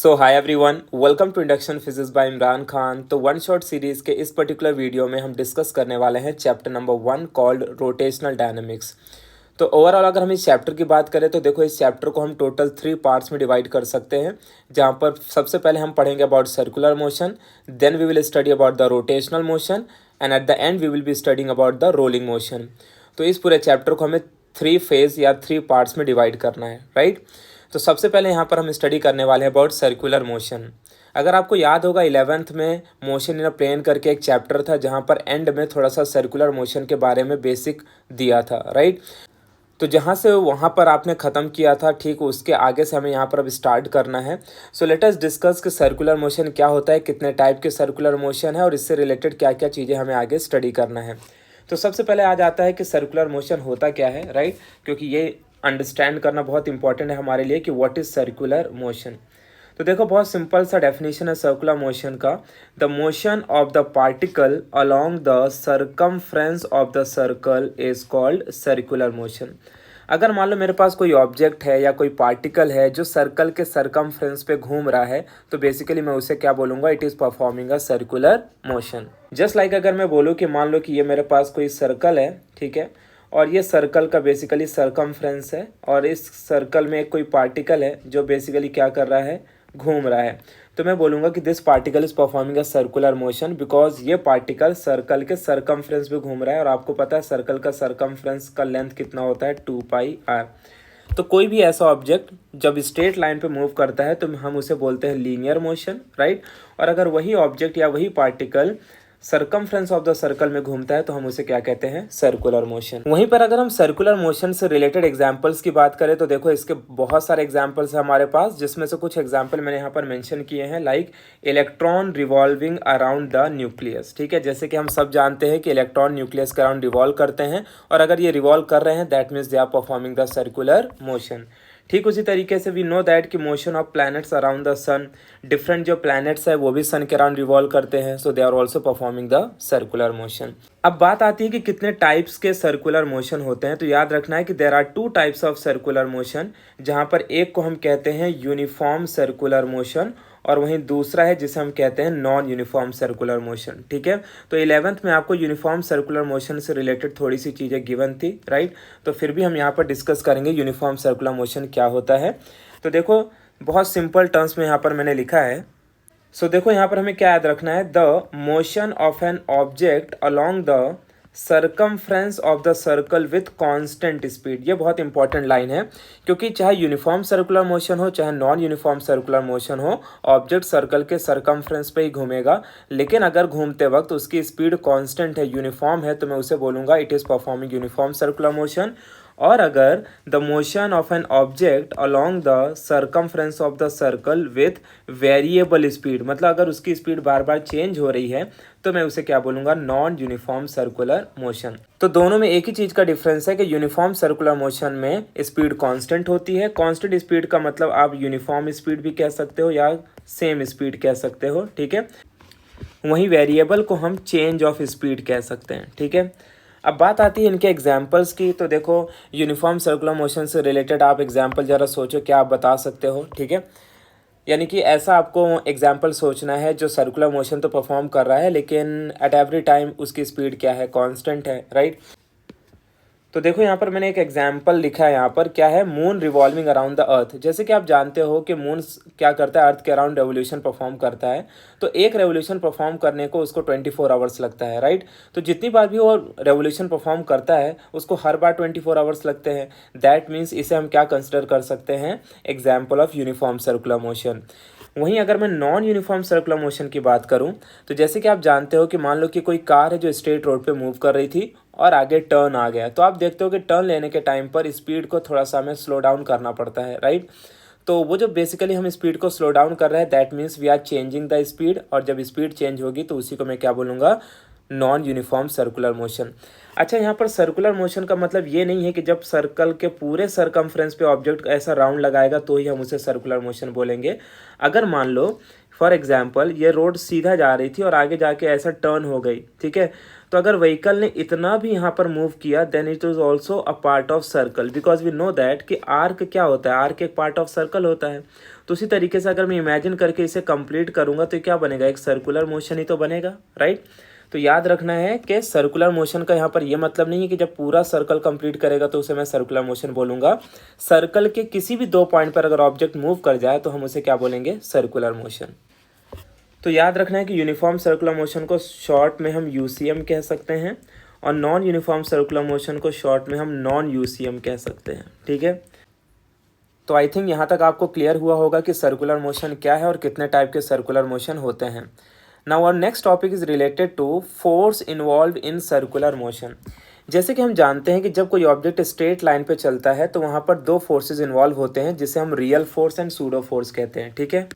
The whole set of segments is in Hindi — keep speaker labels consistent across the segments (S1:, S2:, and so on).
S1: So hi everyone, welcome to induction physics by Imran Khan. तो वन शॉट सीरीज के इस पर्टिकुलर वीडियो में हम डिस्कस करने वाले हैं chapter number 1 called rotational dynamics. तो ओवरऑल अगर हम इस चैप्टर की बात करें तो देखो, इस चैप्टर को हम टोटल 3 पार्ट्स में डिवाइड कर सकते हैं, जहाँ पर सबसे पहले हम पढ़ेंगे about circular motion, then we will study about the rotational motion and at the end we will be studying about the rolling motion. तो इस पूरे चैप्टर को हमें 3 फेज या 3 पार्ट्स में डिवाइड करना है, राइट। तो सबसे पहले यहाँ पर हम स्टडी करने वाले हैं अबाउट सर्कुलर मोशन। अगर आपको याद होगा 11th में मोशन इन अ प्लेन करके एक चैप्टर था, जहाँ पर एंड में थोड़ा सा सर्कुलर मोशन के बारे में बेसिक दिया था, राइट। तो जहाँ से वहाँ पर आपने ख़त्म किया था, ठीक उसके आगे से हमें यहाँ पर अब स्टार्ट करना है। सो लेट अस डिस्कस कि सर्कुलर मोशन क्या होता है, कितने टाइप के सर्कुलर मोशन है और इससे रिलेटेड क्या क्या चीज़ें हमें आगे स्टडी करना है। तो सबसे पहले आ जाता है कि सर्कुलर मोशन होता क्या है, राइट, क्योंकि ये अंडरस्टैंड करना बहुत इंपॉर्टेंट है हमारे लिए कि व्हाट इज़ सर्कुलर मोशन। तो देखो, बहुत सिंपल सा डेफिनेशन है सर्कुलर मोशन का। The motion of the particle along the circumference of the circle is called circular motion. अगर मान लो मेरे पास कोई ऑब्जेक्ट है या कोई पार्टिकल है जो सर्कल के सरकमफ्रेंस पे घूम रहा है, तो बेसिकली मैं उसे क्या बोलूँगा, it is performing a circular motion. Just like अगर मैं बोलूँ कि मान लो कि ये मेरे पास कोई सर्कल है, ठीक है, और ये सर्कल का बेसिकली सरकमफ्रेंस है, और इस सर्कल में एक कोई पार्टिकल है जो बेसिकली क्या कर रहा है, घूम रहा है। तो मैं बोलूँगा कि this particle is performing a circular motion because ये पार्टिकल सर्कल के सरकमफ्रेंस पे घूम रहा है, और आपको पता है सर्कल का सरकमफ्रेंस का लेंथ कितना होता है, 2πr। तो कोई भी ऐसा ऑब्जेक्ट जब स्ट्रेट लाइन पे मूव करता है तो हम उसे बोलते हैं लीनियर मोशन, राइट। और अगर वही ऑब्जेक्ट या वही particle circumference of the circle में घूमता है तो हम उसे क्या कहते हैं, सर्कुलर मोशन। वहीं पर अगर हम सर्कुलर मोशन से रिलेटेड एग्जांपल्स की बात करें तो देखो, इसके बहुत सारे एग्जांपल्स हैं हमारे पास, जिसमें से कुछ एग्जांपल मैंने यहाँ पर मेंशन किए हैं, like electron revolving around the nucleus. ठीक है, जैसे कि हम सब जानते हैं कि इलेक्ट्रॉन न्यूक्लियस के अराउंड रिवॉल्व करते हैं, और अगर ये रिवॉल्व कर रहे हैं that means they are performing the circular motion. ठीक उसी तरीके से वी नो दैट कि motion of planets around the sun, different जो प्लैनेट्स है वो भी सन के अराउंड रिवॉल्व करते हैं, so they are also performing the circular motion. अब बात आती है कि कितने टाइप्स के सर्कुलर मोशन होते हैं। तो याद रखना है कि there are 2 types of circular motion, जहाँ पर एक को हम कहते हैं यूनिफॉर्म सर्कुलर मोशन, और वहीं दूसरा है जिसे हम कहते हैं नॉन यूनिफॉर्म सर्कुलर मोशन। ठीक है, तो 11th में आपको यूनिफॉर्म सर्कुलर मोशन से रिलेटेड थोड़ी सी चीज़ें गिवन थी, राइट। तो फिर भी हम यहाँ पर डिस्कस करेंगे यूनिफॉर्म सर्कुलर मोशन क्या होता है। तो देखो, बहुत सिंपल टर्म्स में यहाँ पर मैंने लिखा है। सो देखो, यहाँ पर हमें क्या याद रखना है, the motion of an object along the circumference of the circle with constant speed. ये बहुत इंपॉर्टेंट लाइन है, क्योंकि चाहे यूनिफॉर्म सर्कुलर मोशन हो चाहे नॉन यूनिफॉर्म सर्कुलर मोशन हो, ऑब्जेक्ट सर्कल के सरकमफ्रेंस पे ही घूमेगा, लेकिन अगर घूमते वक्त उसकी स्पीड कांस्टेंट है, यूनिफॉर्म है, तो मैं उसे बोलूँगा it is performing uniform circular motion. और अगर the motion of an object along the circumference of the circle with variable speed, मतलब अगर उसकी स्पीड बार बार चेंज हो रही है, तो मैं उसे क्या बोलूँगा, नॉन यूनिफॉर्म सर्कुलर मोशन। तो दोनों में एक ही चीज़ का डिफरेंस है कि यूनिफॉर्म सर्कुलर मोशन में स्पीड कांस्टेंट होती है। कांस्टेंट स्पीड का मतलब आप यूनिफॉर्म स्पीड भी कह सकते हो या सेम स्पीड कह सकते हो, ठीक है। वहीं वेरिएबल को हम चेंज ऑफ स्पीड कह सकते हैं, ठीक है। अब बात आती है इनके एग्जाम्पल्स की। तो देखो, यूनिफॉर्म सर्कुलर मोशन से रिलेटेड आप एग्जाम्पल ज़रा सोचो, क्या आप बता सकते हो, ठीक है। यानी कि ऐसा आपको एग्जाम्पल सोचना है जो सर्कुलर मोशन तो परफॉर्म कर रहा है, लेकिन एट एवरी टाइम उसकी स्पीड क्या है, कांस्टेंट है, राइट। तो देखो, यहाँ पर मैंने एक एग्जाम्पल लिखा है, यहाँ पर क्या है, moon revolving around the earth. जैसे कि आप जानते हो कि मून क्या करता है, अर्थ के अराउंड रेवोल्यूशन परफॉर्म करता है। तो एक रेवोल्यूशन परफॉर्म करने को उसको 24 आवर्स लगता है, राइट। तो जितनी बार भी वो रेवोल्यूशन परफॉर्म करता है उसको हर बार 24 आवर्स लगते हैं। दैट मीन्स इसे हम क्या कंसिडर कर सकते हैं, example of uniform circular motion. वहीं अगर मैं नॉन यूनिफॉर्म सर्कुलर मोशन की बात करूं, तो जैसे कि आप जानते हो कि मान लो कि कोई कार है जो स्ट्रेट रोड पे मूव कर रही थी और आगे टर्न आ गया, तो आप देखते हो कि टर्न लेने के टाइम पर स्पीड को थोड़ा सा हमें स्लो डाउन करना पड़ता है, राइट। तो वो जो बेसिकली हम स्पीड को स्लो डाउन कर रहे हैं, that means we are changing the speed, और जब स्पीड चेंज होगी तो उसी को मैं क्या बोलूँगा, नॉन यूनिफॉर्म सर्कुलर मोशन। अच्छा, यहाँ पर सर्कुलर मोशन का मतलब ये नहीं है कि जब सर्कल के पूरे सरकमफ्रेंस पे ऑब्जेक्ट ऐसा राउंड लगाएगा तो ही हम उसे सर्कुलर मोशन बोलेंगे। अगर मान लो फॉर एग्जांपल ये रोड सीधा जा रही थी और आगे जाके ऐसा टर्न हो गई, ठीक है, तो अगर व्हीकल ने इतना भी यहाँ पर मूव किया then it is also a part of circle, because we know that कि आर्क क्या होता है, आर्क एक पार्ट ऑफ सर्कल होता है। तो उसी तरीके से अगर मैं इमेजिन करके इसे कंप्लीट करूँगा तो क्या बनेगा, एक सर्कुलर मोशन ही तो बनेगा, राइट। तो याद रखना है कि सर्कुलर मोशन का यहाँ पर ये मतलब नहीं है कि जब पूरा सर्कल कंप्लीट करेगा तो उसे मैं सर्कुलर मोशन बोलूँगा। सर्कल के किसी भी 2 पॉइंट पर अगर ऑब्जेक्ट मूव कर जाए तो हम उसे क्या बोलेंगे, सर्कुलर मोशन। तो याद रखना है कि यूनिफॉर्म सर्कुलर मोशन को शॉर्ट में हम यूसीएम कह सकते हैं और नॉन यूनिफॉर्म सर्कुलर मोशन को शॉर्ट में हम नॉन यूसीएम कह सकते हैं, ठीक है। तो आई थिंक यहाँ तक आपको क्लियर हुआ होगा कि सर्कुलर मोशन क्या है और कितने टाइप के सर्कुलर मोशन होते हैं। Now our next topic is related to force involve in circular motion. जैसे कि हम जानते हैं कि जब कोई ऑब्जेक्ट स्ट्रेट लाइन पे चलता है तो वहाँ पर 2 फोर्सेज इन्वॉल्व होते हैं जिसे हम real force and pseudo force कहते हैं, ठीक है।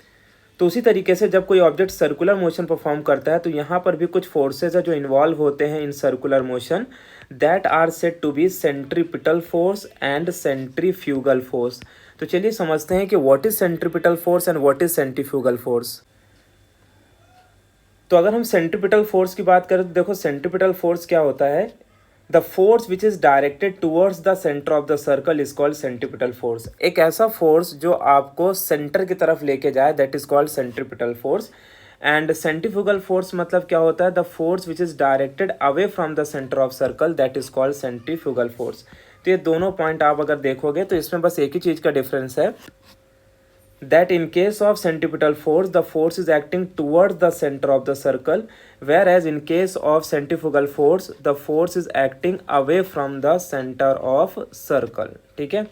S1: तो उसी तरीके से जब कोई ऑब्जेक्ट सर्कुलर मोशन परफॉर्म करता है तो यहाँ पर भी कुछ फोर्सेज है जो इन्वॉल्व होते हैं in circular motion, that are said to be centripetal force and centrifugal force. तो चलिए समझते हैं कि what is centripetal force and what is centrifugal force. तो अगर हम सेंट्रीपिटल फोर्स की बात करें तो देखो सेंट्रीपिटल फोर्स क्या होता है, the force which is directed towards the centre of the circle is called centripetal force. एक ऐसा फोर्स जो आपको सेंटर की तरफ लेके जाए, that is called centripetal force. And centrifugal force मतलब क्या होता है, the force which is directed away from the centre of circle, that is called centrifugal force. तो ये दोनों पॉइंट आप अगर देखोगे तो इसमें बस एक ही चीज का डिफरेंस है, that in case of centripetal force the force is acting towards the center of the circle, whereas in case of centrifugal force the force is acting away from the center of circle, ठीक है।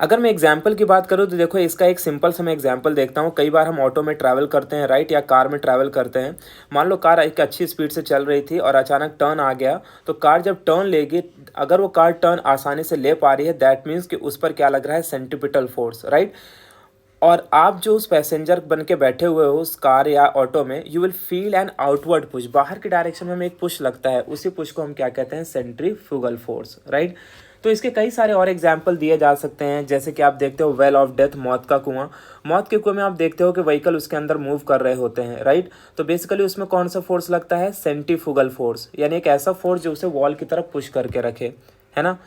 S1: अगर मैं एग्जाम्पल की बात करूँ तो देखो इसका एक सिंपल सा मैं एग्जाम्पल देखता हूँ। कई बार हम ऑटो में ट्रैवल करते हैं, राइट, या कार में ट्रैवल करते हैं। मान लो कार एक अच्छी स्पीड से चल रही थी और अचानक टर्न आ गया, तो कार जब टर्न लेगी, अगर वो कार टर्न आसानी से ले पा रही है दैट मीन्स कि उस पर क्या लग रहा है, सेंट्रीपिटल फोर्स, राइट। और आप जो उस पैसेंजर बन के बैठे हुए हो उस कार या ऑटो में, you will feel an outward push, बाहर की डायरेक्शन में हमें एक पुश लगता है, उसी पुश को हम क्या कहते हैं, सेंट्रीफ्यूगल फोर्स, राइट। तो इसके कई सारे और एग्जाम्पल दिए जा सकते हैं, जैसे कि आप देखते हो वेल ऑफ डेथ, मौत का कुआं। मौत के कुएं में आप देखते हो कि व्हीकल उसके अंदर मूव कर रहे होते हैं, राइट। तो बेसिकली उसमें कौन सा फोर्स लगता है, सेंट्रीफ्यूगल फोर्स, यानी एक ऐसा फोर्स जो उसे वॉल की तरफ पुश करके रखे, है ना।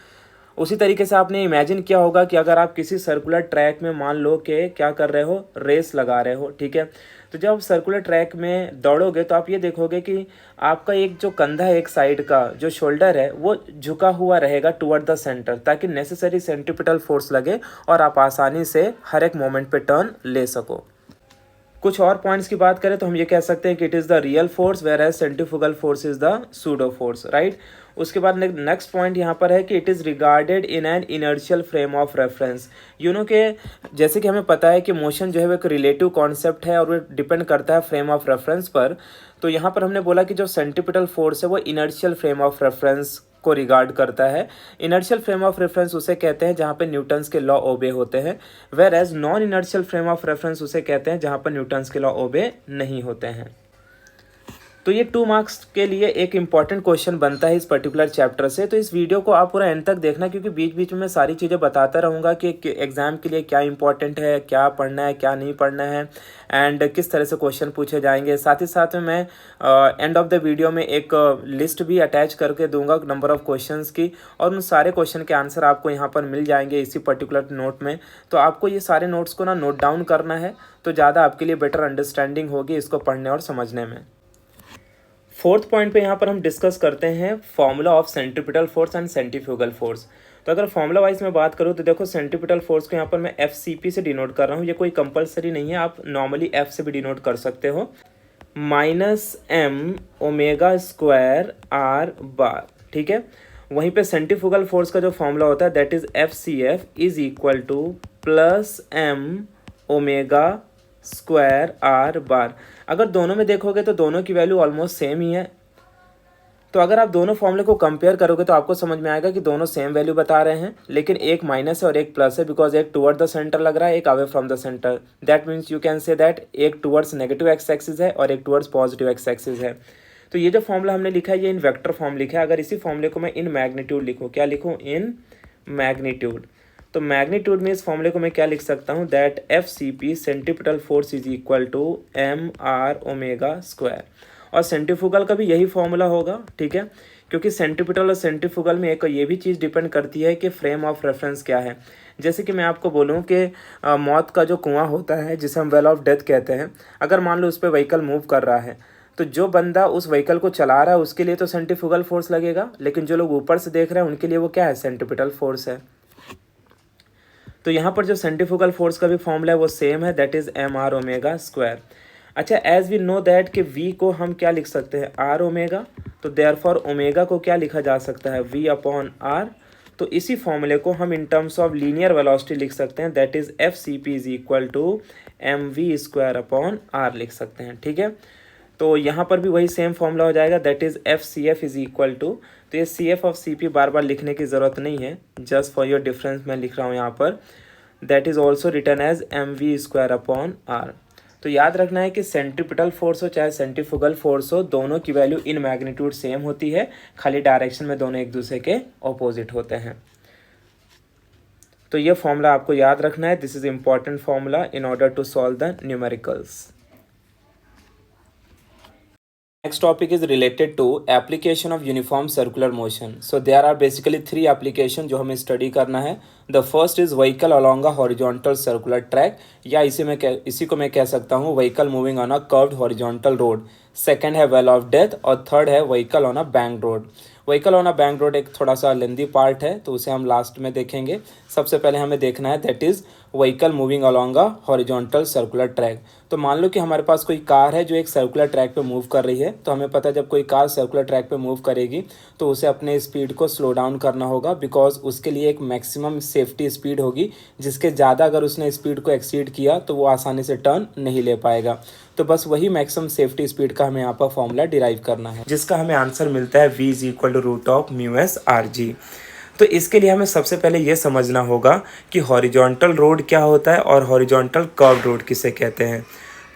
S1: उसी तरीके से आपने इमेजिन किया होगा कि अगर आप किसी सर्कुलर ट्रैक में मान लो कि क्या कर रहे हो, रेस लगा रहे हो, ठीक है। तो जब आप सर्कुलर ट्रैक में दौड़ोगे तो आप ये देखोगे कि आपका एक जो कंधा है, एक साइड का जो शोल्डर है वो झुका हुआ रहेगा टुवर्ड द सेंटर, ताकि नेसेसरी सेंट्रीपिटल फोर्स लगे और आप आसानी से हर एक मोमेंट पे टर्न ले सको। कुछ और पॉइंट्स की बात करें तो हम ये कह सकते हैं कि it is the real force whereas centrifugal force is the pseudo force, right. उसके बाद नेक्स्ट पॉइंट यहाँ पर है कि it is regarded in an inertial frame of reference. You know के जैसे कि हमें पता है कि मोशन जो है वो एक रिलेटिव कॉन्सेप्ट है और वो डिपेंड करता है फ्रेम ऑफ रेफरेंस पर। तो यहाँ पर हमने बोला कि जो सेंट्रीपिटल फोर्स है वो इनर्शियल फ्रेम ऑफ रेफरेंस को रिगार्ड करता है। इनर्शियल फ्रेम ऑफ रेफरेंस उसे कहते हैं जहाँ पे न्यूटन्स के लॉ ओबे होते हैं, whereas non inertial frame of reference उसे कहते हैं जहाँ पर न्यूटन्स के लॉ ओबे नहीं होते हैं। तो ये 2 मार्क्स के लिए एक इम्पॉर्टेंट क्वेश्चन बनता है इस पर्टिकुलर चैप्टर से। तो इस वीडियो को आप पूरा एंड तक देखना, क्योंकि बीच बीच में मैं सारी चीज़ें बताता रहूँगा कि एग्ज़ाम के लिए क्या इंपॉर्टेंट है, क्या पढ़ना है, क्या नहीं पढ़ना है, एंड किस तरह से क्वेश्चन पूछे जाएंगे। साथ ही साथ में मैं एंड ऑफ द वीडियो में एक लिस्ट भी अटैच करके दूंगा नंबर ऑफ क्वेश्चंस की, और उन सारे क्वेश्चन के आंसर आपको यहाँ पर मिल जाएंगे इसी पर्टिकुलर नोट में। तो आपको ये सारे नोट्स को ना नोट डाउन करना है, तो ज़्यादा आपके लिए बेटर अंडरस्टैंडिंग होगी इसको पढ़ने और समझने में। 4th पॉइंट पे यहाँ पर हम डिस्कस करते हैं formula of centripetal force and centrifugal force. तो अगर फॉर्मूला वाइज में बात करूँ तो देखो सेंट्रीपिटल फोर्स को यहाँ पर मैं FCP से डिनोट कर रहा हूँ। ये कोई कंपलसरी नहीं है, आप नॉर्मली F से भी डिनोट कर सकते हो। -m ओमेगा स्क्वायर R बार, ठीक है। वहीं पे सेंट्रीफ्यूगल फोर्स का जो फॉर्मूला होता है that is FCF is equal to +m omega square R bar. अगर दोनों में देखोगे तो दोनों की वैल्यू ऑलमोस्ट सेम ही है। तो अगर आप दोनों फॉर्मूले को कंपेयर करोगे तो आपको समझ में आएगा कि दोनों सेम वैल्यू बता रहे हैं, लेकिन एक माइनस है और एक प्लस है, बिकॉज एक टुवर्ड द सेंटर लग रहा है, एक away from the centre. That means you can say that एक टुवर्ड्स नेगेटिव एक्स एक्सिस है और एक टुवर्ड्स पॉजिटिव एक्स एक्सिस है। तो ये जो फॉर्मूला हमने लिखा है ये इन वेक्टर फॉर्म लिखा है। अगर इसी फॉर्मूले को मैं इन मैग्नीट्यूड लिखूँ, क्या लिखूँ, इन मैग्नीट्यूड, तो मैग्नीट्यूड में इस फॉर्मूले को मैं क्या लिख सकता हूँ, that FCP centripetal force is equal to MR omega square. और सेंट्रीफ्यूगल का भी यही फॉर्मूला होगा, ठीक है। क्योंकि सेंट्रीपिटल और सेंट्रीफ्यूगल में एक ये भी चीज़ डिपेंड करती है कि फ्रेम ऑफ रेफरेंस क्या है। जैसे कि मैं आपको बोलूँ कि मौत का जो कुआं होता है जिसे हम वेल ऑफ डेथ कहते हैं, अगर मान लो उस पर व्हीकल मूव कर रहा है तो जो बंदा उस व्हीकल को चला रहा है उसके लिए तो सेंट्रीफ्यूगल फोर्स लगेगा, लेकिन जो लोग ऊपर से देख रहे हैं उनके लिए वो क्या है, सेंट्रीपिटल फोर्स है। तो यहाँ पर जो सेंट्रीफ्यूगल फोर्स का भी फॉर्मूला है वो सेम है, that is m r omega square. अच्छा, एज वी नो दैट कि v को हम क्या लिख सकते हैं, आर ओमेगा, तो देयरफॉर ओमेगा को क्या लिखा जा सकता है, v अपॉन आर। तो इसी फॉर्मूले को हम in terms of linear velocity लिख सकते हैं, that is F C P is equal to M we square upon r लिख सकते हैं। ठीक है, तो यहाँ पर भी वही सेम फॉर्मूला हो जाएगा, that is F C F is equal to, तो ये C F of C P बार बार लिखने की ज़रूरत नहीं है, जस्ट फॉर योर डिफरेंस मैं लिख रहा हूँ यहाँ पर, that is also written as m we square upon r. तो याद रखना है कि सेंट्रीपिटल फोर्स हो चाहे सेंट्रीफ्यूगल फोर्स हो, दोनों की वैल्यू इन मैग्नीट्यूड सेम होती है, खाली डायरेक्शन में दोनों एक दूसरे के ऑपोजिट होते हैं। तो ये फॉर्मूला आपको याद रखना है, this is important formula in order to solve the numericals. Next topic is related to application of uniform circular motion. So there are basically three application जो हमें study करना है। The first is vehicle along a horizontal circular track, या इसी को मैं कह सकता हूँ vehicle moving on a curved horizontal road. Second है well of death और third है vehicle on a banked road. Vehicle on a bank road एक थोड़ा सा लेंदी पार्ट है तो उसे हम लास्ट में देखेंगे। सबसे पहले हमें देखना है that is vehicle moving along a horizontal circular track. तो मान लो कि हमारे पास कोई कार है जो एक सर्कुलर ट्रैक पे मूव कर रही है, तो हमें पता है जब कोई कार सर्कुलर ट्रैक पे मूव करेगी तो उसे अपने स्पीड को स्लो डाउन करना होगा, बिकॉज उसके लिए एक मैक्सिमम सेफ्टी स्पीड होगी, जिसके ज़्यादा अगर उसने स्पीड को एक्सीड किया तो वो आसानी से टर्न नहीं ले पाएगा। तो बस वही मैक्सिमम सेफ्टी स्पीड का हमें यहाँ पर फॉर्मूला डिराइव करना है, जिसका हमें आंसर मिलता है v is equal to root of mu S R G. तो इसके लिए हमें सबसे पहले ये समझना होगा कि हॉरिजॉन्टल रोड क्या होता है और हॉरिजॉन्टल कर्व रोड किसे कहते हैं।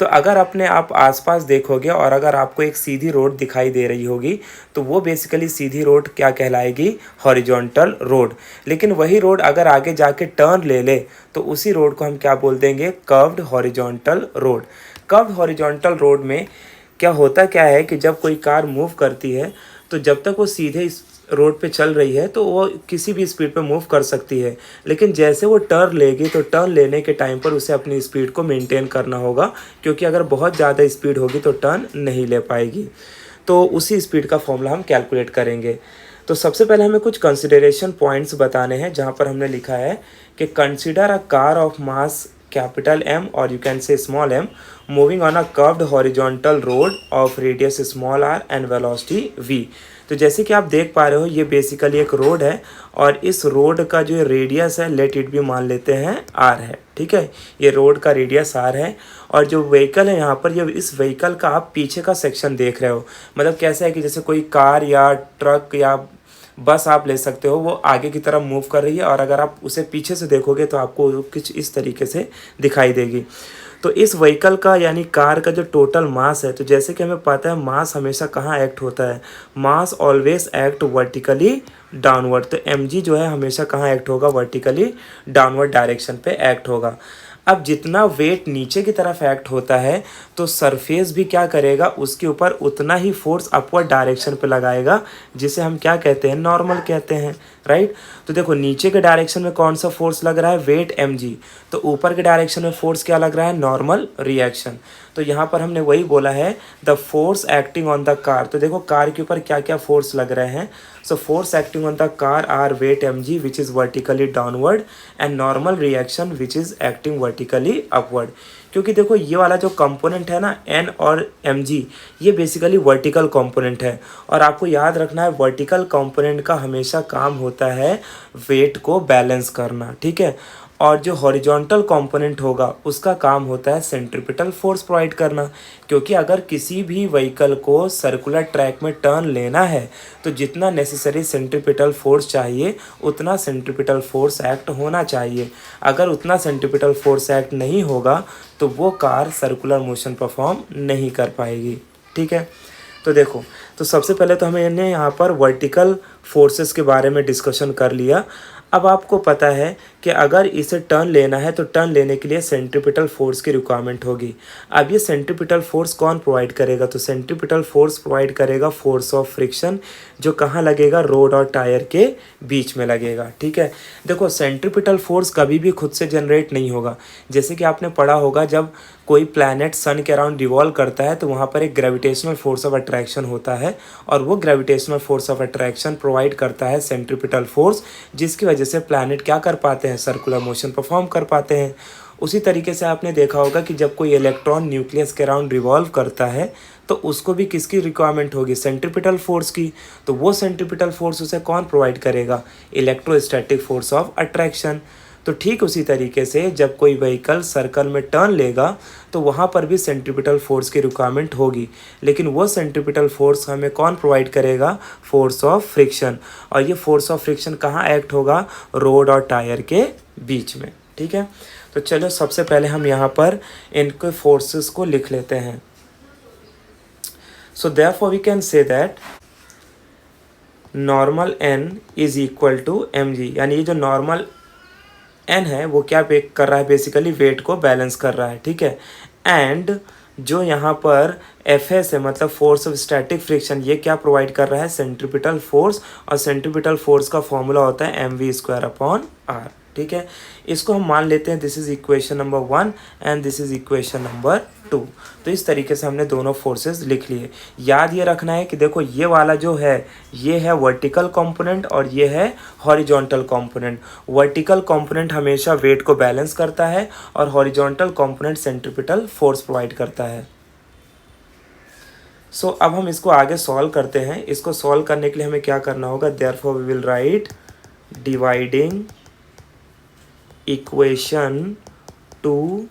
S1: तो अगर अपने आप आसपास देखोगे और अगर आपको एक सीधी रोड दिखाई दे रही होगी तो वो बेसिकली सीधी रोड क्या कहलाएगी, हॉरिजॉन्टल रोड। लेकिन वही रोड अगर आगे जाके टर्न ले ले तो उसी रोड को हम क्या बोल देंगे, curved horizontal road. Curved horizontal road में क्या होता क्या है कि जब कोई कार मूव करती है तो जब तक वो सीधे इस रोड पे चल रही है तो वो किसी भी स्पीड पे मूव कर सकती है, लेकिन जैसे वो टर्न लेगी तो टर्न लेने के टाइम पर उसे अपनी स्पीड को मेंटेन करना होगा, क्योंकि अगर बहुत ज़्यादा स्पीड होगी तो टर्न नहीं ले पाएगी। तो उसी स्पीड का फॉर्मूला हम कैलकुलेट करेंगे। तो सबसे पहले हमें कुछ कंसिडरेशन पॉइंट्स बताने हैं, जहाँ पर हमने लिखा है कि consider a car of mass capital M और यू कैन से small m moving on a curved horizontal road of radius small r and velocity v। तो जैसे कि आप देख पा रहे हो ये बेसिकली एक रोड है और इस रोड का जो रेडियस है लेट इट भी मान लेते हैं r है। ठीक है, ये रोड का रेडियस r है और जो व्हीकल है यहाँ पर, ये इस व्हीकल का आप पीछे का सेक्शन देख रहे हो। मतलब कैसा है कि जैसे कोई कार या ट्रक या बस आप ले सकते हो, वो आगे की तरफ मूव कर रही है और अगर आप उसे पीछे से देखोगे तो आपको कुछ इस तरीके से दिखाई देगी। तो इस व्हीकल का यानी कार का जो टोटल मास है, तो जैसे कि हमें पता है मास हमेशा कहाँ एक्ट होता है, मास ऑलवेज एक्ट वर्टिकली डाउनवर्ड। तो mg जो है हमेशा कहाँ एक्ट होगा, वर्टिकली डाउनवर्ड डायरेक्शन पे एक्ट होगा। अब जितना वेट नीचे की तरफ एक्ट होता है तो सरफेस भी क्या करेगा, उसके ऊपर उतना ही फोर्स अपवर्ड डायरेक्शन पे लगाएगा, जिसे हम क्या कहते हैं, नॉर्मल कहते हैं, राइट। तो देखो नीचे के डायरेक्शन में कौन सा फोर्स लग रहा है, वेट mg, तो ऊपर के डायरेक्शन में फोर्स क्या लग रहा है, नॉर्मल रिएक्शन। तो यहाँ पर हमने वही बोला है the force acting on the car. तो देखो कार के ऊपर क्या क्या फोर्स लग रहे हैं। So force acting on the car are weight mg which is vertically downward and normal reaction which is acting vertically upward. क्योंकि देखो ये वाला जो कंपोनेंट है ना n और mg, ये बेसिकली वर्टिकल कंपोनेंट है और आपको याद रखना है वर्टिकल कंपोनेंट का हमेशा काम होता है वेट को बैलेंस करना, ठीक है। और जो हॉरिजॉन्टल कंपोनेंट होगा उसका काम होता है सेंट्रीपिटल फोर्स प्रोवाइड करना, क्योंकि अगर किसी भी व्हीकल को सर्कुलर ट्रैक में टर्न लेना है तो जितना नेसेसरी सेंट्रीपिटल फोर्स चाहिए उतना सेंट्रीपिटल फोर्स एक्ट होना चाहिए। अगर उतना सेंट्रीपिटल फोर्स एक्ट नहीं होगा तो वो कार सर्कुलर मोशन परफॉर्म नहीं कर पाएगी, ठीक है। तो देखो, तो सबसे पहले तो हमें यहाँ पर वर्टिकल फोर्सेस के बारे में डिस्कशन कर लिया। अब आपको पता है कि अगर इसे टर्न लेना है तो टर्न लेने के लिए सेंट्रीपिटल फोर्स की रिक्वायरमेंट होगी। अब ये सेंट्रीपिटल फोर्स कौन प्रोवाइड करेगा, तो सेंट्रीपिटल फोर्स प्रोवाइड करेगा फोर्स ऑफ फ्रिक्शन, जो कहाँ लगेगा, रोड और टायर के बीच में लगेगा। ठीक है, देखो सेंट्रीपिटल फोर्स कभी भी खुद से जनरेट नहीं होगा। जैसे कि आपने पढ़ा होगा, जब कोई प्लैनेट सन के अराउंड रिवॉल्व करता है तो वहाँ पर एक ग्रेविटेशनल फोर्स ऑफ अट्रैक्शन होता है, और वो gravitational force of attraction provide करता है सेंट्रीपिटल फोर्स, जिसकी वजह से प्लैनेट क्या कर पाते हैं, सर्कुलर मोशन परफॉर्म कर पाते हैं। उसी तरीके से आपने देखा होगा कि जब कोई इलेक्ट्रॉन न्यूक्लियस के अराउंड रिवॉल्व करता है तो उसको भी किसकी रिक्वायरमेंट होगी, सेंट्रीपिटल फोर्स की। तो वो सेंट्रीपिटल फोर्स उसे कौन प्रोवाइड करेगा, इलेक्ट्रोस्टैटिक फोर्स ऑफ अट्रैक्शन। तो ठीक उसी तरीके से जब कोई व्हीकल सर्कल में टर्न लेगा तो वहाँ पर भी सेंट्रीपिटल फोर्स की रिक्वायरमेंट होगी, लेकिन वो सेंट्रीपिटल फोर्स हमें कौन प्रोवाइड करेगा, फोर्स ऑफ फ्रिक्शन। और ये फोर्स ऑफ फ्रिक्शन कहाँ एक्ट होगा, रोड और टायर के बीच में। ठीक है, तो चलो सबसे पहले हम यहाँ पर इनके फोर्सेस को लिख लेते हैं। So therefore we can say that normal N is equal to m g, यानी ये जो नॉर्मल एन है वो क्या कर रहा है, बेसिकली वेट को बैलेंस कर रहा है। ठीक है, एंड जो यहाँ पर एफ एस है, मतलब फोर्स ऑफ स्टैटिक फ्रिक्शन, ये क्या प्रोवाइड कर रहा है, सेंट्रीपिटल फोर्स, और सेंट्रीपिटल फोर्स का फॉर्मूला होता है M we square upon R. ठीक है, इसको हम मान लेते हैं this is equation number 1 and this is equation number 2। तो इस तरीके से हमने दोनों फोर्सेस लिख लिए। याद ये रखना है कि देखो ये वाला जो है ये है वर्टिकल कंपोनेंट और ये है हॉरिजॉन्टल कंपोनेंट। वर्टिकल कंपोनेंट हमेशा वेट को बैलेंस करता है और horizontal component centripetal force provide करता है। सो अब हम इसको आगे सॉल्व करते हैं। इसको सॉल्व करने के लिए हमें क्या करना होगा, therefore we will write dividing equation 2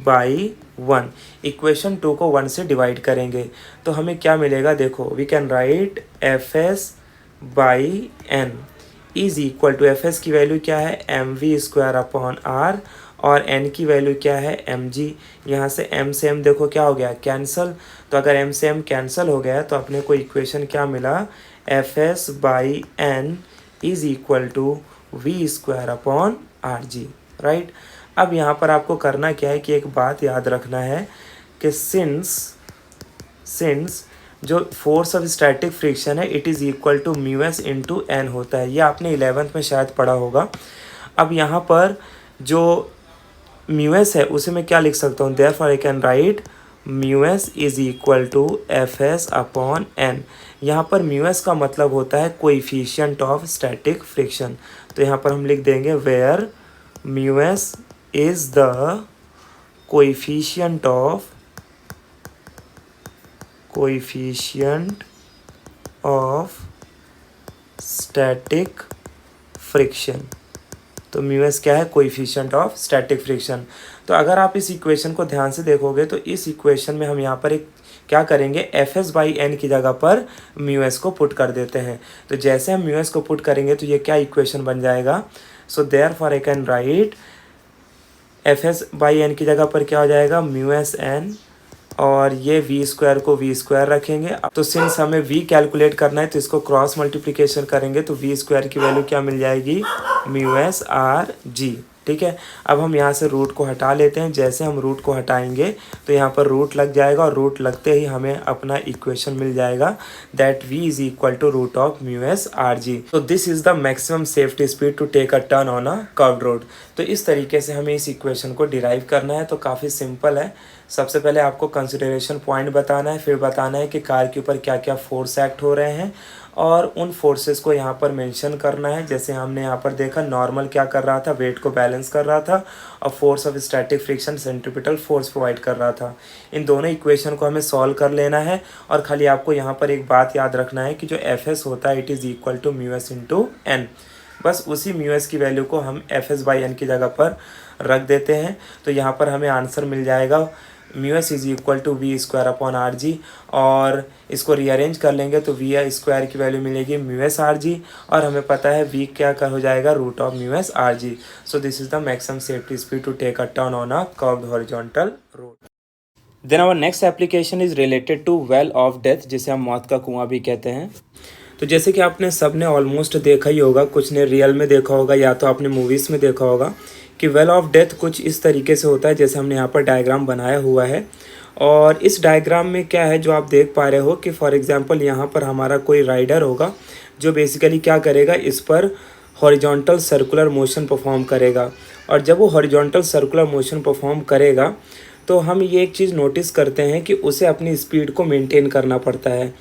S1: by 1। Equation 2 को 1 से डिवाइड करेंगे तो हमें क्या मिलेगा, देखो we can write F S by N is equal to, F S की वैल्यू क्या है, M we square upon are, और एन की वैल्यू क्या है, एम जी। यहाँ से एम देखो क्या हो गया, कैंसल। तो अगर एम से एम कैंसल हो गया तो अपने को इक्वेशन क्या मिला, F S by N is equal to we square upon are G. Right, अब यहाँ पर आपको करना क्या है कि एक बात याद रखना है कि सिंस जो फोर्स ऑफ स्टैटिक फ्रिक्शन है it is equal to mu S into N होता है। ये आपने 11th में शायद पढ़ा होगा। अब यहाँ पर जो म्यू एस है उसे मैं क्या लिख सकता हूँ, therefore I can write mu S is equal to F S upon N. यहाँ पर म्यू एस का मतलब होता है कोएफिशिएंट ऑफ स्टैटिक फ्रिक्शन। तो यहाँ पर हम लिख देंगे where mu S is the coefficient of static friction. तो म्यू एस क्या है, कोएफिशिएंट ऑफ स्टैटिक फ्रिक्शन। तो अगर आप इस इक्वेशन को ध्यान से देखोगे तो इस इक्वेशन में हम यहाँ पर एक क्या करेंगे, एफ एस बाई एन की जगह पर म्यू एस को पुट कर देते हैं। तो जैसे हम म्यू एस को पुट करेंगे तो ये क्या इक्वेशन बन जाएगा, so therefore I can write F S by N की जगह पर क्या हो जाएगा, म्यू एस एन, और ये वी स्क्वायर को वी स्क्वायर रखेंगे। तो सिंस हमें वी कैलकुलेट करना है तो इसको क्रॉस मल्टीप्लिकेशन करेंगे तो वी स्क्वायर की वैल्यू क्या मिल जाएगी, म्यू एस आर जी। ठीक है, अब हम यहाँ से रूट को हटा लेते हैं। जैसे हम रूट को हटाएंगे तो यहाँ पर रूट लग जाएगा और रूट लगते ही हमें अपना इक्वेशन मिल जाएगा that v is equal to root of mu S R G. तो this is the maximum safety speed to take a turn on a curved road. तो इस तरीके से हमें इस इक्वेशन को डिराइव करना है। तो काफ़ी सिंपल है। सबसे पहले आपको कंसिडरेशन पॉइंट बताना है, फिर बताना है कि कार के ऊपर क्या क्या फोर्स एक्ट हो रहे हैं और उन फोर्सेस को यहाँ पर मेंशन करना है। जैसे हमने यहाँ पर देखा नॉर्मल क्या कर रहा था, वेट को बैलेंस कर रहा था, और force of static friction centripetal force provide कर रहा था। इन दोनों इक्वेशन को हमें सॉल्व कर लेना है। और खाली आपको यहाँ पर एक बात याद रखना है कि जो एफ एस होता है it is equal to mu S into N. बस उसी म्यू एस की वैल्यू को हम एफ एस बाई एन की जगह पर रख देते हैं। तो यहाँ पर हमें आंसर मिल जाएगा mu S is equal to we square upon are G, और इसको रीअरेंज कर लेंगे तो वी स्क्वायर की वैल्यू मिलेगी म्यू एस आर जी, और हमें पता है वी क्या कर हो जाएगा, root of mu S R G. So this is the maximum safety speed to take a turn on a curved horizontal road. Then our next application is related to well of death, जिसे हम मौत का कुआं भी कहते हैं। तो तो जैसे कि आपने सबने ऑलमोस्ट देखा ही होगा, कुछ ने रियल में देखा होगा या तो आपने मूवीज़ में देखा होगा कि वेल ऑफ डेथ कुछ इस तरीके से होता है जैसे हमने यहाँ पर डायग्राम बनाया हुआ है। और इस डायग्राम में क्या है जो आप देख पा रहे हो कि फॉर एग्जांपल यहाँ पर हमारा कोई राइडर होगा जो बेसिकली क्या करेगा, इस पर हॉरिजॉन्टल सर्कुलर मोशन परफॉर्म करेगा। और जब वो हॉरिजॉन्टल सर्कुलर मोशन परफॉर्म करेगा तो हम ये एक चीज़ नोटिस करते हैं कि उसे अपनी स्पीड को मेंटेन करना पड़ता है।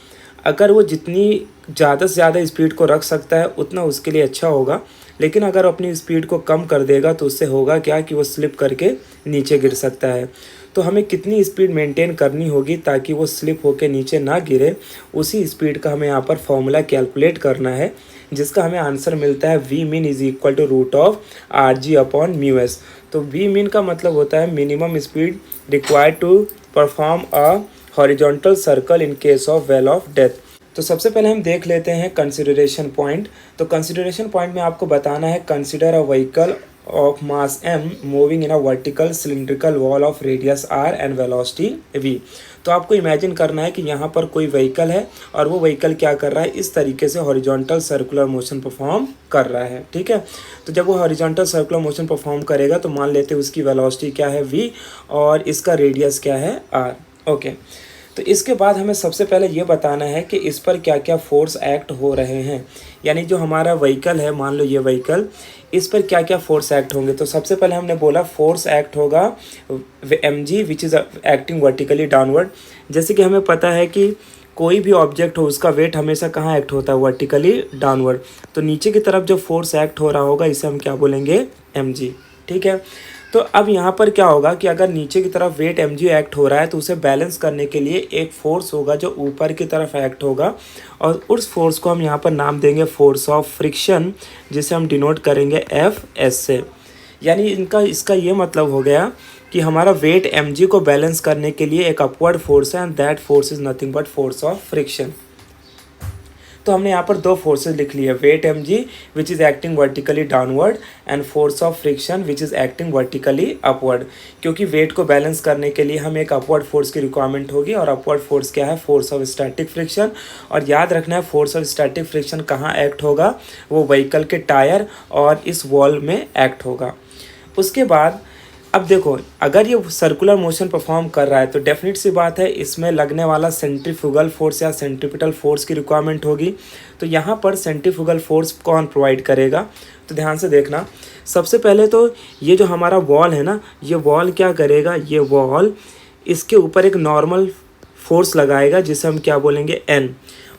S1: अगर वो जितनी ज़्यादा से ज़्यादा स्पीड को रख सकता है उतना उसके लिए अच्छा होगा, लेकिन अगर अपनी स्पीड को कम कर देगा तो उससे होगा क्या कि वो स्लिप करके नीचे गिर सकता है। तो हमें कितनी स्पीड मेंटेन करनी होगी ताकि वो स्लिप होके नीचे ना गिरे, उसी स्पीड का हमें यहाँ पर फॉर्मूला कैलकुलेट करना है, जिसका हमें आंसर मिलता है V mean is equal to root of are G upon mu S. तो वी मीन का मतलब होता है minimum speed required to perform a horizontal circle in case of well of death. तो सबसे पहले हम देख लेते हैं कंसिडरेशन पॉइंट। तो कंसिडरेशन पॉइंट में आपको बताना है consider a vehicle of mass m moving in a vertical cylindrical wall of radius r and velocity v। तो आपको इमेजिन करना है कि यहाँ पर कोई व्हीकल है और वो व्हीकल क्या कर रहा है, इस तरीके से हॉरिजॉन्टल सर्कुलर मोशन परफॉर्म कर रहा है। ठीक है, तो जब वो हॉरिजॉन्टल सर्कुलर मोशन परफॉर्म करेगा तो मान लेते हैं उसकी वेलोसिटी क्या है v और इसका रेडियस क्या है r। ओके, तो इसके बाद हमें सबसे पहले ये बताना है कि इस पर क्या क्या फोर्स एक्ट हो रहे हैं, यानी जो हमारा व्हीकल है, मान लो ये व्हीकल, इस पर क्या क्या फोर्स एक्ट होंगे। तो सबसे पहले हमने बोला फोर्स एक्ट होगा mg which is acting vertically downward. जैसे कि हमें पता है कि कोई भी ऑब्जेक्ट हो उसका वेट हमेशा कहाँ एक्ट होता है, वर्टिकली डाउनवर्ड। तो नीचे की तरफ जो फोर्स एक्ट हो रहा होगा इसे हम क्या बोलेंगे, mg। ठीक है, तो अब यहाँ पर क्या होगा कि अगर नीचे की तरफ वेट mg एक्ट हो रहा है तो उसे बैलेंस करने के लिए एक फोर्स होगा जो ऊपर की तरफ एक्ट होगा, और उस फोर्स को हम यहाँ पर नाम देंगे फोर्स ऑफ फ्रिक्शन, जिसे हम डिनोट करेंगे Fs से। यानी इसका ये मतलब हो गया कि हमारा वेट mg को बैलेंस करने के लिए एक अपवर्ड फोर्स है and that force is nothing but force of friction. तो हमने यहाँ पर दो फोर्सेस लिख लिए, weight mg which is acting vertically downward and force of friction which is acting vertically upward. क्योंकि वेट को बैलेंस करने के लिए हमें एक अपवर्ड फोर्स की रिक्वायरमेंट होगी, और अपवर्ड फोर्स क्या है, फोर्स ऑफ स्टैटिक फ्रिक्शन। और याद रखना है फोर्स ऑफ स्टैटिक फ्रिक्शन कहाँ एक्ट होगा, वो व्हीकल के टायर और इस वॉल में एक्ट होगा। उसके बाद अब देखो, अगर ये सर्कुलर मोशन परफॉर्म कर रहा है तो डेफिनेट सी बात है इसमें लगने वाला सेंट्रीफ्यूगल फोर्स या सेंट्रीपिटल फोर्स की रिक्वायरमेंट होगी। तो यहाँ पर सेंट्रीफ्यूगल फोर्स कौन प्रोवाइड करेगा, तो ध्यान से देखना। सबसे पहले तो ये जो हमारा वॉल है ना, ये वॉल क्या करेगा, ये वॉल इसके ऊपर एक नॉर्मल फोर्स लगाएगा जिसे हम क्या बोलेंगे, n।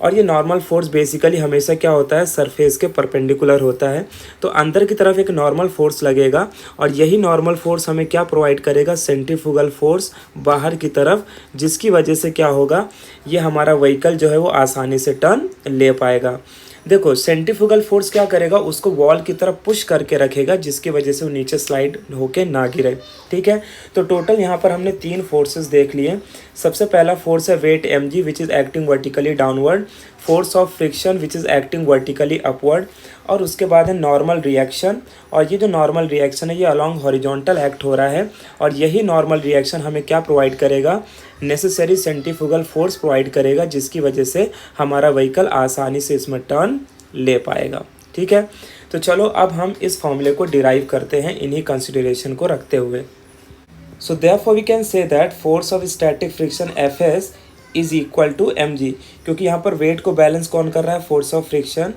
S1: और ये नॉर्मल फोर्स बेसिकली हमेशा क्या होता है, सरफेस के परपेंडिकुलर होता है। तो अंदर की तरफ एक नॉर्मल फोर्स लगेगा और यही नॉर्मल फोर्स हमें क्या प्रोवाइड करेगा, सेंट्रीफ्यूगल फोर्स बाहर की तरफ, जिसकी वजह से क्या होगा, ये हमारा व्हीकल जो है वो आसानी से टर्न ले पाएगा। देखो सेंट्रीफ्यूगल फोर्स क्या करेगा, उसको वॉल की तरफ पुश करके रखेगा जिसकी वजह से वो नीचे स्लाइड होके ना गिरे। ठीक है, तो टोटल यहाँ पर हमने तीन फोर्सेस देख लिए। सबसे पहला फोर्स है weight mg which is acting vertically downward, force of friction which is acting vertically upward, और उसके बाद है नॉर्मल रिएक्शन। और ये जो नॉर्मल रिएक्शन है ये अलॉन्ग हॉरिजॉन्टल एक्ट हो रहा है, और यही नॉर्मल रिएक्शन हमें क्या प्रोवाइड करेगा, नेसेसरी सेंट्रीफ्यूगल फोर्स प्रोवाइड करेगा, जिसकी वजह से हमारा व्हीकल आसानी से इसमें टर्न ले पाएगा। ठीक है, तो चलो अब हम इस फॉर्मूले को डिराइव करते हैं इन्हीं कंसिडरेशन को रखते हुए। So therefore we can say that force of static friction Fs is equal to mg, क्योंकि यहाँ पर वेट को बैलेंस कौन कर रहा है, फोर्स ऑफ फ्रिक्शन,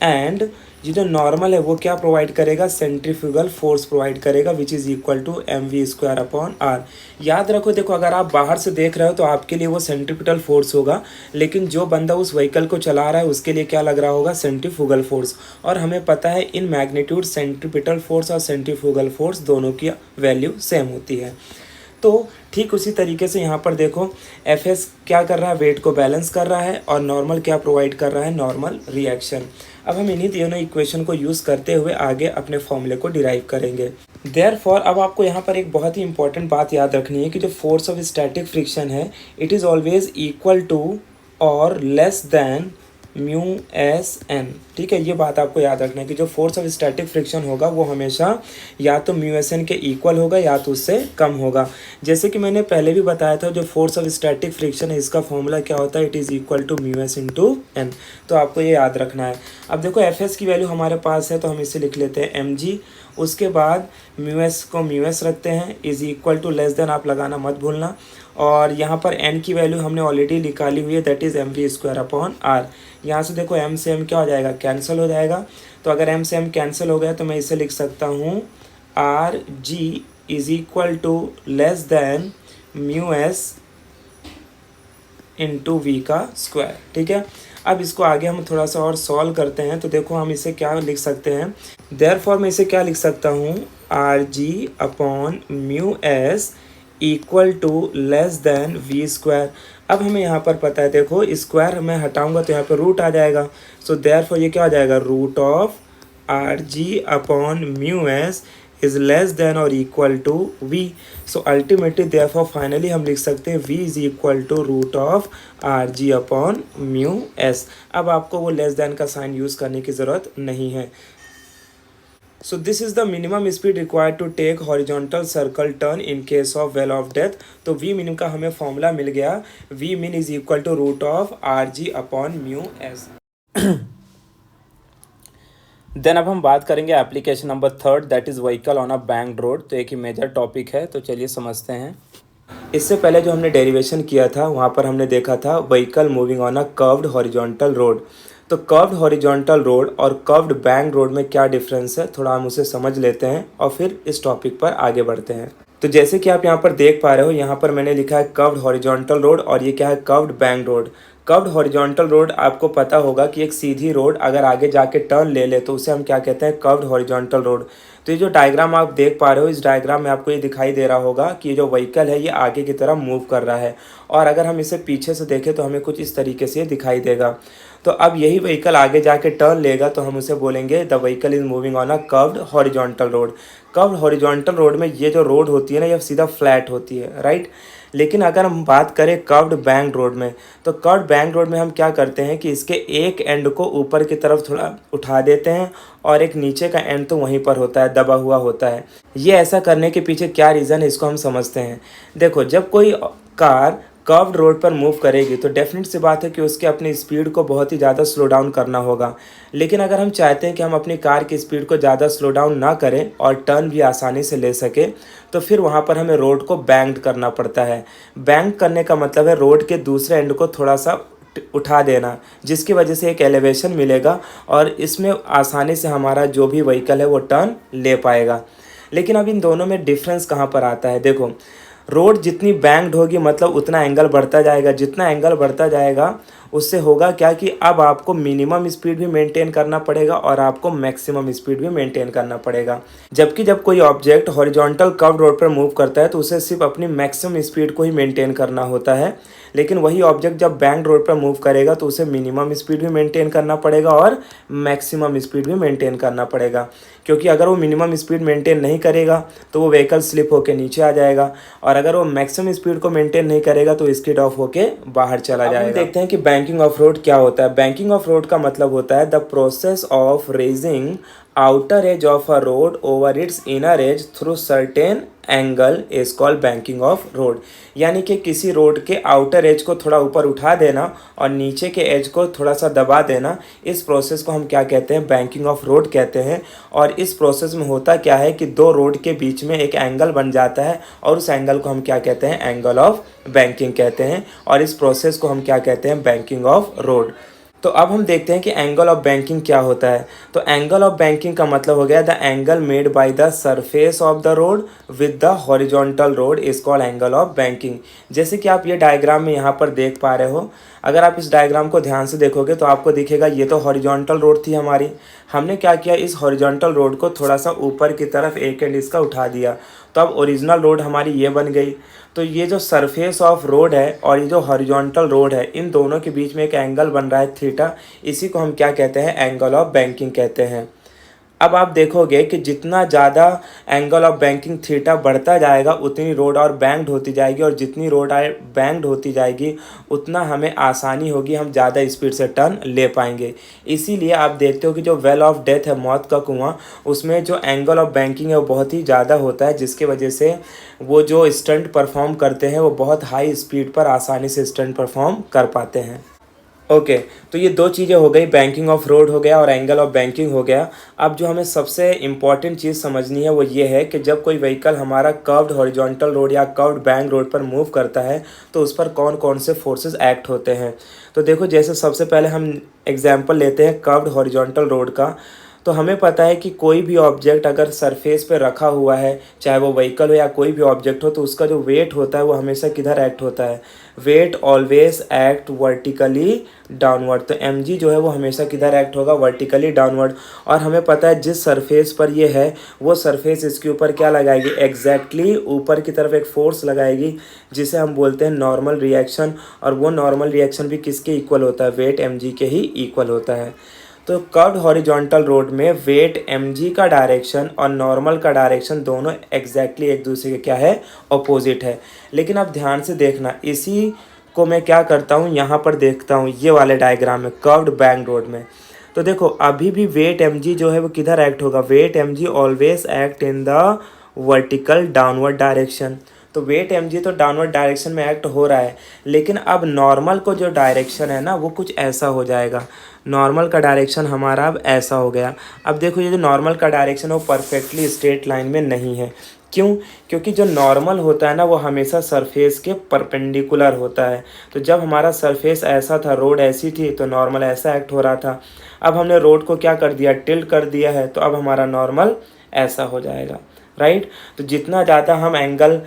S1: एंड ये जो नॉर्मल है वो क्या प्रोवाइड करेगा, सेंट्रीफ्यूगल फोर्स प्रोवाइड करेगा which is equal to mv square upon r। याद रखो, देखो अगर आप बाहर से देख रहे हो तो आपके लिए वो सेंट्रीपिटल फोर्स होगा, लेकिन जो बंदा उस व्हीकल को चला रहा है उसके लिए क्या लग रहा होगा, सेंट्रीफ्यूगल फोर्स। और हमें पता है इन मैग्नीट्यूड सेंट्रीपिटल फोर्स और सेंट्रीफ्यूगल फोर्स दोनों की वैल्यू सेम होती है। तो ठीक उसी तरीके से यहाँ पर देखो Fs क्या कर रहा है, वेट को बैलेंस कर रहा है, और नॉर्मल क्या प्रोवाइड कर रहा है, नॉर्मल रिएक्शन। अब हम इन्हीं दोनों इक्वेशन को यूज़ करते हुए आगे अपने फॉर्मूले को डिराइव करेंगे। देयरफॉर अब आपको यहाँ पर एक बहुत ही इंपॉर्टेंट बात याद रखनी है कि जो फोर्स ऑफ स्टैटिक फ्रिक्शन है it is always equal to और less than mu S N. ठीक है, ये बात आपको याद रखना है कि जो फोर्स ऑफ स्टैटिक फ्रिक्शन होगा वो हमेशा या तो म्यू एस एन के इक्वल होगा या तो उससे कम होगा। जैसे कि मैंने पहले भी बताया था, जो फोर्स ऑफ स्टैटिक फ्रिक्शन है इसका फॉर्मूला क्या होता है, it is equal to mu S into N. तो आपको ये याद रखना है। अब देखो एफ एस की वैल्यू हमारे पास है तो हम इसे लिख लेते हैं एम जी, उसके बाद म्यू एस को म्यू एस रखते हैं, is equal to less than आप लगाना मत भूलना। और यहाँ पर n की वैल्यू हमने ऑलरेडी निकाली हुई है, that is M we square upon R. यहाँ से देखो m से m क्या हो जाएगा, कैंसिल हो जाएगा। तो अगर m से m कैंसिल हो गया तो मैं इसे लिख सकता हूँ R G is equal to less than mu S into V का स्क्वायर। ठीक है, अब इसको आगे हम थोड़ा सा और सॉल्व करते हैं। तो देखो हम इसे क्या लिख सकते हैं, देयरफॉर मैं इसे क्या लिख सकता हूँ, R G upon mu S equal to less than V square. अब हमें यहाँ पर पता है, देखो स्क्वायर मैं हटाऊंगा तो यहाँ पर रूट आ जाएगा। सो देयरफॉर ये क्या हो जाएगा, root of are G upon mu S is less than और equal to V. So ultimately therefore finally हम लिख सकते हैं v is equal to root of are G upon mu S. अब आपको वो लेस देन का साइन यूज़ करने की ज़रूरत नहीं है। So this is the minimum speed required to take horizontal circle turn in case of well of death। तो v min का हमें फॉर्मूला मिल गया, v min is equal to root of are G upon mu S. Then अब हम बात करेंगे application number 3, that is vehicle on a banked road. तो एक ही मेजर टॉपिक है, तो चलिए समझते हैं। इससे पहले जो हमने डेरिवेशन किया था वहाँ पर हमने देखा था vehicle moving on a curved horizontal road. तो कर्व्ड हॉरिजॉन्टल रोड और कर्व्ड बैंक रोड में क्या डिफरेंस है, थोड़ा हम उसे समझ लेते हैं और फिर इस टॉपिक पर आगे बढ़ते हैं। तो जैसे कि आप यहाँ पर देख पा रहे हो, यहाँ पर मैंने लिखा है कर्व्ड हॉरिजॉन्टल रोड और ये क्या है, curved bank road. Curved horizontal road आपको पता होगा कि एक सीधी रोड अगर आगे जाके टर्न ले ले तो उसे हम क्या कहते हैं, कर्व्ड हॉरिजॉन्टल रोड। तो ये जो डायग्राम आप देख पा रहे हो, इस डायग्राम में आपको ये दिखाई दे रहा होगा कि ये जो व्हीकल है ये आगे की तरफ मूव कर रहा है, और अगर हम इसे पीछे से देखें तो हमें कुछ इस तरीके से दिखाई देगा। तो अब यही व्हीकल आगे जाके टर्न लेगा तो हम उसे बोलेंगे the vehicle is moving on a curved horizontal road. Curved horizontal road में ये जो रोड होती है ना, ये सीधा फ्लैट होती है, राइट। लेकिन अगर हम बात करें कर्व्ड बैंक रोड में, तो कर्व्ड बैंक रोड में हम क्या करते हैं कि इसके एक एंड को ऊपर की तरफ थोड़ा उठा देते हैं और एक नीचे का एंड तो वहीं पर होता है, दबा हुआ होता है। ये ऐसा करने के पीछे क्या रीज़न है, इसको हम समझते हैं। देखो, जब कोई कार कर्व्ड रोड पर मूव करेगी तो डेफिनेट सी बात है कि उसके अपनी स्पीड को बहुत ही ज़्यादा स्लो डाउन करना होगा। लेकिन अगर हम चाहते हैं कि हम अपनी कार की स्पीड को ज़्यादा स्लो डाउन ना करें और टर्न भी आसानी से ले सके, तो फिर वहाँ पर हमें रोड को बैंक्ड करना पड़ता है। बैंक्ड करने का मतलब है रोड के दूसरे एंड को थोड़ा सा उठा देना, जिसकी वजह से एक एलिवेशन मिलेगा और इसमें आसानी से हमारा जो भी व्हीकल है वो टर्न ले पाएगा। लेकिन अब इन दोनों में डिफरेंस कहाँ पर आता है, देखो रोड जितनी बैंक्ड होगी मतलब उतना एंगल बढ़ता जाएगा, जितना एंगल बढ़ता जाएगा उससे होगा क्या कि अब आपको मिनिमम स्पीड भी मेंटेन करना पड़ेगा और आपको मैक्सिमम स्पीड भी मेंटेन करना पड़ेगा। जबकि जब कोई ऑब्जेक्ट हॉरिजॉन्टल कर्व रोड पर मूव करता है तो उसे सिर्फ अपनी मैक्सिमम स्पीड को ही मेंटेन करना होता है, लेकिन वही ऑब्जेक्ट जब बैंक्ड रोड पर मूव करेगा तो उसे मिनिमम स्पीड भी मेंटेन करना पड़ेगा और मैक्सिमम स्पीड भी मेंटेन करना पड़ेगा। क्योंकि अगर वो मिनिमम स्पीड मेंटेन नहीं करेगा तो वो व्हीकल स्लिप होकर नीचे आ जाएगा, और अगर वो मैक्सिमम स्पीड को मेंटेन नहीं करेगा तो स्किड ऑफ होके बाहर चला जाएगा। हम देखते हैं कि बैंकिंग ऑफ रोड क्या होता है। बैंकिंग ऑफ रोड का मतलब होता है the process of raising outer as of a road over it's inner as through certain angle is called banking of road. यानी कि किसी रोड के आउटर एज को थोड़ा ऊपर उठा देना और नीचे के एज को थोड़ा सा दबा देना, इस प्रोसेस को हम क्या कहते हैं, बैंकिंग ऑफ रोड कहते हैं। और इस प्रोसेस में होता क्या है कि दो रोड के बीच में एक एंगल बन जाता है और उस एंगल को हम क्या कहते हैं, एंगल ऑफ बैंकिंग कहते हैं, और इस प्रोसेस को हम क्या कहते हैं, बैंकिंग ऑफ रोड। तो अब हम देखते हैं कि एंगल ऑफ बैंकिंग क्या होता है। तो एंगल ऑफ बैंकिंग का मतलब हो गया the angle made by the surface of the road with the horizontal road is called angle of banking. जैसे कि आप ये डायग्राम में यहाँ पर देख पा रहे हो, अगर आप इस डायग्राम को ध्यान से देखोगे तो आपको दिखेगा ये तो हॉरिजॉन्टल रोड थी हमारी। हमने क्या किया, इस हॉरिजॉन्टल रोड को थोड़ा सा ऊपर की तरफ एक एंड इसका उठा दिया, तो अब ओरिजिनल रोड हमारी ये बन गई। तो ये जो सरफेस ऑफ रोड है और ये जो हॉरिजॉन्टल रोड है, इन दोनों के बीच में एक एंगल बन रहा है थीटा, इसी को हम क्या कहते हैं, एंगल ऑफ बैंकिंग कहते हैं। अब आप देखोगे कि जितना ज़्यादा एंगल ऑफ बैंकिंग थीटा बढ़ता जाएगा उतनी रोड और बैंक्ड होती जाएगी, और जितनी रोड बैंक्ड होती जाएगी उतना हमें आसानी होगी, हम ज़्यादा स्पीड से टर्न ले पाएंगे। इसीलिए आप देखते हो कि जो वेल ऑफ डेथ है, मौत का कुआं, उसमें जो एंगल ऑफ बैंकिंग है वो बहुत ही ज़्यादा होता है, जिसकी वजह से वो जो स्टंट परफॉर्म करते हैं वो बहुत हाई स्पीड पर आसानी से स्टंट परफॉर्म कर पाते हैं। ओके, तो ये दो चीज़ें हो गई, बैंकिंग ऑफ रोड हो गया और एंगल ऑफ बैंकिंग हो गया। अब जो हमें सबसे इम्पॉर्टेंट चीज़ समझनी है वो ये है कि जब कोई व्हीकल हमारा कर्व्ड हॉरिजॉन्टल रोड या कर्व्ड बैंक रोड पर मूव करता है तो उस पर कौन कौन से फोर्सेस एक्ट होते हैं। तो देखो, जैसे सबसे पहले हम एग्जाम्पल लेते हैं कर्व्ड हॉरिजॉन्टल रोड का। तो हमें पता है कि कोई भी ऑब्जेक्ट अगर सरफेस पे रखा हुआ है, चाहे वो व्हीकल हो या कोई भी ऑब्जेक्ट हो, तो उसका जो वेट होता है वो हमेशा किधर एक्ट होता है, weight always act vertically downward. तो mg जो है वो हमेशा किधर एक्ट होगा, वर्टिकली डाउनवर्ड। और हमें पता है जिस सरफेस पर ये है वो सरफेस इसके ऊपर क्या लगाएगी, एग्जैक्टली ऊपर की तरफ एक फोर्स लगाएगी जिसे हम बोलते हैं नॉर्मल रिएक्शन। और वो नॉर्मल रिएक्शन भी किसके इक्वल होता है, वेट mg के ही इक्वल होता है। तो कर्व्ड हॉरिजॉन्टल रोड में वेट mg का डायरेक्शन और नॉर्मल का डायरेक्शन दोनों एग्जैक्टली एक दूसरे के क्या है, अपोजिट है। लेकिन अब ध्यान से देखना, इसी को मैं क्या करता हूँ, यहाँ पर देखता हूँ ये वाले डायग्राम में कर्व्ड बैंक रोड में। तो देखो अभी भी वेट mg जो है वो किधर एक्ट होगा, weight mg always act in the vertical downward direction. तो वेट mg तो डाउनवर्ड डायरेक्शन में एक्ट हो रहा है, लेकिन अब नॉर्मल को जो डायरेक्शन है ना वो कुछ ऐसा हो जाएगा। नॉर्मल का डायरेक्शन हमारा अब ऐसा हो गया। अब देखो ये जो नॉर्मल का डायरेक्शन है वो परफेक्टली स्ट्रेट लाइन में नहीं है। क्यों? क्योंकि जो नॉर्मल होता है ना वो हमेशा सरफेस के परपेंडिकुलर होता है। तो जब हमारा सरफेस ऐसा था, रोड ऐसी थी, तो नॉर्मल ऐसा एक्ट हो रहा था। अब हमने रोड को क्या कर दिया, टिल्ट कर दिया है, तो अब हमारा नॉर्मल ऐसा हो जाएगा, राइट। तो जितना ज़्यादा हम एंगल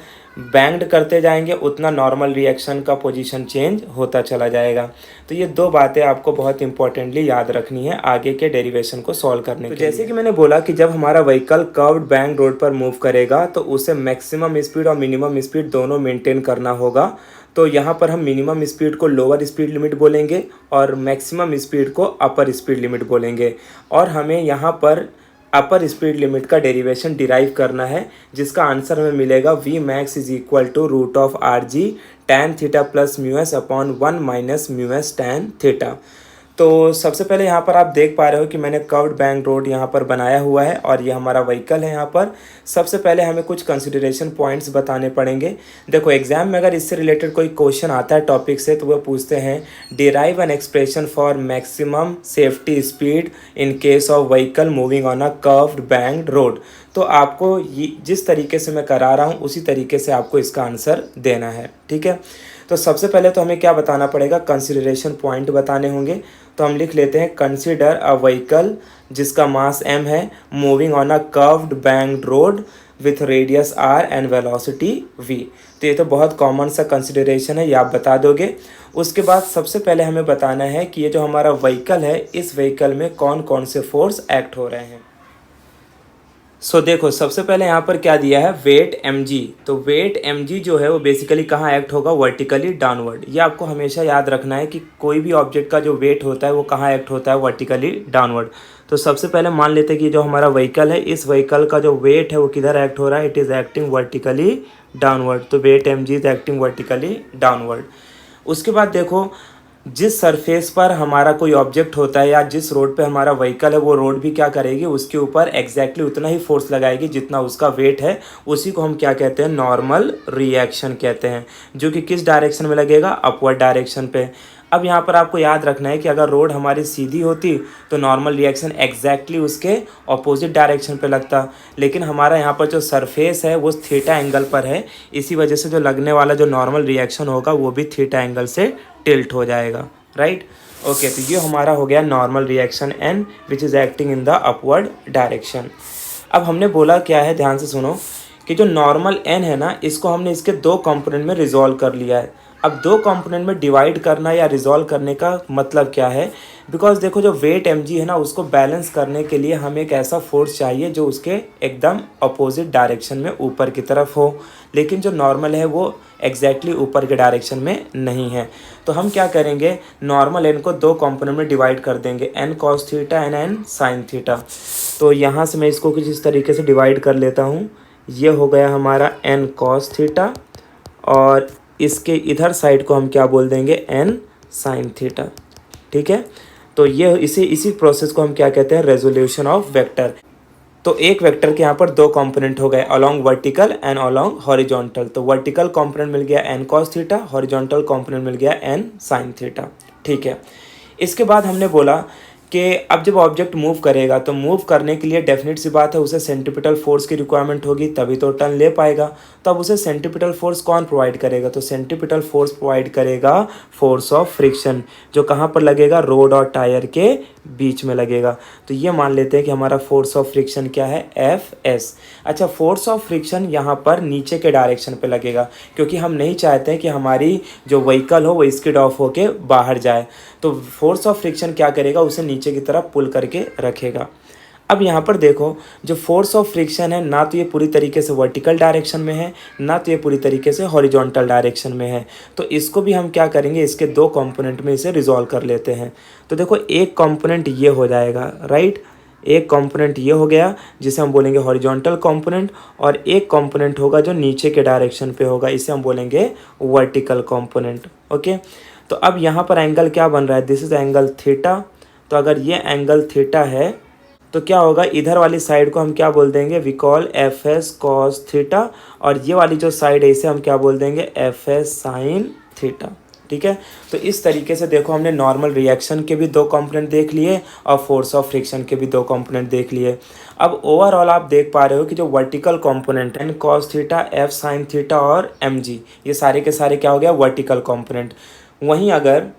S1: बैंक्ड करते जाएंगे उतना नॉर्मल रिएक्शन का पोजीशन चेंज होता चला जाएगा। तो ये दो बातें आपको बहुत इंपॉर्टेंटली याद रखनी है आगे के डेरिवेशन को सॉल्व करने के लिए। जैसे कि मैंने बोला कि जब हमारा व्हीकल कर्व्ड बैंक रोड पर मूव करेगा तो उसे मैक्सिमम स्पीड और मिनिमम स्पीड दोनों मेंटेन करना होगा। तो यहाँ पर हम मिनिमम स्पीड को लोअर स्पीड लिमिट बोलेंगे और मैक्सिमम स्पीड को अपर स्पीड लिमिट बोलेंगे। और हमें यहाँ पर अपर स्पीड लिमिट का डेरिवेशन डिराइव करना है, जिसका आंसर हमें मिलेगा V max is equal to root of are G tan theta plus mu S upon 1 minus mu S tan theta. तो सबसे पहले यहाँ पर आप देख पा रहे हो कि मैंने कर्व्ड बैंक रोड यहाँ पर बनाया हुआ है और ये हमारा व्हीकल है। यहाँ पर सबसे पहले हमें कुछ कंसिडरेशन पॉइंट्स बताने पड़ेंगे। देखो एग्जाम में अगर इससे रिलेटेड कोई क्वेश्चन आता है टॉपिक से तो वो पूछते हैं derive an expression for maximum safety speed in case of vehicle moving on a curved bank road. तो आपको जिस तरीके से मैं करा रहा हूँ उसी तरीके से आपको इसका आंसर देना है, ठीक है। तो सबसे पहले तो हमें क्या बताना पड़ेगा, कंसिडरेशन पॉइंट बताने होंगे। तो हम लिख लेते हैं कंसीडर अ व्हीकल जिसका मास m है moving on a curved banked road with radius r and velocity v। तो ये तो बहुत कॉमन सा कंसिडरेशन है, ये आप बता दोगे। उसके बाद सबसे पहले हमें बताना है कि ये जो हमारा व्हीकल है इस व्हीकल में कौन कौन से फोर्स एक्ट हो रहे हैं। सो देखो सबसे पहले यहाँ पर क्या दिया है, वेट mg। तो वेट mg जो है वो बेसिकली कहाँ एक्ट होगा, वर्टिकली डाउनवर्ड। ये आपको हमेशा याद रखना है कि कोई भी ऑब्जेक्ट का जो वेट होता है वो कहाँ एक्ट होता है, वर्टिकली डाउनवर्ड। तो सबसे पहले मान लेते हैं कि जो हमारा व्हीकल है इस व्हीकल का जो वेट है वो किधर एक्ट हो रहा है, it is acting vertically downward. तो weight mg is acting vertically downward. उसके बाद देखो जिस सरफेस पर हमारा कोई ऑब्जेक्ट होता है या जिस रोड पे हमारा व्हीकल है वो रोड भी क्या करेगी, उसके ऊपर एग्जैक्टली उतना ही फोर्स लगाएगी जितना उसका वेट है। उसी को हम क्या कहते हैं, नॉर्मल रिएक्शन कहते हैं, जो कि किस डायरेक्शन में लगेगा, अपवर्ड डायरेक्शन पे। अब यहाँ पर आपको याद रखना है कि अगर रोड हमारी सीधी होती तो नॉर्मल रिएक्शन एग्जैक्टली उसके ऑपोजिट डायरेक्शन पे लगता, लेकिन हमारा यहाँ पर जो सरफेस है वो थीटा एंगल पर है, इसी वजह से जो लगने वाला जो नॉर्मल रिएक्शन होगा वो भी थीटा एंगल से टिल्ट हो जाएगा, राइट। ओके, तो ये हमारा हो गया normal reaction N which is acting in the upward direction. अब हमने बोला क्या है, ध्यान से सुनो, कि जो नॉर्मल एन है ना इसको हमने इसके दो कंपोनेंट में रिजॉल्व कर लिया है। अब दो कंपोनेंट में डिवाइड करना या रिजॉल्व करने का मतलब क्या है, बिकॉज देखो जो वेट mg है ना उसको बैलेंस करने के लिए हमें एक ऐसा फोर्स चाहिए जो उसके एकदम अपोजिट डायरेक्शन में ऊपर की तरफ हो। लेकिन जो नॉर्मल है वो एग्जैक्टली ऊपर के डायरेक्शन में नहीं है। तो हम क्या करेंगे, नॉर्मल एन को दो कंपोनेंट में डिवाइड कर देंगे, N cos theta and N sine theta. तो यहाँ से मैं इसको कुछ इस तरीके से डिवाइड कर लेता हूँ। ये हो गया हमारा एन कॉस थीटा और इसके इधर साइड को हम क्या बोल देंगे, एन साइन थीटा। ठीक है, तो ये इसी प्रोसेस को हम क्या कहते हैं, रेजोल्यूशन ऑफ वेक्टर। तो एक वेक्टर के यहाँ पर दो कंपोनेंट हो गए, along vertical and along horizontal. तो वर्टिकल कंपोनेंट मिल गया N cos theta, horizontal component मिल गया एन साइन थीटा। ठीक है, इसके बाद हमने बोला कि अब जब ऑब्जेक्ट मूव करेगा तो मूव करने के लिए डेफिनेट सी बात है उसे सेंट्रीपिटल फोर्स की रिक्वायरमेंट होगी, तभी तो टर्न ले पाएगा। तो अब उसे सेंट्रीपिटल फोर्स कौन प्रोवाइड करेगा, तो सेंट्रीपिटल फोर्स प्रोवाइड करेगा फोर्स ऑफ फ्रिक्शन, जो कहाँ पर लगेगा, रोड और टायर के बीच में लगेगा। तो ये मान लेते हैं कि हमारा फोर्स ऑफ फ्रिक्शन क्या है, एफ एस। अच्छा, फोर्स ऑफ फ्रिक्शन यहाँ पर नीचे के डायरेक्शन पे लगेगा, क्योंकि हम नहीं चाहते हैं कि हमारी जो व्हीकल हो वो स्किड ऑफ होके बाहर जाए। तो फोर्स ऑफ फ्रिक्शन क्या करेगा, उसे नीचे की तरफ पुल करके रखेगा। अब यहाँ पर देखो, जो फोर्स ऑफ फ्रिक्शन है ना तो ये पूरी तरीके से वर्टिकल डायरेक्शन में है, ना तो ये पूरी तरीके से हॉरिजॉन्टल डायरेक्शन में है। तो इसको भी हम क्या करेंगे, इसके दो कंपोनेंट में इसे रिजॉल्व कर लेते हैं। तो देखो, एक कंपोनेंट ये हो जाएगा, राइट, एक कंपोनेंट ये हो गया जिसे हम बोलेंगे हॉरिजॉन्टल कंपोनेंट, और एक कंपोनेंट होगा जो नीचे के डायरेक्शन पे होगा, इसे हम बोलेंगे वर्टिकल कंपोनेंट। ओके, तो अब यहाँ पर एंगल क्या बन रहा है, दिस इज एंगल थीटा। तो अगर ये एंगल थीटा है तो क्या होगा, इधर वाली साइड को हम क्या बोल देंगे, we call F S cos theta, और ये वाली जो साइड है इसे हम क्या बोल देंगे, एफ एस साइन थीटा। ठीक है, तो इस तरीके से देखो हमने नॉर्मल रिएक्शन के भी दो कंपोनेंट देख लिए और फोर्स ऑफ फ्रिक्शन के भी दो कंपोनेंट देख लिए। अब ओवरऑल आप देख पा रहे हो कि जो vertical component N cos theta, F sine theta और एम जी, ये सारे के सारे क्या हो गया, वर्टिकल कंपोनेंट। वहीं अगर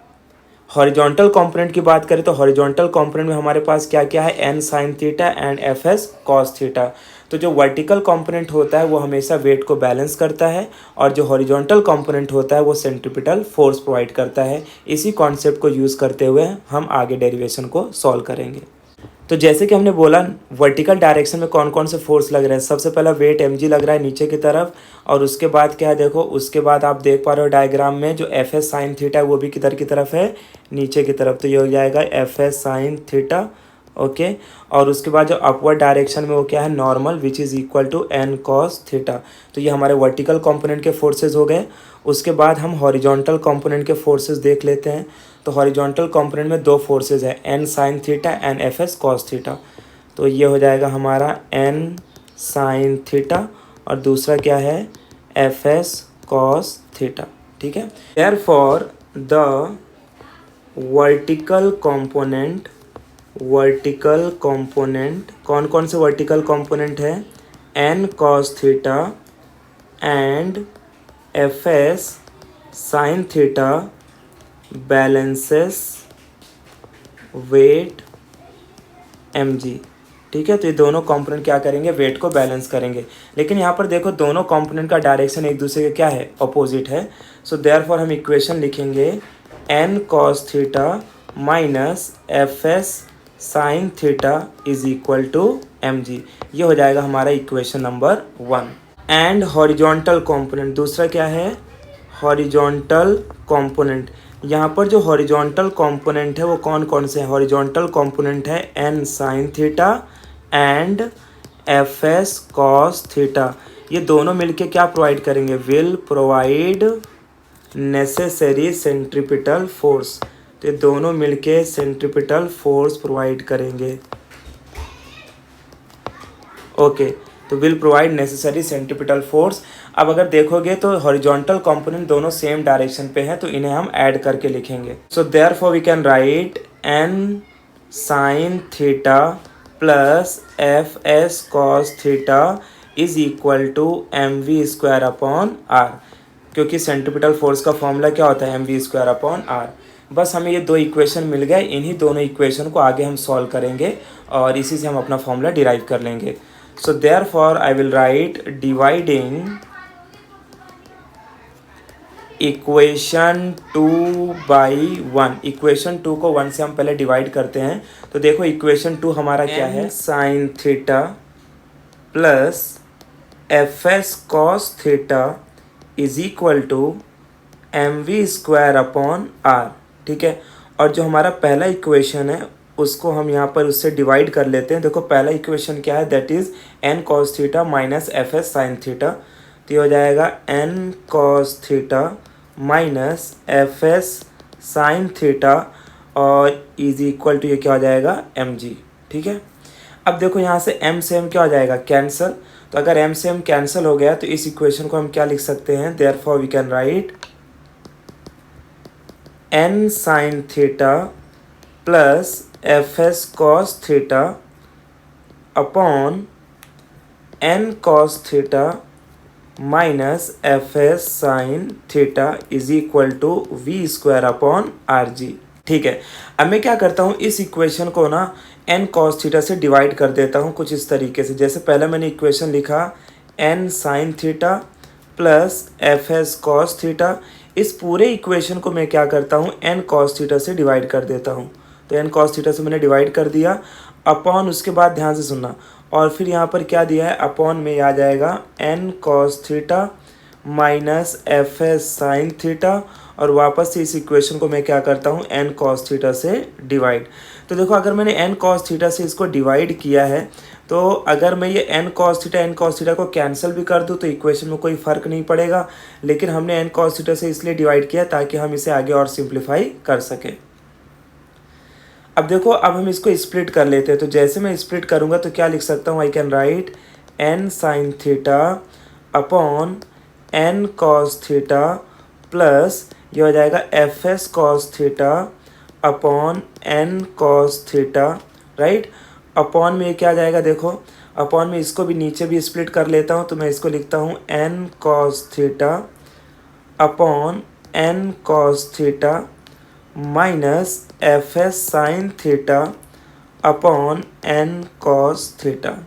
S1: हॉरिजॉन्टल कंपोनेंट की बात करें तो हॉरिजॉन्टल कंपोनेंट में हमारे पास क्या क्या है, N sine theta and F S cos theta. तो जो वर्टिकल कंपोनेंट होता है वो हमेशा वेट को बैलेंस करता है, और जो हॉरिजॉन्टल कंपोनेंट होता है वो सेंट्रीपिटल फोर्स प्रोवाइड करता है। इसी कॉन्सेप्ट को यूज़ करते हुए हम आगे डेरिवेशन को सॉल्व करेंगे। तो जैसे कि हमने बोला, वर्टिकल डायरेक्शन में कौन कौन से फोर्स लग रहे हैं, सबसे पहला वेट mg लग रहा है नीचे की तरफ, और उसके बाद क्या है, देखो उसके बाद आप देख पा रहे हो डायग्राम में जो एफ एस साइन थीटा है वो भी किधर की तरफ है, नीचे की तरफ। तो ये हो जाएगा F S sine theta. Okay, और उसके बाद जो अपवर्ड डायरेक्शन में वो क्या है, normal, which is equal to N cos theta. तो ये हमारे वर्टिकल कंपोनेंट के फोर्सेज हो गए। उसके बाद हम हॉरिजॉन्टल कंपोनेंट के फोर्सेज देख लेते हैं। तो हॉरिजॉन्टल कंपोनेंट में दो फोर्सेज है, N sine theta and F S cos theta. तो ये हो जाएगा हमारा एन साइन थीटा और दूसरा क्या है, एफ एस कॉस थीटा। ठीक है, देयरफॉर द वर्टिकल कंपोनेंट कौन कौन से वर्टिकल कंपोनेंट है, N cos theta and F S sine theta balances weight mg। ठीक है, तो ये दोनों कंपोनेंट क्या करेंगे, वेट को बैलेंस करेंगे। लेकिन यहाँ पर देखो दोनों कंपोनेंट का डायरेक्शन एक दूसरे के क्या है, अपोजिट है। सो देयरफॉर हम इक्वेशन लिखेंगे N cos theta minus F S sine theta is equal to mg। ये हो जाएगा हमारा equation number 1। And horizontal component दूसरा क्या है, हॉरिजॉन्टल कंपोनेंट। यहाँ पर जो हॉरिजॉन्टल कंपोनेंट है वो कौन कौन से हैं, हॉरिजॉन्टल कंपोनेंट है N sine theta and F S cos theta. ये दोनों मिलके क्या प्रोवाइड करेंगे, will provide necessary centripetal force. तो ये दोनों मिलके सेंट्रीपिटल फोर्स प्रोवाइड करेंगे। ओके, तो will provide necessary centripetal force. अब अगर देखोगे तो हॉरिजॉन्टल कंपोनेंट दोनों सेम डायरेक्शन पे हैं, तो इन्हें हम ऐड करके लिखेंगे। So therefore we can write N sine theta plus F S cos theta is equal to M we square upon R, क्योंकि सेंट्रीपिटल फोर्स का फॉर्मूला क्या होता है, M we square upon R. बस हमें ये दो इक्वेशन मिल गए, इन्हीं दोनों इक्वेशन को आगे हम सॉल्व करेंगे और इसी से हम अपना फॉर्मूला डिराइव कर लेंगे। So therefore I will write dividing equation 2 by 1। equation 2 को 1 से हम पहले डिवाइड करते हैं। तो देखो equation 2 हमारा क्या है, sine theta plus F S cos theta is equal to M we square upon R. ठीक है, और जो हमारा पहला इक्वेशन है उसको हम यहाँ पर उससे डिवाइड कर लेते हैं। देखो पहला इक्वेशन क्या है, that is N cos theta minus F S sine theta. तो ये हो जाएगा N cos theta minus F S sine theta और इज इक्वल टू ये क्या हो जाएगा एम जी। ठीक है, अब देखो यहाँ से m से m क्या हो जाएगा, कैंसल। तो अगर m से m कैंसल हो गया तो इस इक्वेशन को हम क्या लिख सकते हैं, therefore we can write n sine theta plus F S cos theta upon n cos theta minus F S sine theta is equal to we square upon R G. ठीक है, अब मैं क्या करता हूँ, इस इक्वेशन को ना n cos थीटा से डिवाइड कर देता हूँ कुछ इस तरीके से। जैसे पहले मैंने इक्वेशन लिखा n sin theta plus F S cos theta, इस पूरे इक्वेशन को मैं क्या करता हूँ n cos थीटा से डिवाइड कर देता हूँ। तो n cos थीटा से मैंने डिवाइड कर दिया, अपॉन उसके बाद ध्यान से सुनना, और फिर यहाँ पर क्या दिया है, अपॉन में आ जाएगा n cos theta minus F S sine theta, और वापस से इस इक्वेशन को मैं क्या करता हूँ n cos थीटा से डिवाइड। तो देखो अगर मैंने n cos थीटा से इसको डिवाइड किया है तो अगर मैं ये n cos थीटा को कैंसिल भी कर दूँ तो इक्वेशन में कोई फ़र्क नहीं पड़ेगा, लेकिन हमने n cos थीटा से इसलिए डिवाइड किया ताकि हम इसे आगे और सिंप्लीफाई कर सकें। अब देखो अब हम इसको स्प्लिट कर लेते हैं। तो जैसे मैं स्प्लिट करूँगा तो क्या लिख सकता हूँ, I can write n sine theta upon n cos theta plus ये हो जाएगा F S cos theta upon N cos theta, right. Upon में क्या आ जाएगा, देखो अपॉन में इसको भी नीचे भी स्प्लिट कर लेता हूँ। तो मैं इसको लिखता हूँ N cos theta upon N cos theta minus F S sine theta upon N cos theta.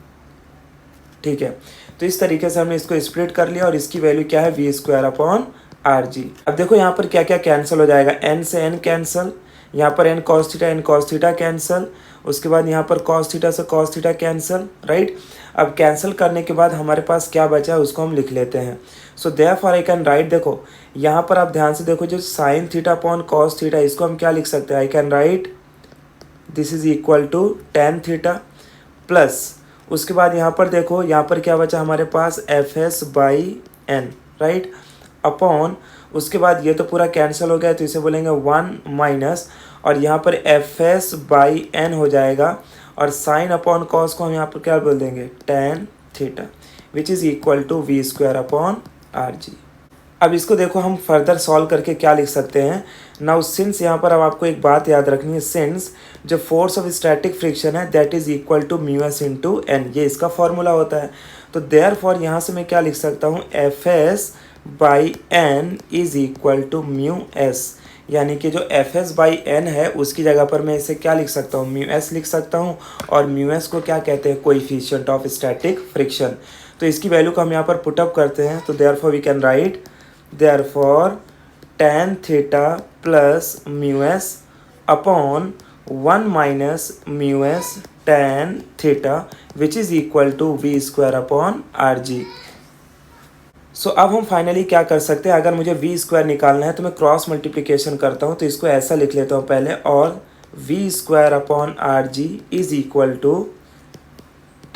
S1: ठीक है, तो इस तरीके से हमने इसको स्प्लिट कर लिया और इसकी वैल्यू क्या है, V square upon R G. अब देखो यहाँ पर क्या क्या कैंसिल हो जाएगा, n से n कैंसिल, यहाँ पर n cos थीटा कैंसिल, उसके बाद यहाँ पर cos थीटा से cos थीटा कैंसिल, राइट। अब कैंसिल करने के बाद हमारे पास क्या बचा है उसको हम लिख लेते हैं। So therefore I can write, देखो यहाँ पर आप ध्यान से देखो, जो sine theta upon cos theta इसको हम क्या लिख सकते हैं, I can write this is equal to tan theta plus उसके बाद यहाँ पर देखो यहाँ पर क्या बचा हमारे पास, F S by N, right, upon उसके बाद ये तो पूरा कैंसिल हो गया तो इसे बोलेंगे वन माइनस, और यहाँ पर एफ एस बाई एन हो जाएगा, और साइन अपॉन कॉस को हम यहाँ पर क्या बोल देंगे, tan theta, which is equal to we square upon R G. अब इसको देखो हम फर्दर सॉल्व करके क्या लिख सकते हैं। नाउ सिंस यहाँ पर अब आपको एक बात याद रखनी है, सिंस जो फोर्स ऑफ स्टैटिक फ्रिक्शन है that is equal to mu S into N, ये इसका फॉर्मूला होता है। तो देयरफॉर यहाँ से मैं क्या लिख सकता हूँ, F S by N is equal to mu S, यानी कि जो एफ एस बाई एन है उसकी जगह पर मैं इसे क्या लिख सकता हूँ, म्यू एस लिख सकता हूँ, और म्यू एस को क्या कहते हैं, कोएफिशिएंट ऑफ स्टैटिक फ्रिक्शन। तो इसकी वैल्यू को हम यहाँ पर पुटअप करते हैं। तो therefore we can write therefore tan theta plus mu S upon one minus mu S tan theta which is equal to we square upon are G. So अब हम फाइनली क्या कर सकते हैं, अगर मुझे वी स्क्वायर निकालना है तो मैं क्रॉस मल्टीप्लिकेशन करता हूँ। तो इसको ऐसा लिख लेता हूँ पहले, और V square upon R G is equal to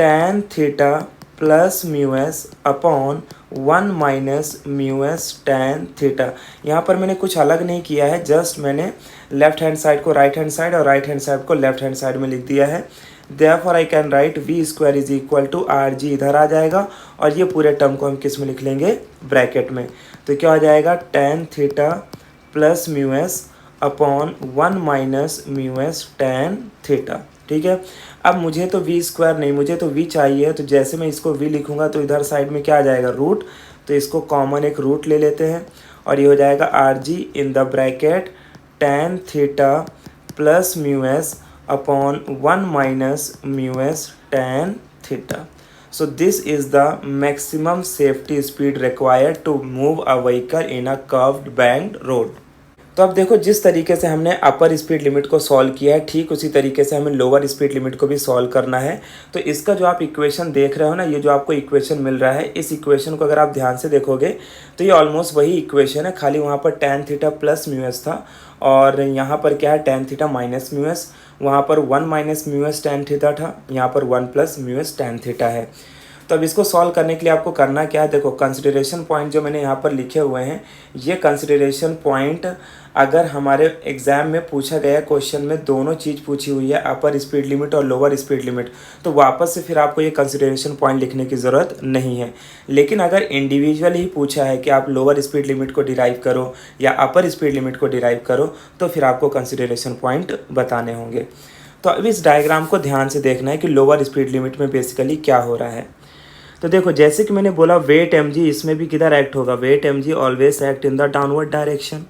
S1: tan theta plus mu S upon one minus mu S tan theta. यहाँ पर मैंने कुछ अलग नहीं किया है, जस्ट मैंने लेफ्ट हैंड साइड को राइट हैंड साइड और राइट हैंड साइड को लेफ्ट हैंड साइड में लिख दिया है। Therefore I can write v square is equal to r g, इधर आ जाएगा, और ये पूरे टर्म को हम किस में लिख लेंगे, ब्रैकेट में। तो क्या हो जाएगा, tan theta plus mu S upon one minus mu S tan theta. ठीक है, अब मुझे तो वी स्क्वायर नहीं, मुझे तो वी चाहिए। तो जैसे मैं इसको वी लिखूंगा तो इधर साइड में क्या आ जाएगा, रूट। तो इसको कॉमन एक रूट ले लेते हैं, और ये हो जाएगा R G in the bracket tan theta plus mu S upon one minus mu S tan theta. So this is the maximum safety speed required to move a vehicle in a curved banked road. तो अब देखो जिस तरीके से हमने अपर स्पीड लिमिट को सॉल्व किया है ठीक उसी तरीके से हमें लोअर स्पीड लिमिट को भी सॉल्व करना है। तो इसका जो आप इक्वेशन देख रहे हो ना, ये जो आपको इक्वेशन मिल रहा है, इस इक्वेशन को अगर आप ध्यान से देखोगे तो ये ऑलमोस्ट वही इक्वेशन है, खाली वहाँ पर tan theta plus mu S था और यहाँ पर क्या है tan theta minus mu S, वहाँ पर 1 minus mu S tan theta था, यहाँ पर 1 plus mu S tan theta है। तो अब इसको सॉल्व करने के लिए आपको करना क्या है, देखो कंसिडरेशन पॉइंट जो मैंने यहाँ पर लिखे हुए हैं, ये कंसिडरेशन पॉइंट अगर हमारे एग्जाम में पूछा गया क्वेश्चन में दोनों चीज़ पूछी हुई है, अपर स्पीड लिमिट और लोअर स्पीड लिमिट, तो वापस से फिर आपको ये कंसिडरेशन पॉइंट लिखने की ज़रूरत नहीं है। लेकिन अगर इंडिविजुअल ही पूछा है कि आप लोअर स्पीड लिमिट को डिराइव करो या अपर स्पीड लिमिट को डिराइव करो, तो फिर आपको कंसिडरेशन पॉइंट बताने होंगे। तो अब इस डायग्राम को ध्यान से देखना है कि लोअर स्पीड लिमिट में बेसिकली क्या हो रहा है। तो देखो जैसे कि मैंने बोला वेट mg, इसमें भी किधर एक्ट होगा, weight mg always act in the downward direction,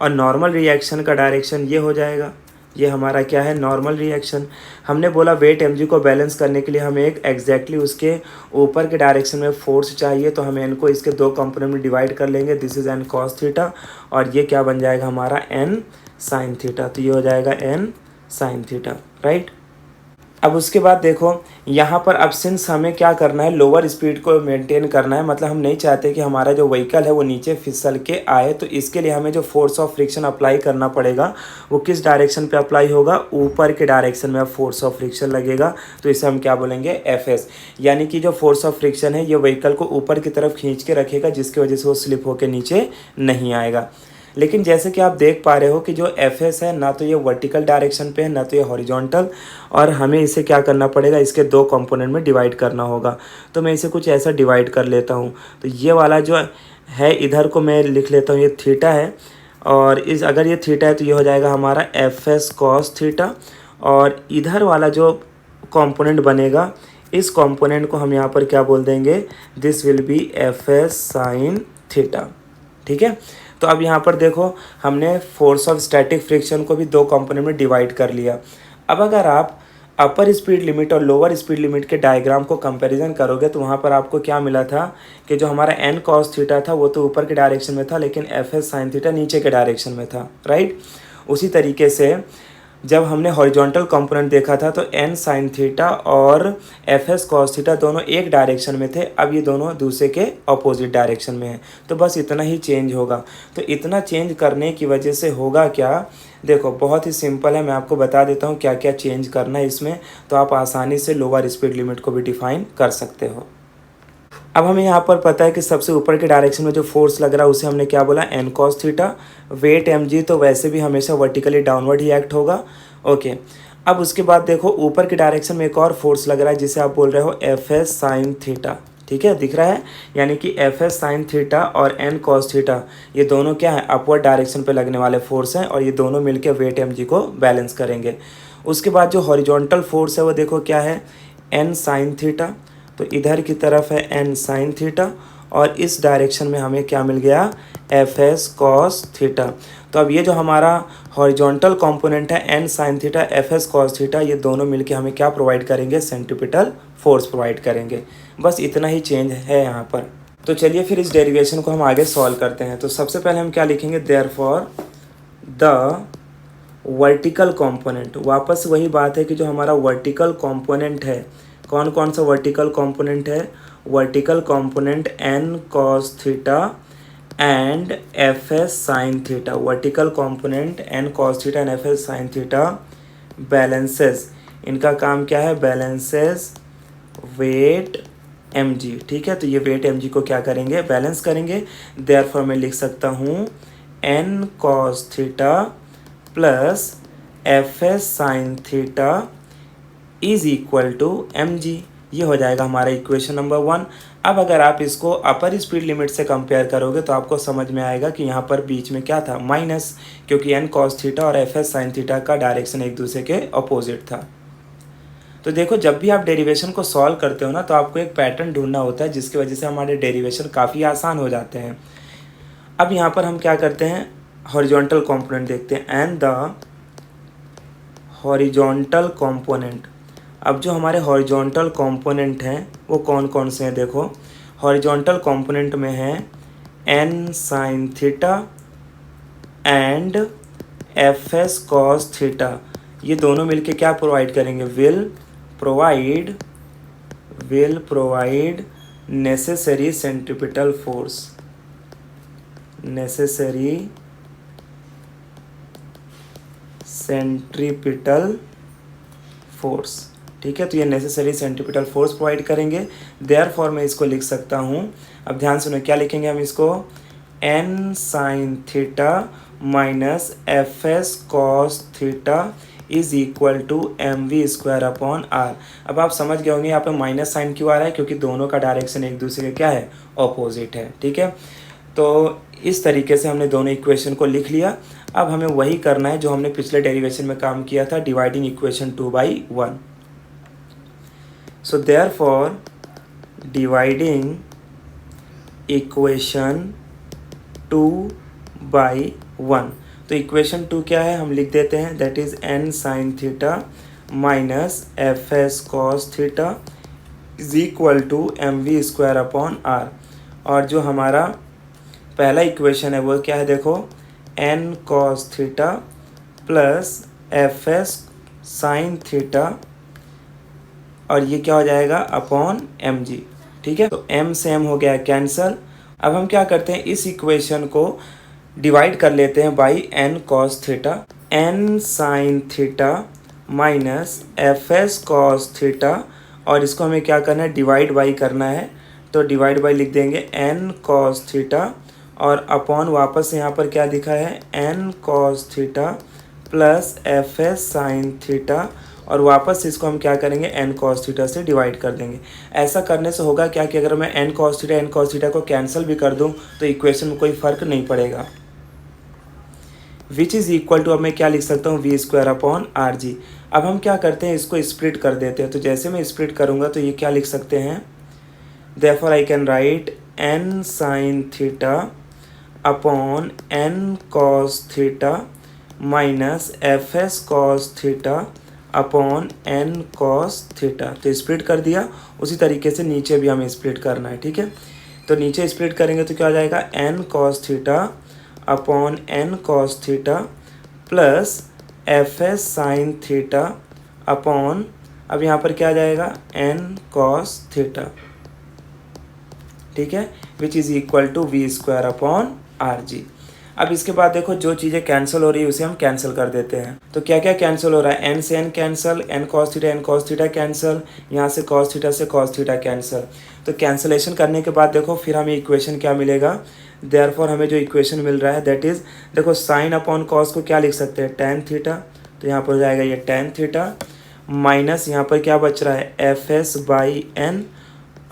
S1: और नॉर्मल रिएक्शन का डायरेक्शन ये हो जाएगा, ये हमारा क्या है नॉर्मल रिएक्शन। हमने बोला वेट mg को बैलेंस करने के लिए हमें एक एग्जैक्टली उसके ऊपर के डायरेक्शन में फोर्स चाहिए, तो हम n को इसके दो कंपोनेंट में डिवाइड कर लेंगे, this is n cos theta और ये क्या बन जाएगा हमारा n sin थीटा, तो ये हो जाएगा n sin थीटा, राइट। अब उसके बाद देखो यहाँ पर अब सिंस हमें क्या करना है, लोअर स्पीड को मेंटेन करना है, मतलब हम नहीं चाहते कि हमारा जो व्हीकल है वो नीचे फिसल के आए, तो इसके लिए हमें जो फोर्स ऑफ फ्रिक्शन अप्लाई करना पड़ेगा वो किस डायरेक्शन पे अप्लाई होगा, ऊपर के डायरेक्शन में अब फोर्स ऑफ फ्रिक्शन लगेगा, तो इसे हम क्या बोलेंगे Fs, यानी कि जो फोर्स ऑफ फ्रिक्शन है ये व्हीकल को ऊपर की तरफ खींच के रखेगा, जिसकी वजह से वो स्लिप होकर नीचे नहीं आएगा। लेकिन जैसे कि आप देख पा रहे हो कि जो Fs है ना तो ये वर्टिकल डायरेक्शन पे है ना तो ये हॉरिजॉन्टल, और हमें इसे क्या करना पड़ेगा, इसके दो कंपोनेंट में डिवाइड करना होगा। तो मैं इसे कुछ ऐसा डिवाइड कर लेता हूँ, तो ये वाला जो है इधर को मैं लिख लेता हूँ, ये थीटा है, और इस अगर ये थीटा है तो ये हो जाएगा हमारा Fs cos थीटा, और इधर वाला जो कंपोनेंट बनेगा इस कंपोनेंट को हम यहाँ पर क्या बोल देंगे, this will B Fs sin theta, ठीक है। तो अब यहाँ पर देखो हमने फोर्स ऑफ स्टैटिक फ्रिक्शन को भी दो कंपोनेंट में डिवाइड कर लिया। अब अगर आप अपर स्पीड लिमिट और लोअर स्पीड लिमिट के डायग्राम को कंपैरिजन करोगे तो वहाँ पर आपको क्या मिला था कि जो हमारा n cos थीटा था वो तो ऊपर के डायरेक्शन में था, लेकिन Fs sin थीटा नीचे के डायरेक्शन में था, राइट। उसी तरीके से जब हमने हॉरिजॉन्टल कंपोनेंट देखा था तो n sin थीटा और Fs cos थीटा दोनों एक डायरेक्शन में थे, अब ये दोनों दूसरे के अपोजिट डायरेक्शन में है, तो बस इतना ही चेंज होगा। तो इतना चेंज करने की वजह से होगा क्या, देखो बहुत ही सिंपल है, मैं आपको बता देता हूँ क्या क्या चेंज करना है इसमें, तो आप आसानी से लोअर स्पीड लिमिट को भी डिफाइन कर सकते हो। अब हमें यहाँ पर पता है कि सबसे ऊपर के डायरेक्शन में जो फोर्स लग रहा है उसे हमने क्या बोला, n cos theta. Weight mg तो वैसे भी हमेशा वर्टिकली डाउनवर्ड ही एक्ट होगा, ओके। अब उसके बाद देखो ऊपर के डायरेक्शन में एक और फोर्स लग रहा है जिसे आप बोल रहे हो Fs sin थीटा, ठीक है, दिख रहा है, यानी कि Fs sin थीटा और n cos थीटा ये दोनों क्या है अपवर्ड डायरेक्शन पे लगने वाले फोर्स हैं, और ये दोनों मिलकर वेट mg को बैलेंस करेंगे। उसके बाद जो हॉरिजॉन्टल फोर्स है वो देखो क्या है, n sin थीटा, तो इधर की तरफ है n sin थीटा, और इस डायरेक्शन में हमें क्या मिल गया, Fs cos थीटा। तो अब ये जो हमारा हॉरिजॉन्टल कंपोनेंट है n sin theta Fs cos theta, ये दोनों मिलके हमें क्या प्रोवाइड करेंगे, सेंट्रीपिटल फोर्स प्रोवाइड करेंगे। बस इतना ही चेंज है यहाँ पर। तो चलिए फिर इस डेरिवेशन को हम आगे सॉल्व करते हैं। तो सबसे पहले हम क्या लिखेंगे, देयरफॉर द वर्टिकल कंपोनेंट, वापस वही बात है कि जो हमारा वर्टिकल कंपोनेंट है, कौन कौन सा वर्टिकल कंपोनेंट है, vertical component n cos theta and Fs sin theta, vertical component n cos theta and Fs sin theta balances, इनका काम क्या है, बैलेंसेस वेट mg, ठीक है। तो ये वेट mg को क्या करेंगे, बैलेंस करेंगे। देयरफॉर मैं लिख सकता हूँ n cos theta plus Fs sin theta is equal to mg, ये हो जाएगा हमारा इक्वेशन नंबर 1। अब अगर आप इसको अपर स्पीड लिमिट से कंपेयर करोगे तो आपको समझ में आएगा कि यहाँ पर बीच में क्या था, माइनस, क्योंकि n cos थीटा और Fs sin थीटा का डायरेक्शन एक दूसरे के अपोजिट था। तो देखो जब भी आप डेरिवेशन को सॉल्व करते हो ना तो आपको एक पैटर्न ढूंढना होता है, जिसकी वजह से हमारे डेरिवेशन काफ़ी आसान हो जाते हैं। अब यहाँ पर हम क्या करते हैं, हॉरिजॉन्टल कंपोनेंट देखते हैं, एंड द हॉरिजॉन्टल कंपोनेंट। अब जो हमारे हॉरिजॉन्टल कंपोनेंट हैं वो कौन कौन से हैं, देखो हॉरिजॉन्टल कंपोनेंट में है n sin theta and F S cos theta, ये दोनों मिलके क्या प्रोवाइड करेंगे, will provide necessary centripetal force, necessary centripetal force. ठीक है, तो ये नेसेसरी सेंट्रीपिटल फोर्स प्रोवाइड करेंगे। देयरफॉर मैं इसको लिख सकता हूँ, अब ध्यान सुनो क्या लिखेंगे हम इसको, n sine theta minus F S cos theta is equal to M we square upon r. अब आप समझ गए होंगे यहाँ पे माइनस साइन क्यों आ रहा है, क्योंकि दोनों का डायरेक्शन एक दूसरे के क्या है, ऑपोजिट है। ठीक है, तो इस तरीके से हमने दोनों इक्वेशन को लिख लिया। अब हमें वही करना है जो हमने पिछले डेरिवेशन में काम किया था, dividing equation 2/1। So therefore dividing equation 2/1, तो इक्वेशन 2 क्या है हम लिख देते हैं, that is n sine theta minus F S cos theta is equal to M we square upon are. और जो हमारा पहला इक्वेशन है वो क्या है, देखो n cos theta plus F S sine theta, और ये क्या हो जाएगा, अपॉन एम जी। ठीक है, तो एम से एम हो गया कैंसल। अब हम क्या करते हैं, इस इक्वेशन को डिवाइड कर लेते हैं by n cos theta, n sine theta minus F S cos theta, और इसको हमें क्या करना है, डिवाइड बाई करना है, तो डिवाइड बाई लिख देंगे एन कॉस थीटा, और अपॉन वापस यहाँ पर क्या दिखा है, N cos theta plus F S sine theta, और वापस इसको हम क्या करेंगे, एन कॉस थीटा से डिवाइड कर देंगे। ऐसा करने से होगा क्या कि अगर मैं एन कॉस थीटा को कैंसिल भी कर दूं तो इक्वेशन में कोई फर्क नहीं पड़ेगा। विच इज़ इक्वल टू, अब मैं क्या लिख सकता हूँ, v square upon R G. अब हम क्या करते हैं, इसको स्प्लिट कर देते हैं, तो जैसे मैं स्प्लिट करूँगा तो ये क्या लिख सकते हैं, therefore I can write N sine theta upon N cos theta minus F S cos theta upon N cos theta. तो स्प्लिट कर दिया, उसी तरीके से नीचे भी हमें स्प्लिट करना है। ठीक है, तो नीचे स्प्लिट करेंगे तो क्या हो जाएगा, N cos theta upon N cos theta plus F S sine theta upon, अब यहाँ पर क्या आ जाएगा, एन कॉस थीटा। ठीक है, which is equal to we square upon R G. अब इसके बाद देखो जो चीज़ें कैंसिल हो रही है उसे हम कैंसिल कर देते हैं। तो क्या क्या कैंसिल हो रहा है, एन से n cancel, n cos theta cancel, यहाँ से कॉस थीटा कैंसिल। तो कैंसिलेशन करने के बाद देखो फिर हमें इक्वेशन क्या मिलेगा, देयरफॉर हमें जो इक्वेशन मिल रहा है दैट इज़, देखो साइन अपॉन कॉस को क्या लिख सकते हैं, टेन थीटा, तो यहाँ पर हो जाएगा ये टेन थीटा माइनस यहाँ पर क्या बच रहा है, f S by n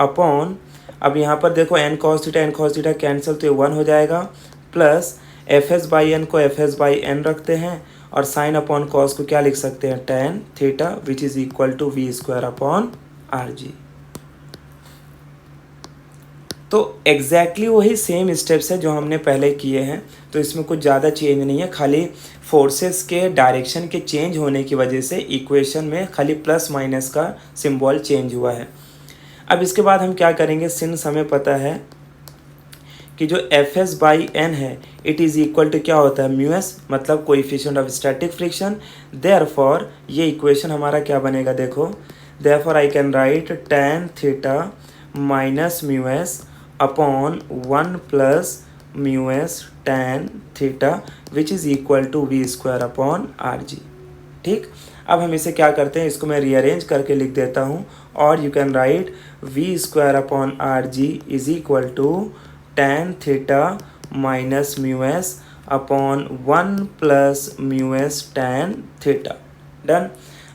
S1: upon, अब यहाँ पर देखो एन कॉस थीटा कैंसिल, तो ये 1 हो जाएगा, plus F S by n को एफ एस बाई एन रखते हैं, और साइन अपॉन कॉस को क्या लिख सकते हैं, tan theta which is equal to we square upon R G. तो एग्जैक्टली वही सेम स्टेप्स है जो हमने पहले किए हैं, तो इसमें कुछ ज़्यादा चेंज नहीं है, खाली फोर्सेस के डायरेक्शन के चेंज होने की वजह से इक्वेशन में खाली प्लस माइनस का सिंबल चेंज हुआ है। अब इसके बाद हम क्या करेंगे, सिंस हमें पता है कि जो एफ एस बाई एन है इट इज़ इक्वल टू क्या होता है, म्यू एस, मतलब coefficient of static friction. Therefore ये इक्वेशन हमारा क्या बनेगा, देखो therefore I can write tan theta minus mu S upon 1 plus mu S tan theta which is equal to we square upon R G. ठीक, अब हम इसे क्या करते हैं, इसको मैं रीअरेंज करके लिख देता हूँ, और you can write v square upon R G is equal to tan theta minus mu S upon 1 plus mu S tan theta. Done.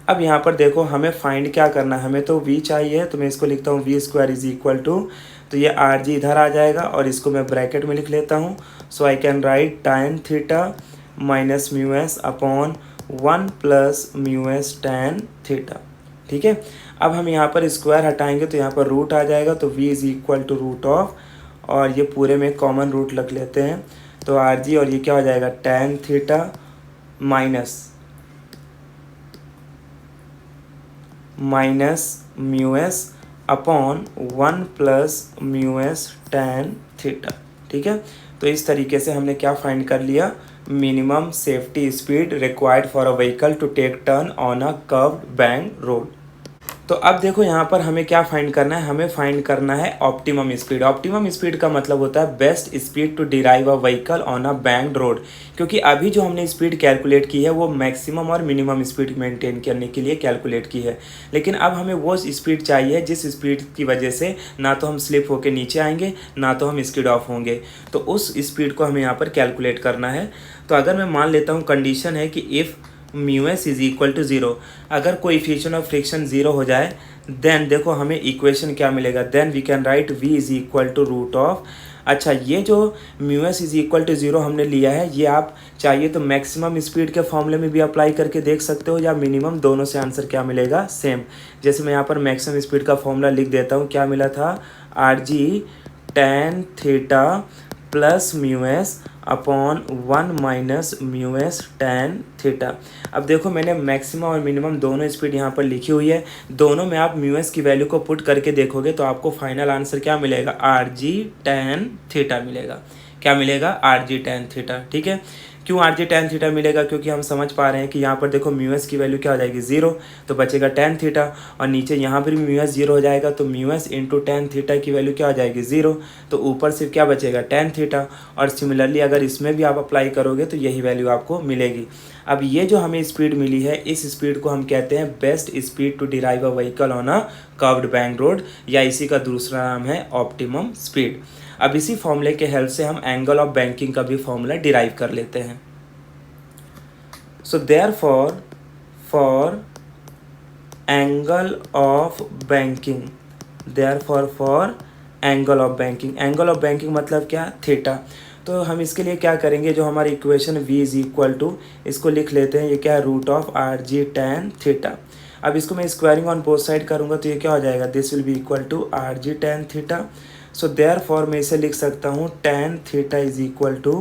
S1: अब यहाँ पर देखो हमें फाइंड क्या करना है, हमें तो v चाहिए, तो मैं इसको लिखता हूँ v square is equal to, तो ये आर जी इधर आ जाएगा और इसको मैं ब्रैकेट में लिख लेता हूँ। So I can write tan theta minus mu S upon 1 plus mu S tan theta. ठीक है, अब हम यहाँ पर स्क्वायर हटाएंगे तो यहाँ पर रूट आ जाएगा, तो v is equal to root of, और ये पूरे में कॉमन रूट रख लेते हैं, तो आर जी, और ये क्या हो जाएगा, ten theta minus mu S upon 1 plus mu S tan theta. ठीक है, तो इस तरीके से हमने क्या फाइंड कर लिया, minimum safety speed required for a vehicle to take turn on a curved bank road. तो अब देखो यहाँ पर हमें क्या फाइंड करना है, हमें फाइंड करना है ऑप्टिमम स्पीड। ऑप्टिमम स्पीड का मतलब होता है best speed to derive a vehicle on a banked road. क्योंकि अभी जो हमने स्पीड कैलकुलेट की है वो मैक्सिमम और मिनिमम स्पीड मेंटेन करने के लिए कैलकुलेट की है, लेकिन अब हमें वो स्पीड चाहिए जिस स्पीड की वजह से ना तो हम स्लिप होकर नीचे आएंगे ना तो हम स्किड ऑफ होंगे। तो उस स्पीड को हमें यहाँ पर कैलकुलेट करना है। तो अगर मैं मान लेता हूँ कंडीशन है कि if mu S is equal to zero, अगर कोएफिशिएंट ऑफ फ्रिक्शन ज़ीरो हो जाए देन देखो हमें इक्वेशन क्या मिलेगा, then we can write v is equal to root of. अच्छा, ये जो mu S is equal to zero हमने लिया है ये आप चाहिए तो मैक्सिमम स्पीड के फॉर्मूले में भी अप्लाई करके देख सकते हो या मिनिमम, दोनों से आंसर क्या मिलेगा सेम। जैसे मैं यहाँ पर मैक्सिमम स्पीड का फॉर्मूला लिख देता हूँ, क्या मिला था, are g tan theta plus mu S upon 1 minus mu S tan theta. अब देखो मैंने मैक्सिमम और मिनिमम दोनों स्पीड यहाँ पर लिखी हुई है, दोनों में आप म्यू एस की वैल्यू को पुट करके देखोगे तो आपको फाइनल आंसर क्या मिलेगा, आर जी टेन थीटा मिलेगा। क्या मिलेगा, आर जी टेन थीटा। ठीक है, क्यों आर जी टेन थीटा मिलेगा, क्योंकि हम समझ पा रहे हैं कि यहाँ पर देखो म्यू एस की वैल्यू क्या हो जाएगी, ज़ीरो, तो बचेगा टेन थीटा, और नीचे यहाँ पर भी म्यू एस ज़ीरो हो जाएगा तो mu S into tan theta की वैल्यू क्या हो जाएगी, ज़ीरो, तो ऊपर सिर्फ क्या बचेगा, टेन थीटा। और सिमिलरली अगर इसमें भी आप अप्लाई करोगे तो यही वैल्यू आपको मिलेगी। अब ये जो हमें स्पीड मिली है इस स्पीड को हम कहते हैं best speed to derive a vehicle on a curved bank road, या इसी का दूसरा नाम है ऑप्टिमम स्पीड। अब इसी फॉर्मूले के हेल्प से हम एंगल ऑफ बैंकिंग का भी फॉर्मूला डिराइव कर लेते हैं। So therefore for angle of banking, therefore for angle of banking, angle of banking मतलब क्या, थीटा। तो हम इसके लिए क्या करेंगे, जो हमारी equation v is equal to, इसको लिख लेते हैं, ये क्या है, root of are g tan theta. अब इसको मैं स्क्वायरिंग ऑन बोथ साइड करूँगा तो ये क्या हो जाएगा, this will be equal to r g tan theta. So therefore मैं इसे लिख सकता हूँ tan theta is equal to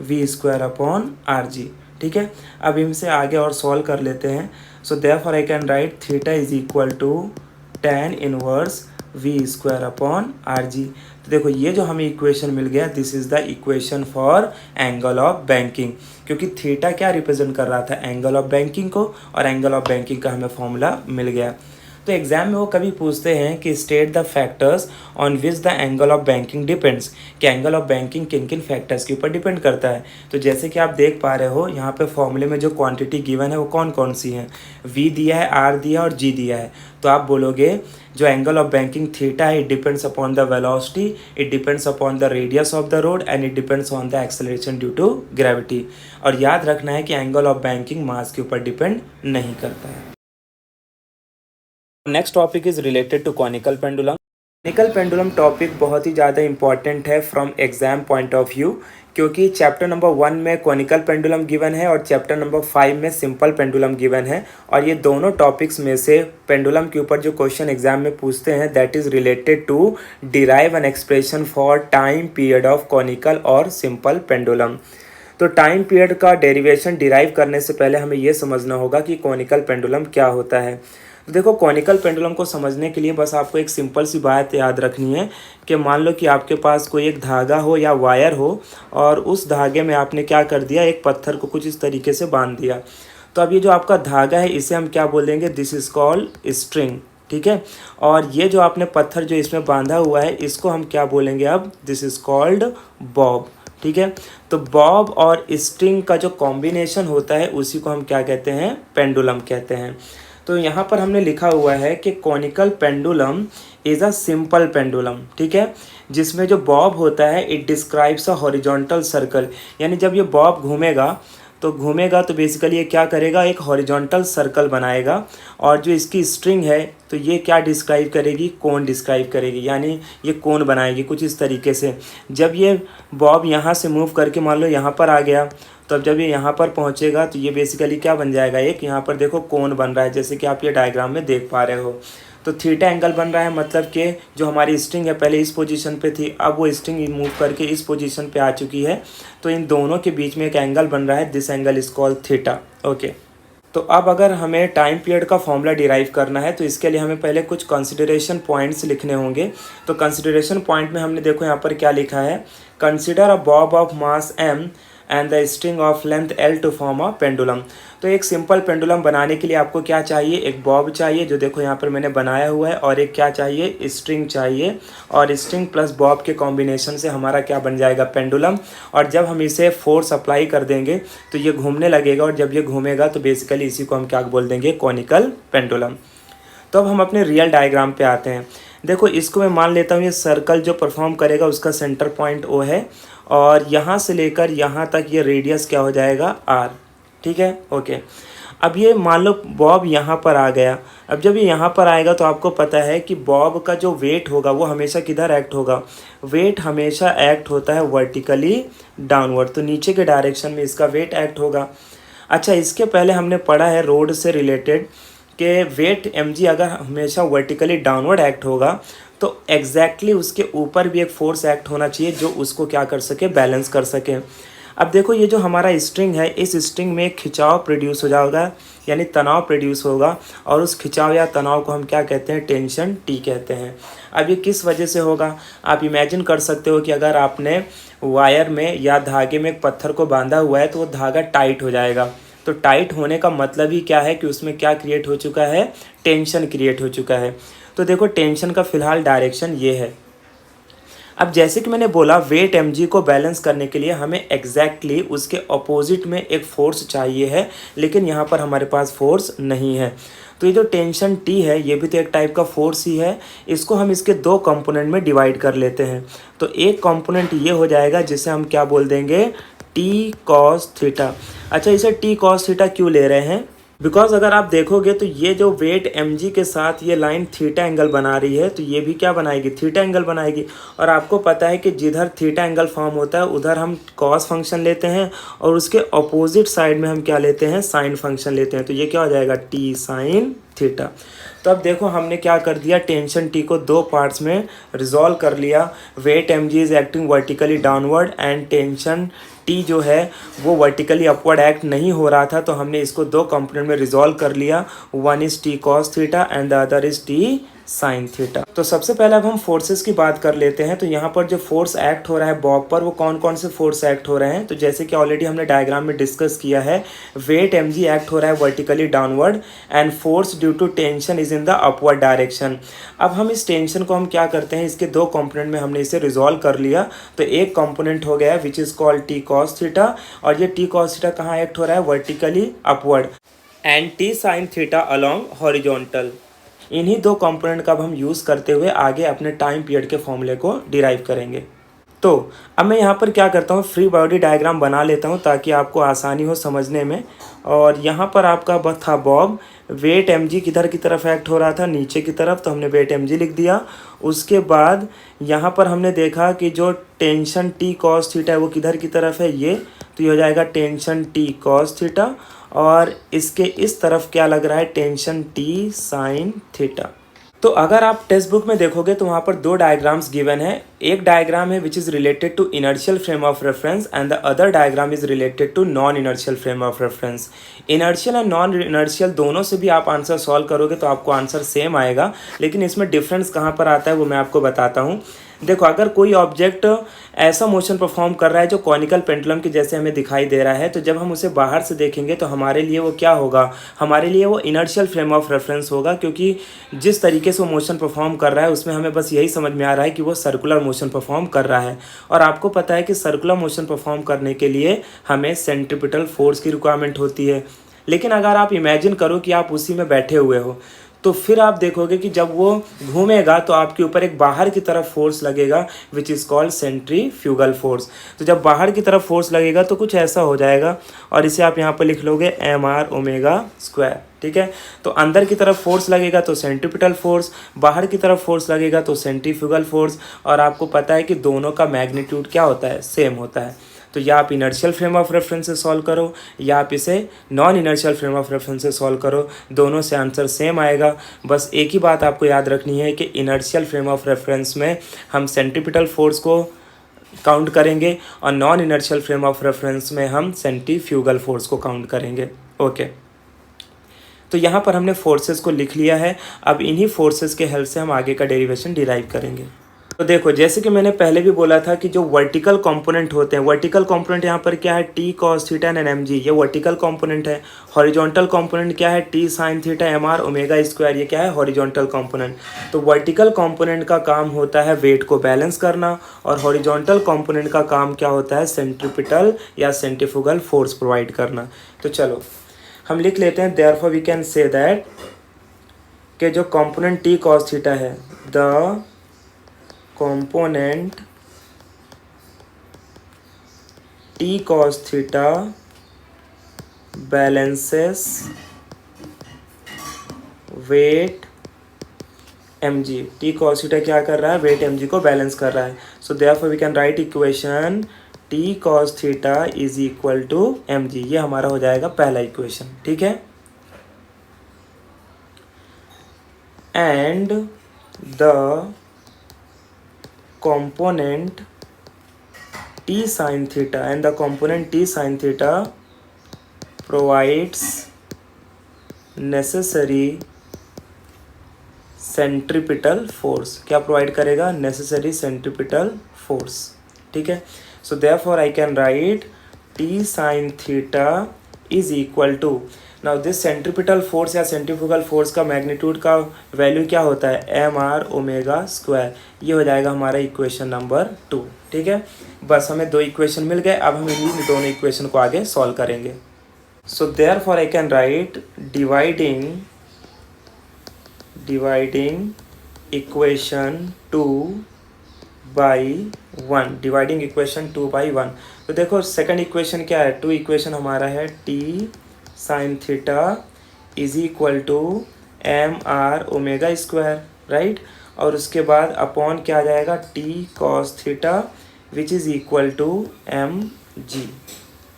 S1: we square upon R G. ठीक है, अब इनसे आगे और सॉल्व कर लेते हैं। So therefore I can write theta is equal to tan inverse v square upon R G. तो देखो ये जो हमें इक्वेशन मिल गया, this is the equation for angle of banking, क्योंकि थीटा क्या रिप्रेजेंट कर रहा था, एंगल ऑफ बैंकिंग को, और एंगल ऑफ बैंकिंग का हमें फॉर्मूला मिल गया। तो एग्जाम में वो कभी पूछते हैं कि state the factors on which the angle of banking depends, कि एंगल ऑफ बैंकिंग किन किन फैक्टर्स के ऊपर डिपेंड करता है। तो जैसे कि आप देख पा रहे हो यहाँ पे फॉर्मूले में जो क्वांटिटी गिवन है वो कौन कौन सी हैं, v दिया है, r दिया है और g दिया है। तो आप बोलोगे जो एंगल ऑफ बैंकिंग थीटा है, it depends upon the velocity, it depends upon the radius of the road and it depends on the acceleration due to gravity. और याद रखना है कि एंगल ऑफ बैंकिंग मास के ऊपर डिपेंड नहीं करता है। Next topic is related to conical pendulum. Conical pendulum topic बहुत ही ज़्यादा इंपॉर्टेंट है from exam point of view, क्योंकि चैप्टर नंबर 1 में कॉनिकल पेंडुलम गिवन है और चैप्टर नंबर 5 में सिंपल पेंडुलम गिवन है, और ये दोनों टॉपिक्स में से पेंडुलम के ऊपर जो क्वेश्चन एग्जाम में पूछते हैं that is related to derive an expression for time period of conical और सिंपल पेंडुलम। तो टाइम पीरियड का डेरिवेशन डिराइव करने से पहले हमें ये समझना होगा कि कॉनिकल पेंडुलम क्या होता है। तो देखो कॉनिकल पेंडुलम को समझने के लिए बस आपको एक सिंपल सी बात याद रखनी है कि मान लो कि आपके पास कोई एक धागा हो या वायर हो, और उस धागे में आपने क्या कर दिया, एक पत्थर को कुछ इस तरीके से बांध दिया। तो अब ये जो आपका धागा है इसे हम क्या बोलेंगे, दिस इज़ कॉल्ड स्ट्रिंग। ठीक है, और ये जो आपने पत्थर जो इसमें बांधा हुआ है इसको हम क्या बोलेंगे, अब दिस इज़ कॉल्ड बॉब। ठीक है, तो बॉब और स्ट्रिंग का जो कॉम्बिनेशन होता है उसी को हम क्या कहते हैं, पेंडुलम कहते हैं। तो यहाँ पर हमने लिखा हुआ है कि conical pendulum is a simple pendulum. ठीक है, जिसमें जो बॉब होता है it describes a horizontal circle, यानी जब ये बॉब घूमेगा तो बेसिकली ये क्या करेगा, एक हॉरिजॉन्टल सर्कल बनाएगा, और जो इसकी स्ट्रिंग है तो ये क्या डिस्क्राइब करेगी, कोन डिस्क्राइब करेगी, यानी ये कोन बनाएगी कुछ इस तरीके से। जब ये बॉब यहाँ से मूव करके मान लो यहाँ पर आ गया, तो अब जब ये यहाँ पर पहुँचेगा तो ये बेसिकली क्या बन जाएगा, एक यहाँ पर देखो कोन बन रहा है, जैसे कि आप ये डायग्राम में देख पा रहे हो। तो थीटा एंगल बन रहा है, मतलब कि जो हमारी स्ट्रिंग है पहले इस पोजीशन पे थी, अब वो स्ट्रिंग मूव करके इस पोजीशन पे आ चुकी है, तो इन दोनों के बीच में एक एंगल बन रहा है, this angle is called theta. Okay, तो अब अगर हमें टाइम पीरियड का फॉर्मूला डिराइव करना है तो इसके लिए हमें पहले कुछ कंसिडरेशन पॉइंट्स लिखने होंगे। तो कंसिडरेशन पॉइंट में हमने देखो यहाँ पर क्या लिखा है, consider a bob of mass m and the string of length L to form a pendulum. तो एक सिंपल पेंडुलम बनाने के लिए आपको क्या चाहिए, एक बॉब चाहिए जो देखो यहाँ पर मैंने बनाया हुआ है, और एक क्या चाहिए, स्ट्रिंग चाहिए, और स्ट्रिंग प्लस बॉब के कॉम्बिनेशन से हमारा क्या बन जाएगा, पेंडुलम। और जब हम इसे फोर्स अप्लाई कर देंगे तो ये घूमने लगेगा, और जब ये घूमेगा तो बेसिकली इसी को हम क्या बोल देंगे, कॉनिकल पेंडुलम। तो अब हम अपने रियल डायग्राम पे आते हैं। देखो इसको मैं मान लेता हूँ ये सर्कल जो परफॉर्म करेगा उसका सेंटर पॉइंट O है, और यहाँ से लेकर यहाँ तक ये रेडियस क्या हो जाएगा, R। ठीक है, ओके। अब ये मान लो बॉब यहाँ पर आ गया। अब जब ये यहाँ पर आएगा तो आपको पता है कि बॉब का जो वेट होगा वो हमेशा किधर एक्ट होगा, वेट हमेशा एक्ट होता है वर्टिकली डाउनवर्ड, तो नीचे के डायरेक्शन में इसका वेट एक्ट होगा। अच्छा, इसके पहले हमने पढ़ा है रोड से रिलेटेड कि वेट mg अगर हमेशा वर्टिकली डाउनवर्ड एक्ट होगा तो एग्जैक्टली उसके ऊपर भी एक फोर्स एक्ट होना चाहिए जो उसको क्या कर सके, बैलेंस कर सके। अब देखो ये जो हमारा स्ट्रिंग है, इस स्ट्रिंग में खिंचाव प्रोड्यूस हो जाएगा, यानी तनाव प्रोड्यूस होगा, और उस खिंचाव या तनाव को हम क्या कहते हैं, टेंशन T कहते हैं। अब ये किस वजह से होगा, आप इमेजिन कर सकते हो कि अगर आपने वायर में या धागे में एक पत्थर को बांधा हुआ है तो वो धागा टाइट हो जाएगा। तो टाइट होने का मतलब ही क्या है कि उसमें क्या क्रिएट हो चुका है, टेंशन क्रिएट हो चुका है। तो देखो टेंशन का फिलहाल डायरेक्शन ये है। अब जैसे कि मैंने बोला वेट mg को बैलेंस करने के लिए हमें एग्जैक्टली उसके अपोजिट में एक फोर्स चाहिए है, लेकिन यहाँ पर हमारे पास फोर्स नहीं है। तो ये जो टेंशन T है ये भी तो एक टाइप का फोर्स ही है। इसको हम इसके दो कंपोनेंट में डिवाइड कर लेते हैं। तो एक कंपोनेंट ये हो जाएगा जिसे हम क्या बोल देंगे, T cos थीटा। अच्छा, इसे T cos थीटा क्यों ले रहे हैं, बिकॉज अगर आप देखोगे तो ये जो वेट mg के साथ ये लाइन थीटा एंगल बना रही है, तो ये भी क्या बनाएगी, थीटा एंगल बनाएगी। और आपको पता है कि जिधर थीटा एंगल फॉर्म होता है उधर हम कॉस फंक्शन लेते हैं, और उसके अपोजिट साइड में हम क्या लेते हैं, साइन फंक्शन लेते हैं। तो ये क्या हो जाएगा, T साइन थीटा। तो अब देखो हमने क्या कर दिया, टेंशन T को दो पार्ट्स में रिजॉल्व कर लिया। Weight mg is acting vertically downward and tension T जो है वो वर्टिकली अपवर्ड एक्ट नहीं हो रहा था, तो हमने इसको दो कंपोनेंट में रिजॉल्व कर लिया। One is T cos theta and the other is T sign theta. तो सबसे पहले अब हम फोर्सेस की बात कर लेते हैं। तो यहाँ पर जो फोर्स एक्ट हो रहा है बॉब पर, वो कौन कौन से फोर्स एक्ट हो रहे हैं, तो जैसे कि ऑलरेडी हमने डायग्राम में डिस्कस किया है, वेट mg एक्ट हो रहा है vertically downward and force due to tension is in the upward direction. अब हम इस टेंशन को हम क्या करते हैं, इसके दो कंपोनेंट में हमने इसे रिजॉल्व कर लिया। तो एक कंपोनेंट हो गया which is called T cos theta, और ये T cos थीटा कहाँ एक्ट हो रहा है, vertically upward, and T sine theta along horizontal. इन्हीं दो कंपोनेंट का अब हम यूज़ करते हुए आगे अपने टाइम पीरियड के फॉर्मूले को डिराइव करेंगे। तो अब मैं यहाँ पर क्या करता हूँ, फ्री बॉडी डायग्राम बना लेता हूँ ताकि आपको आसानी हो समझने में। और यहाँ पर आपका था बॉब, वेट mg किधर की तरफ एक्ट हो रहा था, नीचे की तरफ, तो हमने वेट mg लिख दिया। उसके बाद यहाँ पर हमने देखा कि जो टेंशन T cos थीटा है वो किधर की तरफ है, ये, तो ये हो जाएगा टेंशन T cos थीटा, और इसके इस तरफ क्या लग रहा है, टेंशन T साइन थीटा। तो अगर आप टेक्स्ट बुक में देखोगे तो वहाँ पर दो डायग्राम्स गिवन है। एक डायग्राम है which is related to inertial frame of reference and the other diagram is related to non inertial frame of reference. Inertial and non inertial दोनों से भी आप आंसर सॉल्व करोगे तो आपको आंसर सेम आएगा, लेकिन इसमें डिफरेंस कहाँ पर आता है वो मैं आपको बताता हूँ। देखो, अगर कोई ऑब्जेक्ट ऐसा मोशन परफॉर्म कर रहा है जो कॉनिकल पेंडुलम के जैसे हमें दिखाई दे रहा है, तो जब हम उसे बाहर से देखेंगे तो हमारे लिए वो क्या होगा, हमारे लिए वो इनर्शियल फ्रेम ऑफ रेफरेंस होगा, क्योंकि जिस तरीके से वो मोशन परफॉर्म कर रहा है उसमें हमें बस यही समझ में आ रहा है कि वो सर्कुलर मोशन परफॉर्म कर रहा है। और आपको पता है कि सर्कुलर मोशन परफॉर्म करने के लिए हमें सेंट्रीपिटल फोर्स की रिक्वायरमेंट होती है। लेकिन अगर आप इमेजिन करो कि आप उसी में बैठे हुए हो, तो फिर आप देखोगे कि जब वो घूमेगा तो आपके ऊपर एक बाहर की तरफ फोर्स लगेगा which is called centrifugal force. तो जब बाहर की तरफ फोर्स लगेगा तो कुछ ऐसा हो जाएगा, और इसे आप यहाँ पर लिख लोगे mr ओमेगा स्क्वायर। ठीक है, तो अंदर की तरफ फोर्स लगेगा तो सेंट्रीपिटल फोर्स, बाहर की तरफ फोर्स लगेगा तो सेंट्रीफ्यूगल फोर्स, और आपको पता है कि दोनों का मैग्नीट्यूड क्या होता है, सेम होता है। तो या आप इनर्शियल फ्रेम ऑफ रेफरेंस से सॉल्व करो या आप इसे non inertial frame of reference से सॉल्व करो, दोनों से आंसर सेम आएगा। बस एक ही बात आपको याद रखनी है कि इनर्शियल फ्रेम ऑफ रेफरेंस में हम सेंट्रीपिटल फोर्स को काउंट करेंगे और non inertial frame of reference में हम सेंट्रीफ्यूगल फोर्स को काउंट करेंगे। ओके, तो यहाँ पर हमने फोर्सेस को लिख लिया है। अब इन्हीं फोर्सेस के हेल्प से हम आगे का डेरिवेशन डिराइव करेंगे। तो तो देखो जैसे कि मैंने पहले भी बोला था कि जो वर्टिकल कंपोनेंट होते हैं, वर्टिकल कंपोनेंट यहाँ पर क्या है, t cos theta n m जी, ये वर्टिकल कंपोनेंट है। हॉरिजॉन्टल कंपोनेंट क्या है, t sine theta m r omega square, ये क्या है, हॉरिजॉन्टल कंपोनेंट। तो वर्टिकल कंपोनेंट का काम होता है वेट को बैलेंस करना, और हॉरिजॉन्टल कंपोनेंट का काम क्या होता है, सेंट्रीपिटल या सेंट्रीफ्यूगल फोर्स प्रोवाइड करना। तो चलो हम लिख लेते हैं, therefore we can say that कि जो कंपोनेंट टी कॉस थीटा है, the component t cos theta balances weight mg। t cos theta क्या कर रहा है, weight mg को बैलेंस कर रहा है। so therefore we can write equation t cos theta is equal to mg। ये हमारा हो जाएगा पहला इक्वेशन, ठीक है। and the component t sin theta and the component t sin theta provides necessary centripetal force। क्या प्रोवाइड करेगा, necessary centripetal force, ठीक है। so therefore I can write t sin theta is equal to, now this centripetal force या सेंट्रीफ्यूगल फोर्स का मैग्नीट्यूड का वैल्यू क्या होता है, एम आर ओमेगा स्क्वायर। ये हो जाएगा हमारा इक्वेशन नंबर 2, ठीक है। बस हमें 2 इक्वेशन मिल गए, अब हम इन दोनों इक्वेशन को आगे सॉल्व करेंगे। सो therefore I can right dividing equation 2 by 1, dividing equation 2 by 1। तो देखो सेकंड इक्वेशन क्या है, 2 इक्वेशन हमारा है t sine theta is equal to m r omega square, right. और उसके बाद अपॉन क्या आ जाएगा, t cos theta which is equal to m g,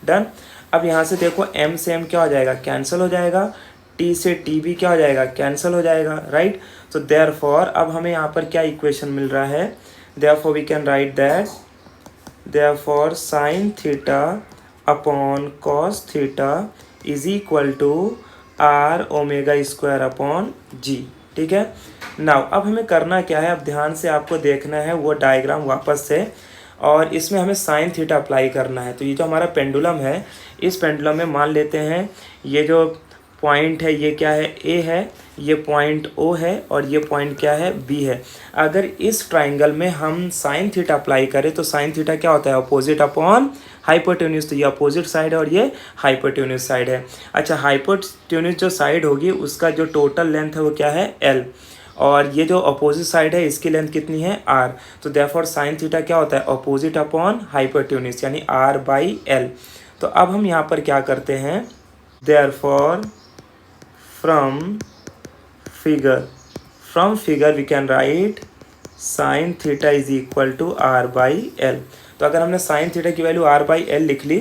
S1: done. अब यहाँ से देखो m से m क्या हो जाएगा, कैंसिल हो जाएगा, t से t भी क्या हो जाएगा, कैंसिल हो जाएगा, राइट। तो देयरफॉर अब हमें यहाँ पर क्या इक्वेशन मिल रहा है, therefore we can write that therefore sine theta upon cos theta is equal to R omega square upon G, ठीक है। नाउ अब हमें करना क्या है, अब ध्यान से आपको देखना है वो डायग्राम वापस से, और इसमें हमें साइन थीटा अप्लाई करना है। तो ये जो हमारा पेंडुलम है, इस पेंडुलम में मान लेते हैं ये जो पॉइंट है ये क्या है, ए है, ये पॉइंट ओ है, और ये पॉइंट क्या है, बी है। अगर इस ट्राइंगल में हम साइन थीटा अप्लाई करें तो साइन थीटा क्या होता है, अपोजिट अपॉन हाइपोटेन्यूज। तो ये अपोजिट साइड है और ये हाइपोटेन्यूज साइड है। अच्छा, हाइपोटेन्यूज जो साइड होगी उसका जो टोटल लेंथ है वो क्या है, एल, और ये जो अपोजिट साइड है इसकी लेंथ कितनी है, आर। तो देयरफॉर साइन थीटा क्या होता है, अपोजिट अपॉन हाइपोटेन्यूज, यानी आर बाई एल। तो अब हम यहाँ पर क्या करते हैं, therefore from figure we can write sine theta is equal to r by l. तो अगर हमने साइन थीटा की वैल्यू आर बाई एल लिख ली,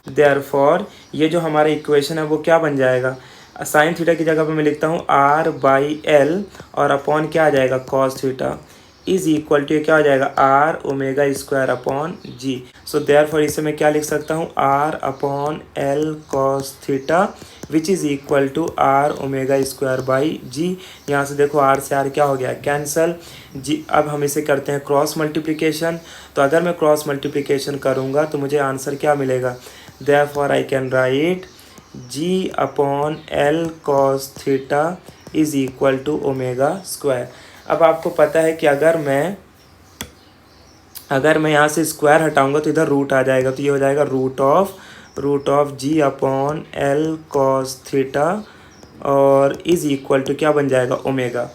S1: देयरफॉर ये जो हमारा इक्वेशन है वो क्या बन जाएगा, साइन थीटा की जगह पे मैं लिखता हूँ आर बाई एल, और अपॉन क्या आ जाएगा, cos theta is equal to क्या हो जाएगा, R omega square upon G. So therefore इसे मैं क्या लिख सकता हूँ, R upon L cos theta which is equal to R omega square by G. यहाँ से देखो आर से आर क्या हो गया, कैंसल जी। अब हम इसे करते हैं क्रॉस मल्टीप्लिकेशन। तो अगर मैं क्रॉस मल्टीप्लिकेशन करूँगा तो मुझे आंसर क्या मिलेगा, therefore I can write g upon L cos theta is equal to omega square. अब आपको पता है कि अगर मैं यहाँ से स्क्वायर हटाऊंगा तो इधर रूट आ जाएगा, तो ये हो जाएगा root of g upon L cos theta, और इज इक्वल टू क्या बन जाएगा, ओमेगा।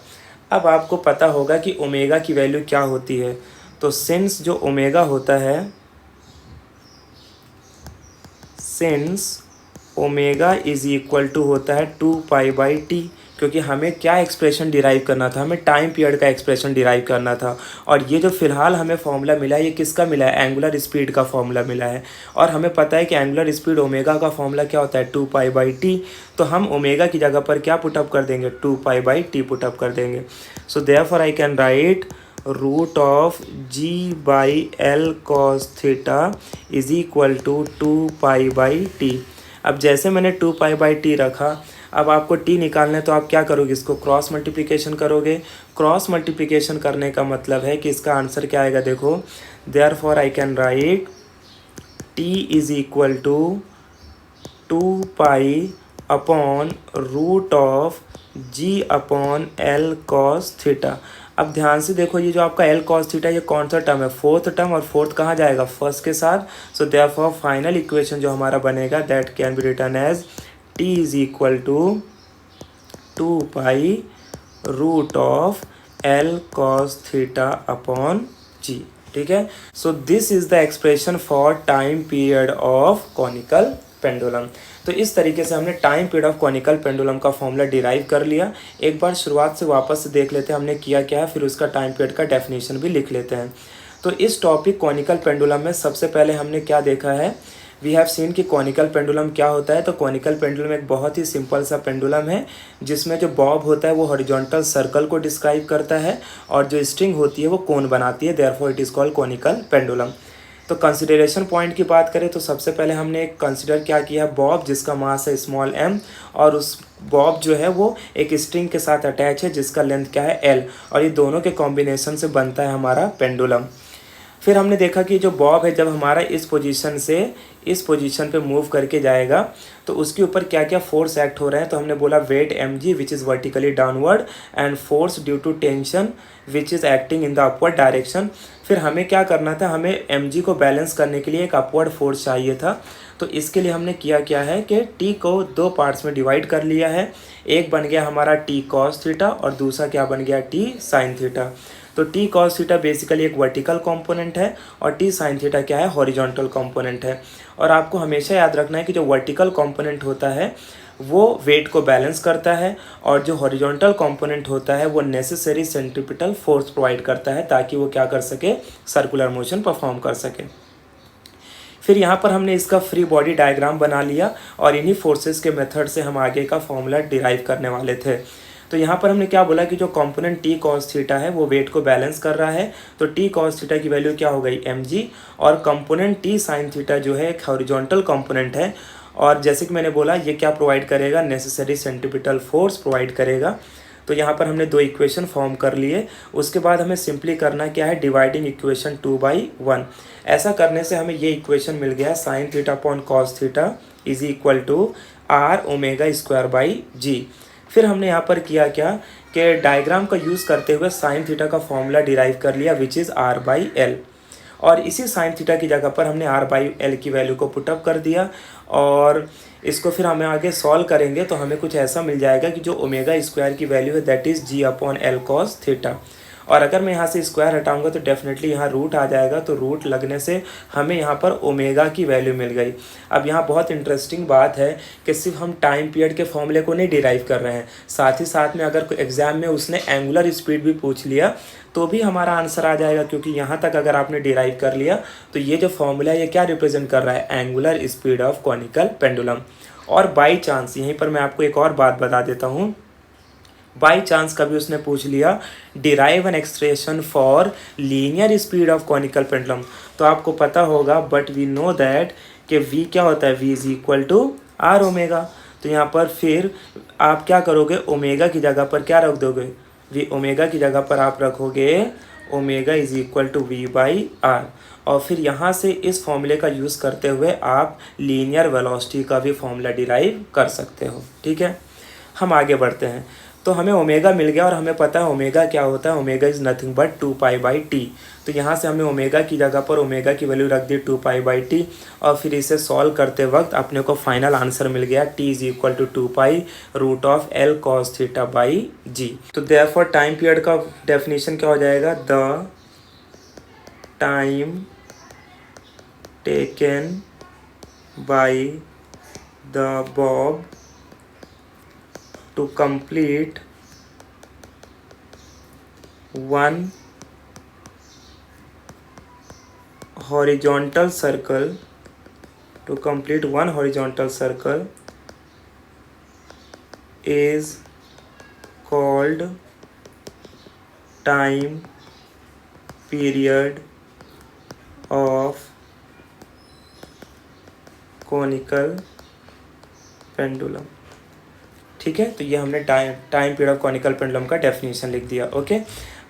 S1: अब आपको पता होगा कि ओमेगा की वैल्यू क्या होती है। तो सिंस जो ओमेगा होता है, since omega is equal to होता है 2π/t, क्योंकि हमें क्या एक्सप्रेशन डिराइव करना था, हमें टाइम पीरियड का एक्सप्रेशन डिराइव करना था। और ये जो फिलहाल हमें फॉर्मूला मिला है ये किसका मिला है, एंगुलर स्पीड का फॉर्मूला मिला है। और हमें पता है कि एंगुलर स्पीड ओमेगा का फॉर्मूला क्या होता है, 2π/t। तो हम ओमेगा की जगह पर क्या पुटअप कर देंगे, 2π/t पुटअप कर देंगे। So therefore I can write root of g by l cos theta is equal to 2π/t। अब जैसे मैंने 2π/t रखा, अब आपको टी निकालना है तो आप क्या करोगे, इसको क्रॉस मल्टीप्लिकेशन करोगे। क्रॉस मल्टीप्लिकेशन करने का मतलब है कि इसका आंसर क्या आएगा, देखो therefore I can write t is equal to 2 pi upon root of g upon L cos theta. अब ध्यान से देखो, ये जो आपका एल कॉस थीटा ये कौन सा टर्म है, फोर्थ टर्म, और फोर्थ कहाँ जाएगा, फर्स्ट के साथ। सो देयरफॉर फाइनल इक्वेशन जो हमारा बनेगा that can be written as T is equal to 2 pi root of L cos theta upon G. ठीक है, so this is the expression for time period of conical pendulum. तो इस तरीके से हमने time period of conical pendulum का फॉर्मूला डिराइव कर लिया। एक बार शुरुआत से वापस से देख लेते हैं हमने किया क्या है, फिर उसका टाइम पीरियड का डेफिनेशन भी लिख लेते हैं। तो इस टॉपिक कॉनिकल पेंडुलम में सबसे पहले हमने क्या देखा है, वी हैव सीन कि कॉनिकल पेंडुलम क्या होता है। तो कॉनिकल पेंडुलम एक बहुत ही सिंपल सा पेंडुलम है जिसमें जो बॉब होता है वो हॉरिजॉन्टल सर्कल को डिस्क्राइब करता है और जो स्ट्रिंग होती है वो कोन बनाती है, therefore it is called conical pendulum. तो कंसिडरेशन पॉइंट की बात करें तो सबसे पहले हमने एक कंसिडर क्या किया, बॉब जिसका मास है स्मॉल m, और उस बॉब जो है वो एक स्ट्रिंग के साथ अटैच है जिसका लेंथ क्या है l, और ये दोनों के कॉम्बिनेशन से बनता है हमारा पेंडुलम। फिर हमने देखा कि जो बॉब है जब हमारा इस पोजीशन से इस पोजीशन पे मूव करके जाएगा तो उसके ऊपर क्या क्या फोर्स एक्ट हो रहे हैं। तो हमने बोला weight mg which is vertically downward and force due to tension which is acting in the upward direction. फिर हमें क्या करना था, हमें mg को बैलेंस करने के लिए एक अपवर्ड फोर्स चाहिए था। तो इसके लिए हमने किया क्या है कि t को दो पार्ट्स में डिवाइड कर लिया है। एक बन गया हमारा t cos थीटा और दूसरा क्या बन गया t sin थीटा। तो t cos थीटा बेसिकली एक वर्टिकल कंपोनेंट है और t sin थीटा क्या है, हॉरिजॉन्टल कंपोनेंट है। और आपको हमेशा याद रखना है कि जो वर्टिकल कंपोनेंट होता है वो वेट को बैलेंस करता है और जो हॉरिजॉन्टल कंपोनेंट होता है वो नेसेसरी सेंट्रीपिटल फोर्स प्रोवाइड करता है ताकि वो क्या कर सके, सर्कुलर मोशन परफॉर्म कर सके। फिर यहाँ पर हमने इसका फ्री बॉडी डायग्राम बना लिया और इन्हीं फोर्सेस के मेथड से हम आगे का फॉर्मूला डिराइव करने वाले थे। तो यहाँ पर हमने क्या बोला कि जो कंपोनेंट t cos थीटा है वो वेट को बैलेंस कर रहा है। तो t cos थीटा की वैल्यू क्या हो गई mg, और कंपोनेंट t sin थीटा जो है एक हॉरिजॉन्टल कंपोनेंट है और जैसे कि मैंने बोला ये क्या प्रोवाइड करेगा, नेसेसरी सेंट्रीपिटल फोर्स प्रोवाइड करेगा। तो यहाँ पर हमने दो इक्वेशन फॉर्म कर लिए। उसके बाद हमें सिंपली करना क्या है, डिवाइडिंग इक्वेशन 2/1। ऐसा करने से हमें ये इक्वेशन मिल गया, sine theta upon cos theta is equal to r omega square by G. फिर हमने यहाँ पर किया क्या कि डायग्राम का यूज़ करते हुए साइन थीटा का फॉर्मूला डिराइव कर लिया विच इज़ r/l, और इसी साइन थीटा की जगह पर हमने r/l की वैल्यू को पुटअप कर दिया और इसको फिर हमें आगे सॉल्व करेंगे तो हमें कुछ ऐसा मिल जाएगा कि जो ओमेगा स्क्वायर की वैल्यू है that is g upon L cos theta. और अगर मैं यहाँ से स्क्वायर हटाऊंगा तो डेफिनेटली यहाँ रूट आ जाएगा, तो रूट लगने से हमें यहाँ पर ओमेगा की वैल्यू मिल गई। अब यहाँ बहुत इंटरेस्टिंग बात है कि सिर्फ हम टाइम पीरियड के फॉर्मूले को नहीं डिराइव कर रहे हैं, साथ ही साथ में अगर एग्जाम में उसने एंगुलर स्पीड भी पूछ लिया तो भी हमारा आंसर आ जाएगा, क्योंकि यहाँ तक अगर आपने डिराइव कर लिया तो ये जो फॉर्मूला है ये क्या रिप्रेजेंट कर रहा है, angular speed of conical pendulum. और बाई चांस यहीं पर मैं आपको एक और बात बता देता हूँ, बाई चांस कभी उसने पूछ लिया derive an expression for linear speed of conical pendulum, तो आपको पता होगा बट वी नो दैट कि v क्या होता है, v is equal to r omega. तो यहाँ पर फिर आप क्या करोगे, ओमेगा की जगह पर क्या रख दोगे, v ओमेगा की जगह पर आप रखोगे omega is equal to v by r, और फिर यहाँ से इस फॉर्मूले का यूज़ करते हुए आप लीनियर वेलोसिटी का भी फॉर्मूला डिराइव कर सकते हो। ठीक है, हम आगे बढ़ते हैं। तो हमें ओमेगा मिल गया और हमें पता है ओमेगा क्या होता है, omega is nothing but 2π/t। तो यहाँ से हमने ओमेगा की जगह पर ओमेगा की वैल्यू रख दी 2π/t, और फिर इसे सॉल्व करते वक्त अपने को फाइनल आंसर मिल गया t is equal to 2π root of L cos theta by G. तो देयरफॉर टाइम पीरियड का डेफिनेशन क्या हो जाएगा, the time taken by the bob to complete one horizontal circle is called time period of conical pendulum। ठीक है। तो ये हमने time period of conical pendulum का डेफिनेशन लिख दिया। ओके,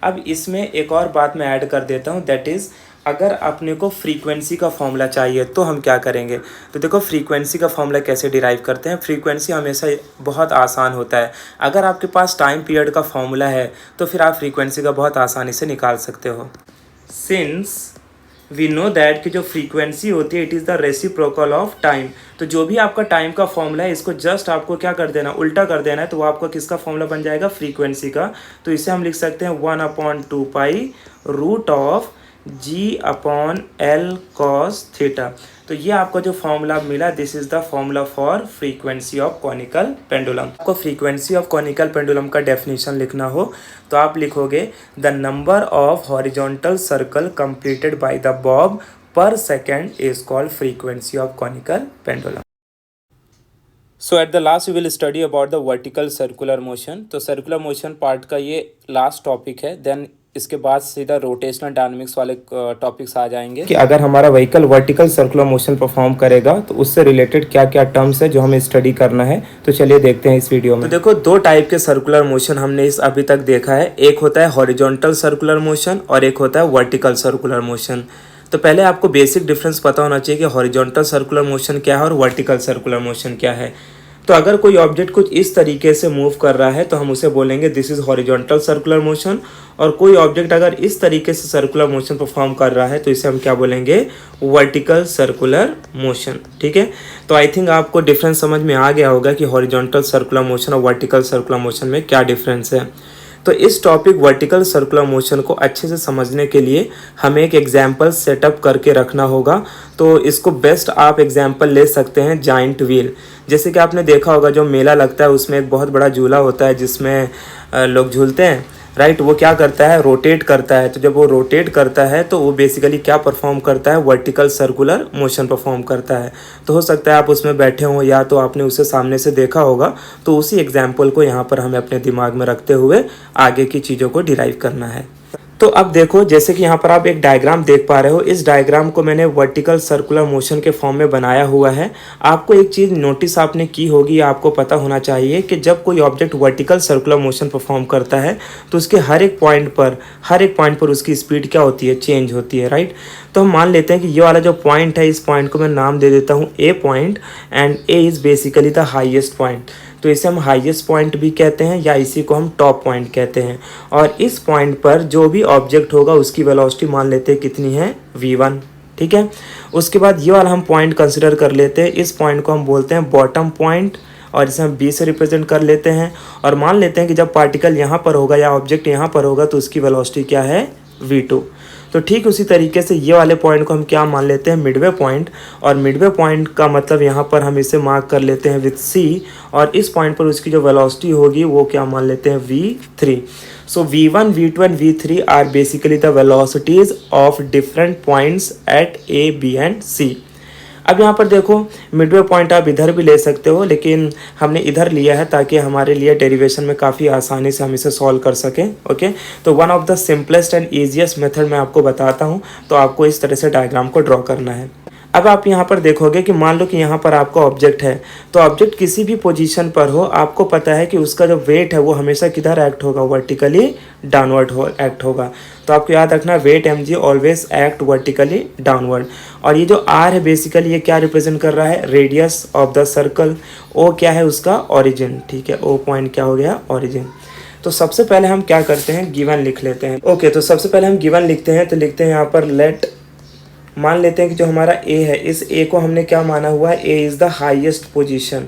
S1: अब इसमें एक और बात मैं ऐड कर देता हूँ, दैट इज़ अगर अपने को फ्रीक्वेंसी का फॉर्मूला चाहिए तो हम क्या करेंगे। तो देखो फ्रीक्वेंसी का फॉर्मूला कैसे डिराइव करते हैं। फ्रीक्वेंसी हमेशा बहुत आसान होता है। अगर आपके पास टाइम पीरियड का फॉर्मूला है तो फिर आप फ्रीक्वेंसी का बहुत आसानी से निकाल सकते हो। सिंस वी नो दैट कि जो फ्रीक्वेंसी होती है it is the reciprocal of time. तो जो भी आपका टाइम का फॉर्मूला है इसको जस्ट आपको क्या कर देना, उल्टा कर देना है, तो वो आपका किसका फॉर्मूला बन जाएगा, फ्रीक्वेंसी का। तो इसे हम लिख सकते हैं 1/2 root of G/L cos theta. तो ये आपका जो फॉर्मूला मिला, this is the formula for frequency of conical pendulum. आपको फ्रीक्वेंसी ऑफ कॉनिकल पेंडुलम का डेफिनेशन लिखना हो तो आप लिखोगे the number of horizontal circle completed by the bob per second is called frequency of conical pendulum. So at the last we will study about the vertical circular motion. तो सर्कुलर मोशन पार्ट का ये लास्ट टॉपिक है। देन इसके बाद सीधा रोटेशनल डायनामिक्स वाले टॉपिक्स आ जाएंगे कि अगर हमारा vehicle vertical circular motion perform करेगा तो उससे रिलेटेड क्या क्या टर्म्स है जो हमें स्टडी करना है। तो चलिए देखते हैं इस वीडियो में। तो देखो दो टाइप के सर्कुलर मोशन हमने इस अभी तक देखा है, एक होता है हॉरिजॉन्टल सर्कुलर मोशन और एक होता है वर्टिकल सर्कुलर मोशन। तो पहले आपको बेसिक डिफरेंस पता होना चाहिए कि हॉरिजॉन्टल सर्कुलर मोशन क्या है और वर्टिकल सर्कुलर मोशन क्या है। तो अगर कोई ऑब्जेक्ट कुछ इस तरीके से मूव कर रहा है तो हम उसे बोलेंगे this is horizontal circular motion, और कोई ऑब्जेक्ट अगर इस तरीके से सर्कुलर मोशन परफॉर्म कर रहा है तो इसे हम क्या बोलेंगे, वर्टिकल सर्कुलर मोशन। ठीक है, तो आई थिंक आपको डिफरेंस समझ में आ गया होगा कि हॉरिजॉन्टल सर्कुलर मोशन और वर्टिकल सर्कुलर मोशन में क्या डिफरेंस है। तो इस टॉपिक वर्टिकल सर्कुलर मोशन को अच्छे से समझने के लिए हमें एक एग्जाम्पल सेटअप करके रखना होगा। तो इसको बेस्ट आप एग्जाम्पल ले सकते हैं जाइंट व्हील। जैसे कि आपने देखा होगा जो मेला लगता है उसमें एक बहुत बड़ा झूला होता है जिसमें लोग झूलते हैं, राइट। वो क्या करता है, रोटेट करता है। तो जब वो रोटेट करता है तो वो बेसिकली क्या परफॉर्म करता है, वर्टिकल सर्कुलर मोशन परफॉर्म करता है। तो हो सकता है आप उसमें बैठे हों या तो आपने उसे सामने से देखा होगा। तो उसी एग्जाम्पल को यहाँ पर हमें अपने दिमाग में रखते हुए आगे की चीज़ों को डिराइव करना है। तो अब देखो जैसे कि यहाँ पर आप एक डायग्राम देख पा रहे हो, इस डायग्राम को मैंने वर्टिकल सर्कुलर मोशन के फॉर्म में बनाया हुआ है। आपको एक चीज़ नोटिस आपने की होगी, आपको पता होना चाहिए कि जब कोई object vertical circular motion perform करता है तो उसके हर एक पॉइंट पर उसकी स्पीड क्या होती है, चेंज होती है, राइट। तो हम मान लेते हैं कि ये वाला जो पॉइंट है इस पॉइंट को मैं नाम दे देता हूँ A point, and A is basically the highest point. तो इसे हम हाईएस्ट पॉइंट भी कहते हैं या इसी को हम टॉप पॉइंट कहते हैं। और इस पॉइंट पर जो भी ऑब्जेक्ट होगा उसकी वेलोसिटी मान लेते हैं कितनी है, v1। ठीक है, उसके बाद ये वाला हम पॉइंट कंसिडर कर लेते हैं। इस पॉइंट को हम बोलते हैं बॉटम पॉइंट और इसे हम b से रिप्रेजेंट कर लेते हैं। और मान लेते हैं कि जब पार्टिकल यहाँ पर होगा या ऑब्जेक्ट यहाँ पर होगा तो उसकी वेलोसिटी क्या है, v2। तो ठीक उसी तरीके से ये वाले पॉइंट को हम क्या मान लेते हैं, मिडवे पॉइंट। और मिडवे पॉइंट का मतलब यहाँ पर हम इसे मार्क कर लेते हैं विथ c, और इस पॉइंट पर उसकी जो वेलोसिटी होगी वो क्या मान लेते हैं, v3। So v1, v2 and v3 are basically the velocities of different points at a, b and c। अब यहाँ पर देखो मिडवे पॉइंट आप इधर भी ले सकते हो, लेकिन हमने इधर लिया है ताकि हमारे लिए डेरिवेशन में काफ़ी आसानी से हम इसे सॉल्व कर सकें। ओके, तो one of the simplest and easiest method मैं आपको बताता हूँ। तो आपको इस तरह से डायग्राम को ड्रॉ करना है। अब आप यहाँ पर देखोगे कि मान लो कि यहाँ पर आपका ऑब्जेक्ट है, तो ऑब्जेक्ट किसी भी पोजीशन पर हो, आपको पता है कि उसका जो वेट है वो हमेशा किधर एक्ट होगा, वर्टिकली डाउनवर्ड एक्ट होगा। तो आपको याद रखना weight mg always act vertically downward. और ये जो r है बेसिकली ये क्या रिप्रेजेंट कर रहा है, radius of the circle. o क्या है, उसका ऑरिजिन। ठीक है, o पॉइंट क्या हो गया, ऑरिजिन। तो सबसे पहले हम क्या करते हैं, गिवन लिख लेते हैं। ओके, तो सबसे पहले हम गिवन लिखते हैं। तो लिखते हैं यहाँ पर लेट, मान लेते हैं कि जो हमारा a है, इस a को हमने क्या माना हुआ है, a is the highest position.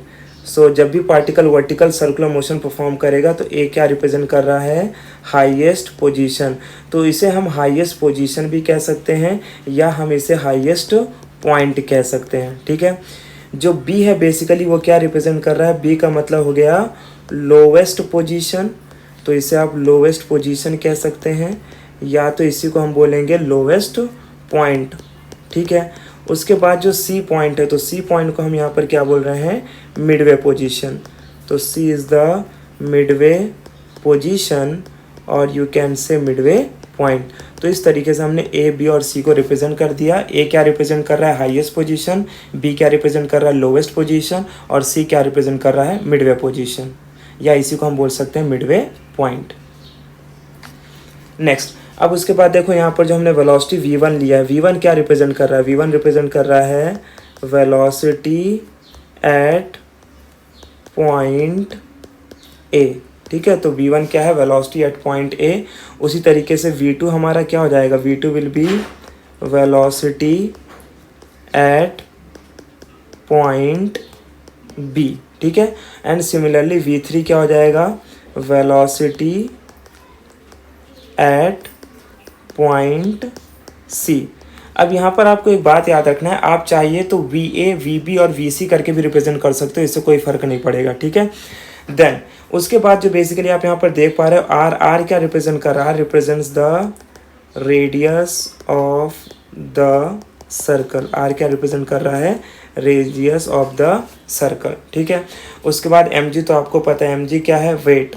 S1: So जब भी particle vertical circular motion perform करेगा तो a क्या रिप्रेजेंट कर रहा है, हाईएस्ट पोजीशन। तो इसे हम हाईएस्ट पोजीशन भी कह सकते हैं या हम इसे हाईएस्ट पॉइंट कह सकते हैं। ठीक है, जो b है बेसिकली वो क्या रिप्रेजेंट कर रहा है, b का मतलब हो गया लोवेस्ट पोजीशन। तो इसे आप लोवेस्ट पोजीशन कह सकते हैं या तो इसी को हम बोलेंगे लोवेस्ट पॉइंट। ठीक है, उसके बाद जो C पॉइंट है, तो C पॉइंट को हम यहाँ पर क्या बोल रहे हैं, मिडवे पोजीशन। तो C is the midway position और you can say midway point. तो इस तरीके से हमने A, B और C को रिप्रेजेंट कर दिया। A क्या रिप्रेजेंट कर रहा है, हाईएस्ट पोजीशन, B क्या रिप्रेजेंट कर रहा है, लोवेस्ट पोजीशन, और C क्या रिप्रेजेंट कर रहा है, मिडवे पोजीशन। या इसी को हम बोल सकते हैं मिडवे पॉइंट। नेक्स्ट, अब उसके बाद देखो यहाँ पर जो हमने वेलोसिटी v1 लिया है, v1 क्या रिप्रेजेंट कर रहा है, v1 रिप्रेजेंट कर रहा है वेलोसिटी एट पॉइंट ए। ठीक है, तो v1 क्या है, वेलोसिटी एट पॉइंट ए। उसी तरीके से v2 हमारा क्या हो जाएगा, v2 will be velocity at point B. ठीक है, एंड सिमिलरली v3 क्या हो जाएगा, वेलोसिटी एट पॉइंट सी। अब यहाँ पर आपको एक बात याद रखना है, आप चाहिए तो VA, VB और VC करके भी रिप्रेजेंट कर सकते हो, इससे कोई फर्क नहीं पड़ेगा। ठीक है, देन उसके बाद जो बेसिकली आप यहाँ पर देख पा रहे हो, R क्या रिप्रेजेंट कर रहा है, represents the radius of the circle. R क्या रिप्रेजेंट कर रहा है, रेडियस ऑफ द सर्कल। ठीक है, उसके बाद mg तो आपको पता है mg क्या है, वेट,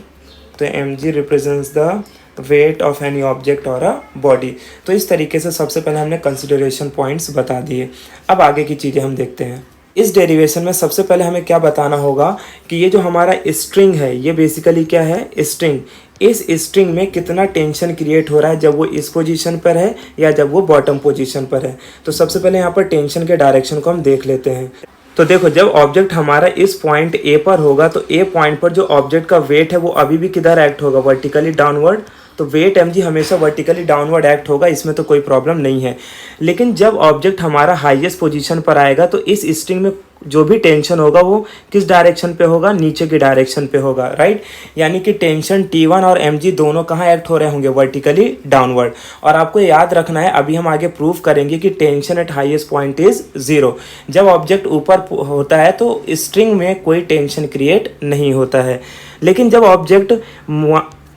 S1: तो mg represents the weight of any object और अ बॉडी। तो इस तरीके से सबसे पहले हमने कंसिडरेशन पॉइंट्स बता दिए। अब आगे की चीज़ें हम देखते हैं। इस डेरिवेशन में सबसे पहले हमें क्या बताना होगा कि ये जो हमारा स्ट्रिंग है, ये बेसिकली क्या है, स्ट्रिंग। इस स्ट्रिंग में कितना टेंशन क्रिएट हो रहा है जब वो इस पोजीशन पर है या जब वो बॉटम पोजीशन पर है। तो सबसे पहले यहाँ पर टेंशन के डायरेक्शन को हम देख लेते हैं। तो देखो, जब ऑब्जेक्ट हमारा इस पॉइंट ए पर होगा तो ए पॉइंट पर जो ऑब्जेक्ट का वेट है वो अभी भी किधर एक्ट होगा, वर्टिकली डाउनवर्ड। तो वेट mg हमेशा वर्टिकली डाउनवर्ड एक्ट होगा, इसमें तो कोई प्रॉब्लम नहीं है। लेकिन जब ऑब्जेक्ट हमारा हाईएस्ट पोजीशन पर आएगा तो इस स्ट्रिंग में जो भी टेंशन होगा वो किस डायरेक्शन पे होगा, नीचे की डायरेक्शन पे होगा, राइट। यानी कि टेंशन T1 और mg दोनों कहाँ एक्ट हो रहे होंगे, वर्टिकली डाउनवर्ड। और आपको याद रखना है, अभी हम आगे प्रूव करेंगे कि tension at highest point is 0। जब ऑब्जेक्ट ऊपर होता है तो स्ट्रिंग में कोई टेंशन क्रिएट नहीं होता है। लेकिन जब ऑब्जेक्ट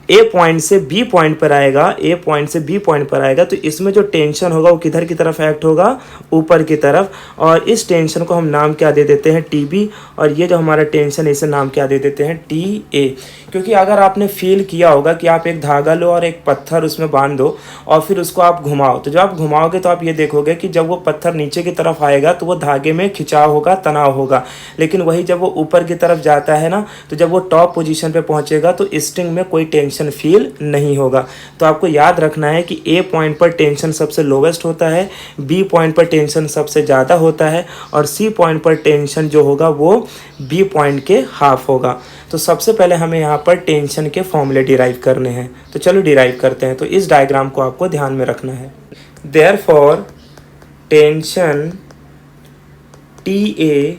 S1: ए पॉइंट से बी पॉइंट पर आएगा, ए पॉइंट से बी पॉइंट पर आएगा, तो इसमें जो टेंशन होगा वो किधर की तरफ एक्ट होगा, ऊपर की तरफ। और इस टेंशन को हम नाम क्या दे देते हैं, TB। और ये जो हमारा टेंशन, इसे नाम क्या दे देते हैं, TA। क्योंकि अगर आपने फील किया होगा कि आप एक धागा लो और एक पत्थर उसमें बांध दो और फिर उसको आप घुमाओ, तो जब आप घुमाओगे तो आप ये देखोगे कि जब वो पत्थर नीचे की तरफ आएगा तो वो धागे में खिंचाव होगा, तनाव होगा। लेकिन वही जब वो ऊपर की तरफ जाता है ना, तो जब वो टॉप पोजीशन पे पहुंचेगा तो स्ट्रिंग में कोई टेंशन फील नहीं होगा। तो आपको याद रखना है कि ए पॉइंट पर टेंशन सबसे लोवेस्ट होता है, बी पॉइंट पर टेंशन सबसे ज़्यादा होता है और सी पॉइंट पर टेंशन जो होगा वो बी पॉइंट के हाफ होगा। तो सबसे पहले हमें यहाँ पर टेंशन के फॉर्मूले डिराइव करने हैं, तो चलो डिराइव करते हैं। तो इस डायग्राम को आपको ध्यान में रखना है। Therefore tension TA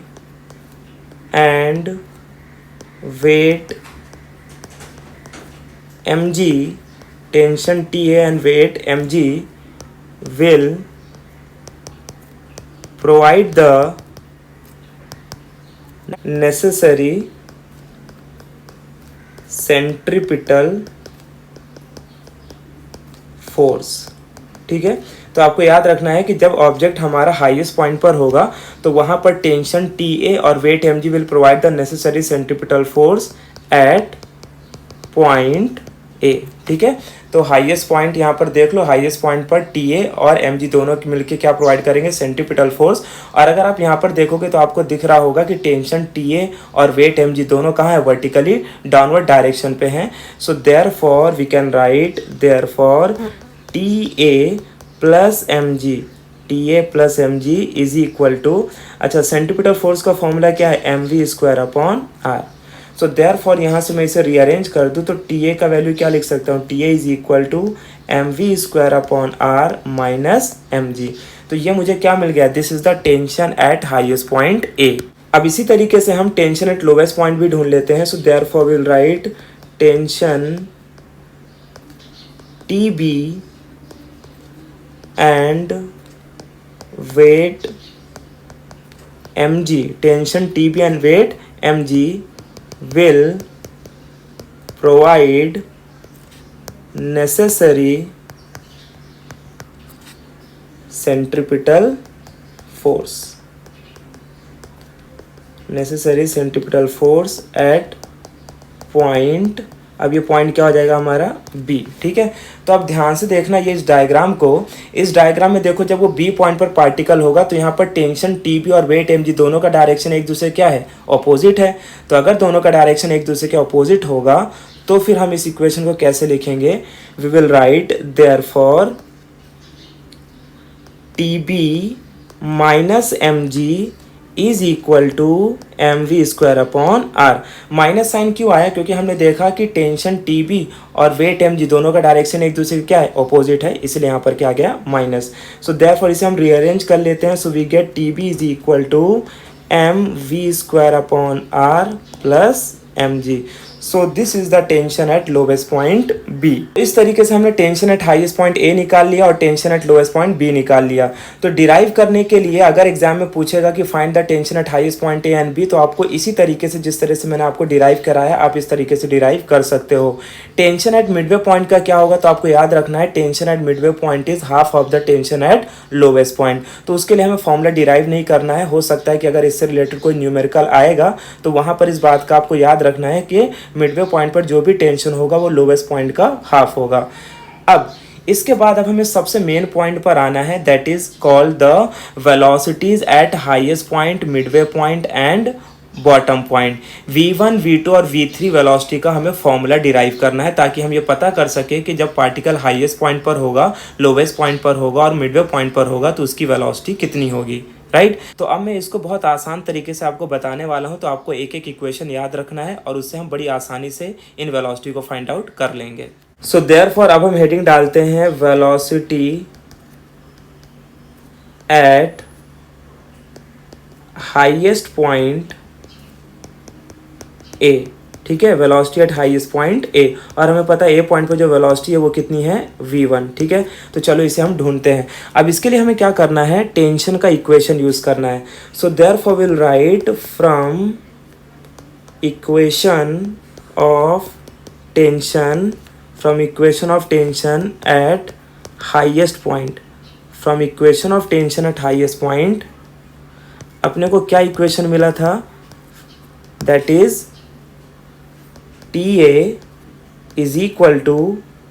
S1: and weight mg, tension TA and weight mg will provide the necessary centripetal force. ठीक है, तो आपको याद रखना है कि जब ऑब्जेक्ट हमारा हाईएस्ट पॉइंट पर होगा तो वहां पर टेंशन TA और weight mg will provide the necessary centripetal force at point A। ठीक है, तो हाईएस्ट पॉइंट यहाँ पर देख लो, हाईएस्ट पॉइंट पर TA और mg दोनों मिलके क्या प्रोवाइड करेंगे, सेंट्रीपिटल फोर्स। और अगर आप यहाँ पर देखोगे तो आपको दिख रहा होगा कि टेंशन TA और वेट mg दोनों कहाँ है, वर्टिकली डाउनवर्ड डायरेक्शन पे हैं। So therefore we can write therefore TA plus mg, TA plus mg is equal to, अच्छा सेंट्रीपिटल फोर्स का फॉर्मूला क्या है, mv²/r। सो देयरफॉर यहाँ से मैं इसे रीअरेंज कर दूँ तो TA का वैल्यू क्या लिख सकता हूँ, TA is equal to mv²/r minus mg। तो ये मुझे क्या मिल गया, this is the tension at highest point A। अब इसी तरीके से हम टेंशन एट लोवेस्ट पॉइंट भी ढूंढ लेते हैं। So therefore will write tension TB and weight mg, tension TB and weight mg will provide necessary centripetal force, necessary centripetal force at point अब ये पॉइंट क्या हो जाएगा हमारा B, ठीक है। तो अब ध्यान से देखना ये इस डायग्राम में देखो, जब वो B पॉइंट पर पार्टिकल होगा तो यहाँ पर टेंशन TB और वेट mg दोनों का डायरेक्शन एक दूसरे क्या है, ऑपोजिट है। तो अगर दोनों का डायरेक्शन एक दूसरे के ऑपोजिट होगा तो फिर हम इस इक्वेशन को कैसे लिखेंगे, we will write therefore TB minus mg is equal to mv² upon r। Minus sign क्यों आया, क्योंकि हमने देखा कि टेंशन TB और वेट mg दोनों का डायरेक्शन एक दूसरे का क्या है, ऑपोजिट है, इसलिए यहाँ पर क्या आ गया माइनस। सो देयरफॉर इसे हम रीअरेंज कर लेते हैं। So we get TB is equal to mv² upon r plus mg। So this is the tension at lowest point B। इस तरीके से हमने tension at highest point A निकाल लिया और tension at lowest point B निकाल लिया। तो डिराइव करने के लिए अगर एग्जाम में पूछेगा कि find the tension at highest point A and B, तो आपको इसी तरीके से, जिस तरह से मैंने आपको डिराइव कराया, आप इस तरीके से डिराइव कर सकते हो। टेंशन एट मिडवे पॉइंट का क्या होगा, तो आपको याद रखना है tension eight midway point is half of the tension at lowest point. तो उसके लिए हमें फॉर्मूला डिराइव नहीं करना है। हो सकता है कि अगर इससे रिलेटेड कोई न्यूमेरिकल आएगा तो वहाँ पर इस बात का आपको याद रखना है कि मिडवे पॉइंट पर जो भी टेंशन होगा वो लोवेस्ट पॉइंट का हाफ होगा। अब इसके बाद अब हमें सबसे मेन पॉइंट पर आना है, that is called the velocities eight highest point, Midway point and bottom point. V1, V2 और V3 वेलोसिटी का हमें फॉर्मूला डिराइव करना है, ताकि हम ये पता कर सके कि जब पार्टिकल हाईएस्ट पॉइंट पर होगा, लोवेस्ट पॉइंट पर होगा और मिडवे पॉइंट पर होगा तो उसकी वेलोसिटी कितनी होगी, राइट। तो अब मैं इसको बहुत आसान तरीके से आपको बताने वाला हूँ। तो आपको एक एक इक्वेशन याद रखना है और उससे हम बड़ी आसानी से इन वेलोसिटी को फाइंड आउट कर लेंगे। सो देयरफॉर अब हम हेडिंग डालते हैं velocity at highest point A, ठीक है, velocity at highest point A। और हमें पता है A पॉइंट पर जो वेलोसिटी है वो कितनी है, V1, ठीक है। तो चलो इसे हम ढूंढते हैं। अब इसके लिए हमें क्या करना है, टेंशन का इक्वेशन यूज करना है। So therefore will write from equation of tension, from equation of tension at highest point, from equation of tension at highest point अपने को क्या इक्वेशन मिला था, that is TA is equal to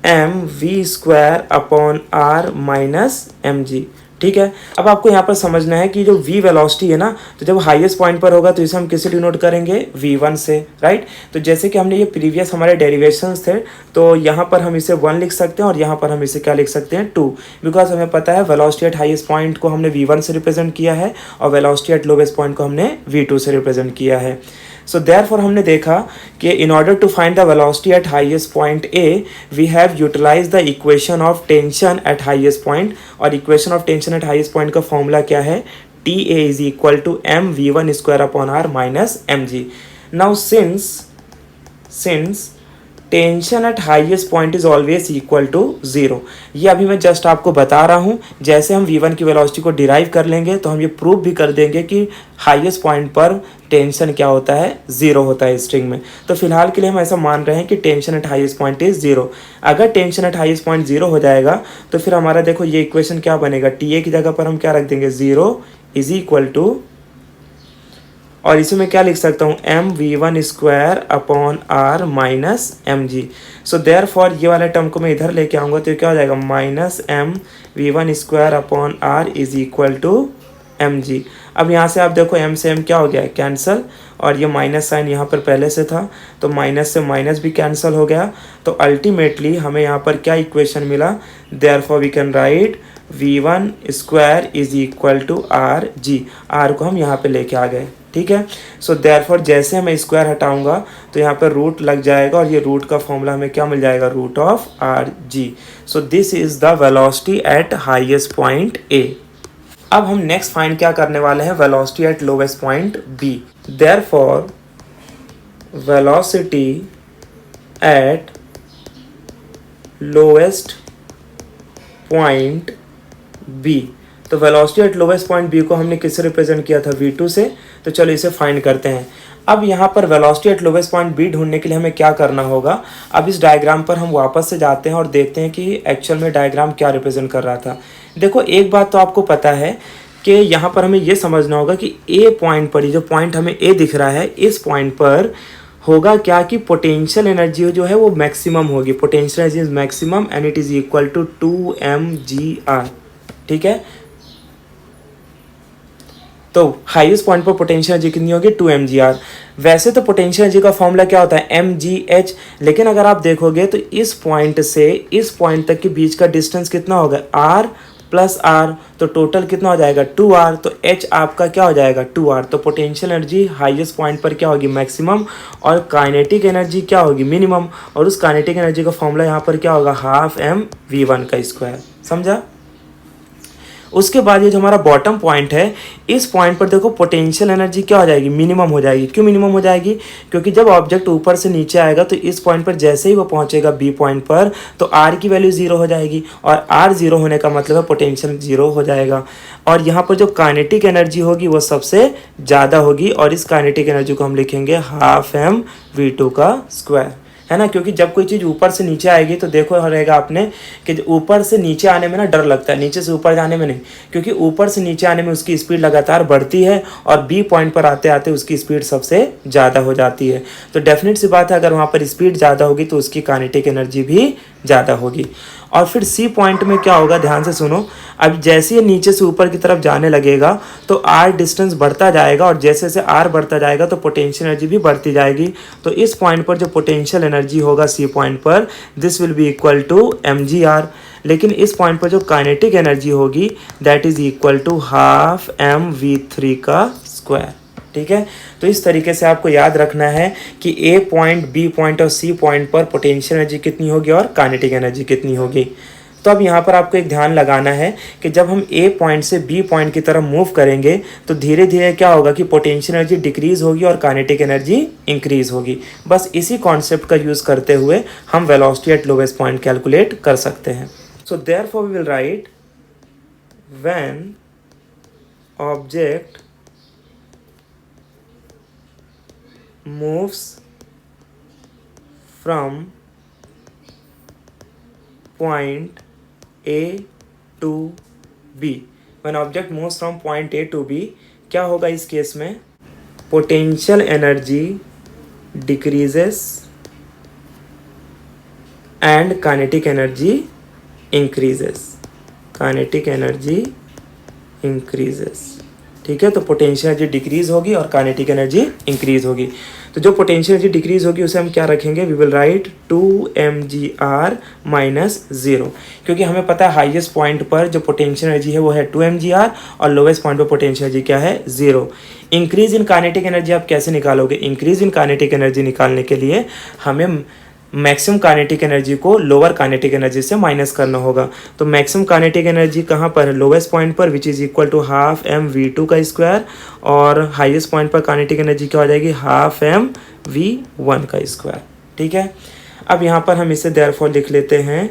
S1: mv² upon r minus mg, ठीक है। अब आपको यहाँ पर समझना है कि जो v वेलोसिटी है ना, तो जब हाईएस्ट पॉइंट पर होगा तो इसे हम किससे डिनोट करेंगे, v1 से, राइट। तो जैसे कि हमने ये प्रीवियस हमारे डेरिवेशंस थे, तो यहाँ पर हम इसे 1 लिख सकते हैं और यहाँ पर हम इसे क्या लिख सकते हैं, 2, बिकॉज हमें पता है वेलोसिटी एट हाईएस्ट पॉइंट को हमने v1 से रिप्रेजेंट किया है और वेलोसिटी एट लोवेस्ट पॉइंट को हमने v2 से रिप्रेजेंट किया है। सो देयरफॉर हमने देखा कि in order to find the velocity at highest point A, we have utilise the equation of tension at highest point. और equation of tension at highest point का फॉर्मूला क्या है, TA is equal to mv1² upon r minus mg। Now since tension at highest point is always equal to 0, ये अभी मैं जस्ट आपको बता रहा हूँ। जैसे हम v1 की वेलोसिटी को डिराइव कर लेंगे तो हम ये प्रूव भी कर देंगे कि हाईएस्ट पॉइंट पर टेंशन क्या होता है, 0 होता है स्ट्रिंग में। तो फिलहाल के लिए हम ऐसा मान रहे हैं कि tension at highest point is 0। अगर टेंशन एट हाईएस्ट पॉइंट 0 हो जाएगा तो फिर हमारा देखो ये इक्वेशन क्या बनेगा, TA की जगह पर हम क्या रख देंगे, 0 इज इक्वल टू, और इसे मैं क्या लिख सकता हूँ, mv1² upon r minus mg। So therefore ये वाला टर्म को मैं इधर लेके आऊँगा तो क्या हो जाएगा, minus mv1² upon r is equal to mg। अब यहाँ से आप देखो m से m क्या हो गया है, कैंसल, और ये माइनस साइन यहाँ पर पहले से था तो माइनस से माइनस भी कैंसिल हो गया। तो अल्टीमेटली हमें यहाँ पर क्या इक्वेशन मिला, therefore we can write v1² is equal to rg। r को हम यहाँ पे लेके आ गए, ठीक है। सो देयरफॉर जैसे मैं स्क्वायर हटाऊंगा तो यहाँ पर रूट लग जाएगा और ये रूट का फॉर्मूला हमें क्या मिल जाएगा, root of rg। So this is the velocity at highest point A। अब हम नेक्स्ट फाइंड क्या करने वाले हैं, velocity at lowest point B। Therefore velocity at lowest point B, तो velocity at lowest point B को हमने किससे रिप्रेजेंट किया था, v2 से। तो चलो इसे फाइंड करते हैं। अब यहाँ पर velocity at lowest point B ढूंढने के लिए हमें क्या करना होगा, अब इस डायग्राम पर हम वापस से जाते हैं और देखते हैं कि एक्चुअल में डायग्राम क्या रिप्रेजेंट कर रहा था। देखो एक बात तो आपको पता है कि यहाँ पर हमें ये समझना होगा कि A पॉइंट पर, जो पॉइंट हमें A दिख रहा है, इस पॉइंट पर होगा क्या कि पोटेंशियल एनर्जी जो है वो मैक्सिमम होगी, potential energy is maximum and it is equal to 2mgr। ठीक है, तो हाईएस्ट पॉइंट पर पोटेंशियल एनर्जी कितनी होगी 2mgr। वैसे तो पोटेंशियल एनर्जी का फॉर्मूला क्या होता है mgh, लेकिन अगर आप देखोगे तो इस पॉइंट से इस पॉइंट तक के बीच का डिस्टेंस कितना होगा r प्लस r, तो टोटल कितना हो जाएगा 2r, तो h आपका क्या हो जाएगा 2r। तो पोटेंशियल एनर्जी हाईएस्ट पॉइंट पर क्या होगी मैक्सिमम, और काइनेटिक एनर्जी क्या होगी मिनिमम, और उस काइनेटिक एनर्जी का फॉर्मूला यहाँ पर क्या होगा हाफ mv1 का स्क्वायर। समझा। उसके बाद ये जो हमारा बॉटम पॉइंट है, इस पॉइंट पर देखो पोटेंशियल एनर्जी क्या हो जाएगी मिनिमम हो जाएगी। क्यों मिनिमम हो जाएगी, क्योंकि जब ऑब्जेक्ट ऊपर से नीचे आएगा तो इस पॉइंट पर जैसे ही वो पहुंचेगा बी पॉइंट पर तो आर की वैल्यू जीरो हो जाएगी, और आर जीरो होने का मतलब है पोटेंशियल जीरो हो जाएगा। और यहाँ पर जो काइनेटिक एनर्जी होगी वो सबसे ज़्यादा होगी, और इस काइनेटिक एनर्जी को हम लिखेंगे हाफ mv2 का स्क्वायर, है ना। क्योंकि जब कोई चीज़ ऊपर से नीचे आएगी तो देखो रहेगा आपने कि ऊपर से नीचे आने में ना डर लगता है, नीचे से ऊपर जाने में नहीं, क्योंकि ऊपर से नीचे आने में उसकी स्पीड लगातार बढ़ती है और बी पॉइंट पर आते आते उसकी स्पीड सबसे ज़्यादा हो जाती है। तो डेफिनेट सी बात है अगर वहाँ पर स्पीड ज़्यादा होगी तो उसकी काइनेटिक एनर्जी भी ज़्यादा होगी। और फिर सी पॉइंट में क्या होगा, ध्यान से सुनो। अब जैसे ये नीचे से ऊपर की तरफ जाने लगेगा तो आर डिस्टेंस बढ़ता जाएगा, और जैसे जैसे आर बढ़ता जाएगा तो पोटेंशियल एनर्जी भी बढ़ती जाएगी। तो इस पॉइंट पर जो पोटेंशियल एनर्जी होगा सी पॉइंट पर, this will be equal to mgr। लेकिन इस पॉइंट पर जो काइनेटिक एनर्जी होगी that is equal to half mv3 का स्क्वायर। ठीक है, तो इस तरीके से आपको याद रखना है कि ए पॉइंट, बी पॉइंट और सी पॉइंट पर पोटेंशियल एनर्जी कितनी होगी और काइनेटिक एनर्जी कितनी होगी। तो अब यहाँ पर आपको एक ध्यान लगाना है कि जब हम ए पॉइंट से बी पॉइंट की तरफ मूव करेंगे तो धीरे धीरे क्या होगा कि पोटेंशियल एनर्जी डिक्रीज होगी और काइनेटिक एनर्जी इंक्रीज होगी। बस इसी कॉन्सेप्ट का यूज़ करते हुए हम velocity at lowest point calculate कर सकते हैं। So therefore we will write when object moves from point A to B, when object moves from point A to B, क्या होगा इस केस में, potential energy decreases and kinetic energy increases, kinetic energy increases. ठीक है, तो पोटेंशियल एनर्जी डिक्रीज होगी और काइनेटिक एनर्जी इंक्रीज होगी। तो जो पोटेंशियल एनर्जी डिक्रीज होगी उसे हम क्या रखेंगे, we will right 2mgr minus 0, क्योंकि हमें पता है हाईएस्ट पॉइंट पर जो पोटेंशियल एनर्जी है वो है 2mgr और लोवेस्ट पॉइंट पर पोटेंशियल एनर्जी क्या है 0। इंक्रीज इन काइनेटिक एनर्जी आप कैसे निकालोगे, इंक्रीज इन काइनेटिक एनर्जी निकालने के लिए हमें मैक्सिमम काइनेटिक एनर्जी को लोअर काइनेटिक एनर्जी से माइनस करना होगा। तो मैक्सिमम काइनेटिक एनर्जी कहाँ पर है, लोवेस्ट पॉइंट पर, which is equal to half mv2 का स्क्वायर, और हाईएस्ट पॉइंट पर काइनेटिक एनर्जी क्या हो जाएगी हाफ mv1 का स्क्वायर। ठीक है, अब यहाँ पर हम इसे देयरफॉर लिख लेते हैं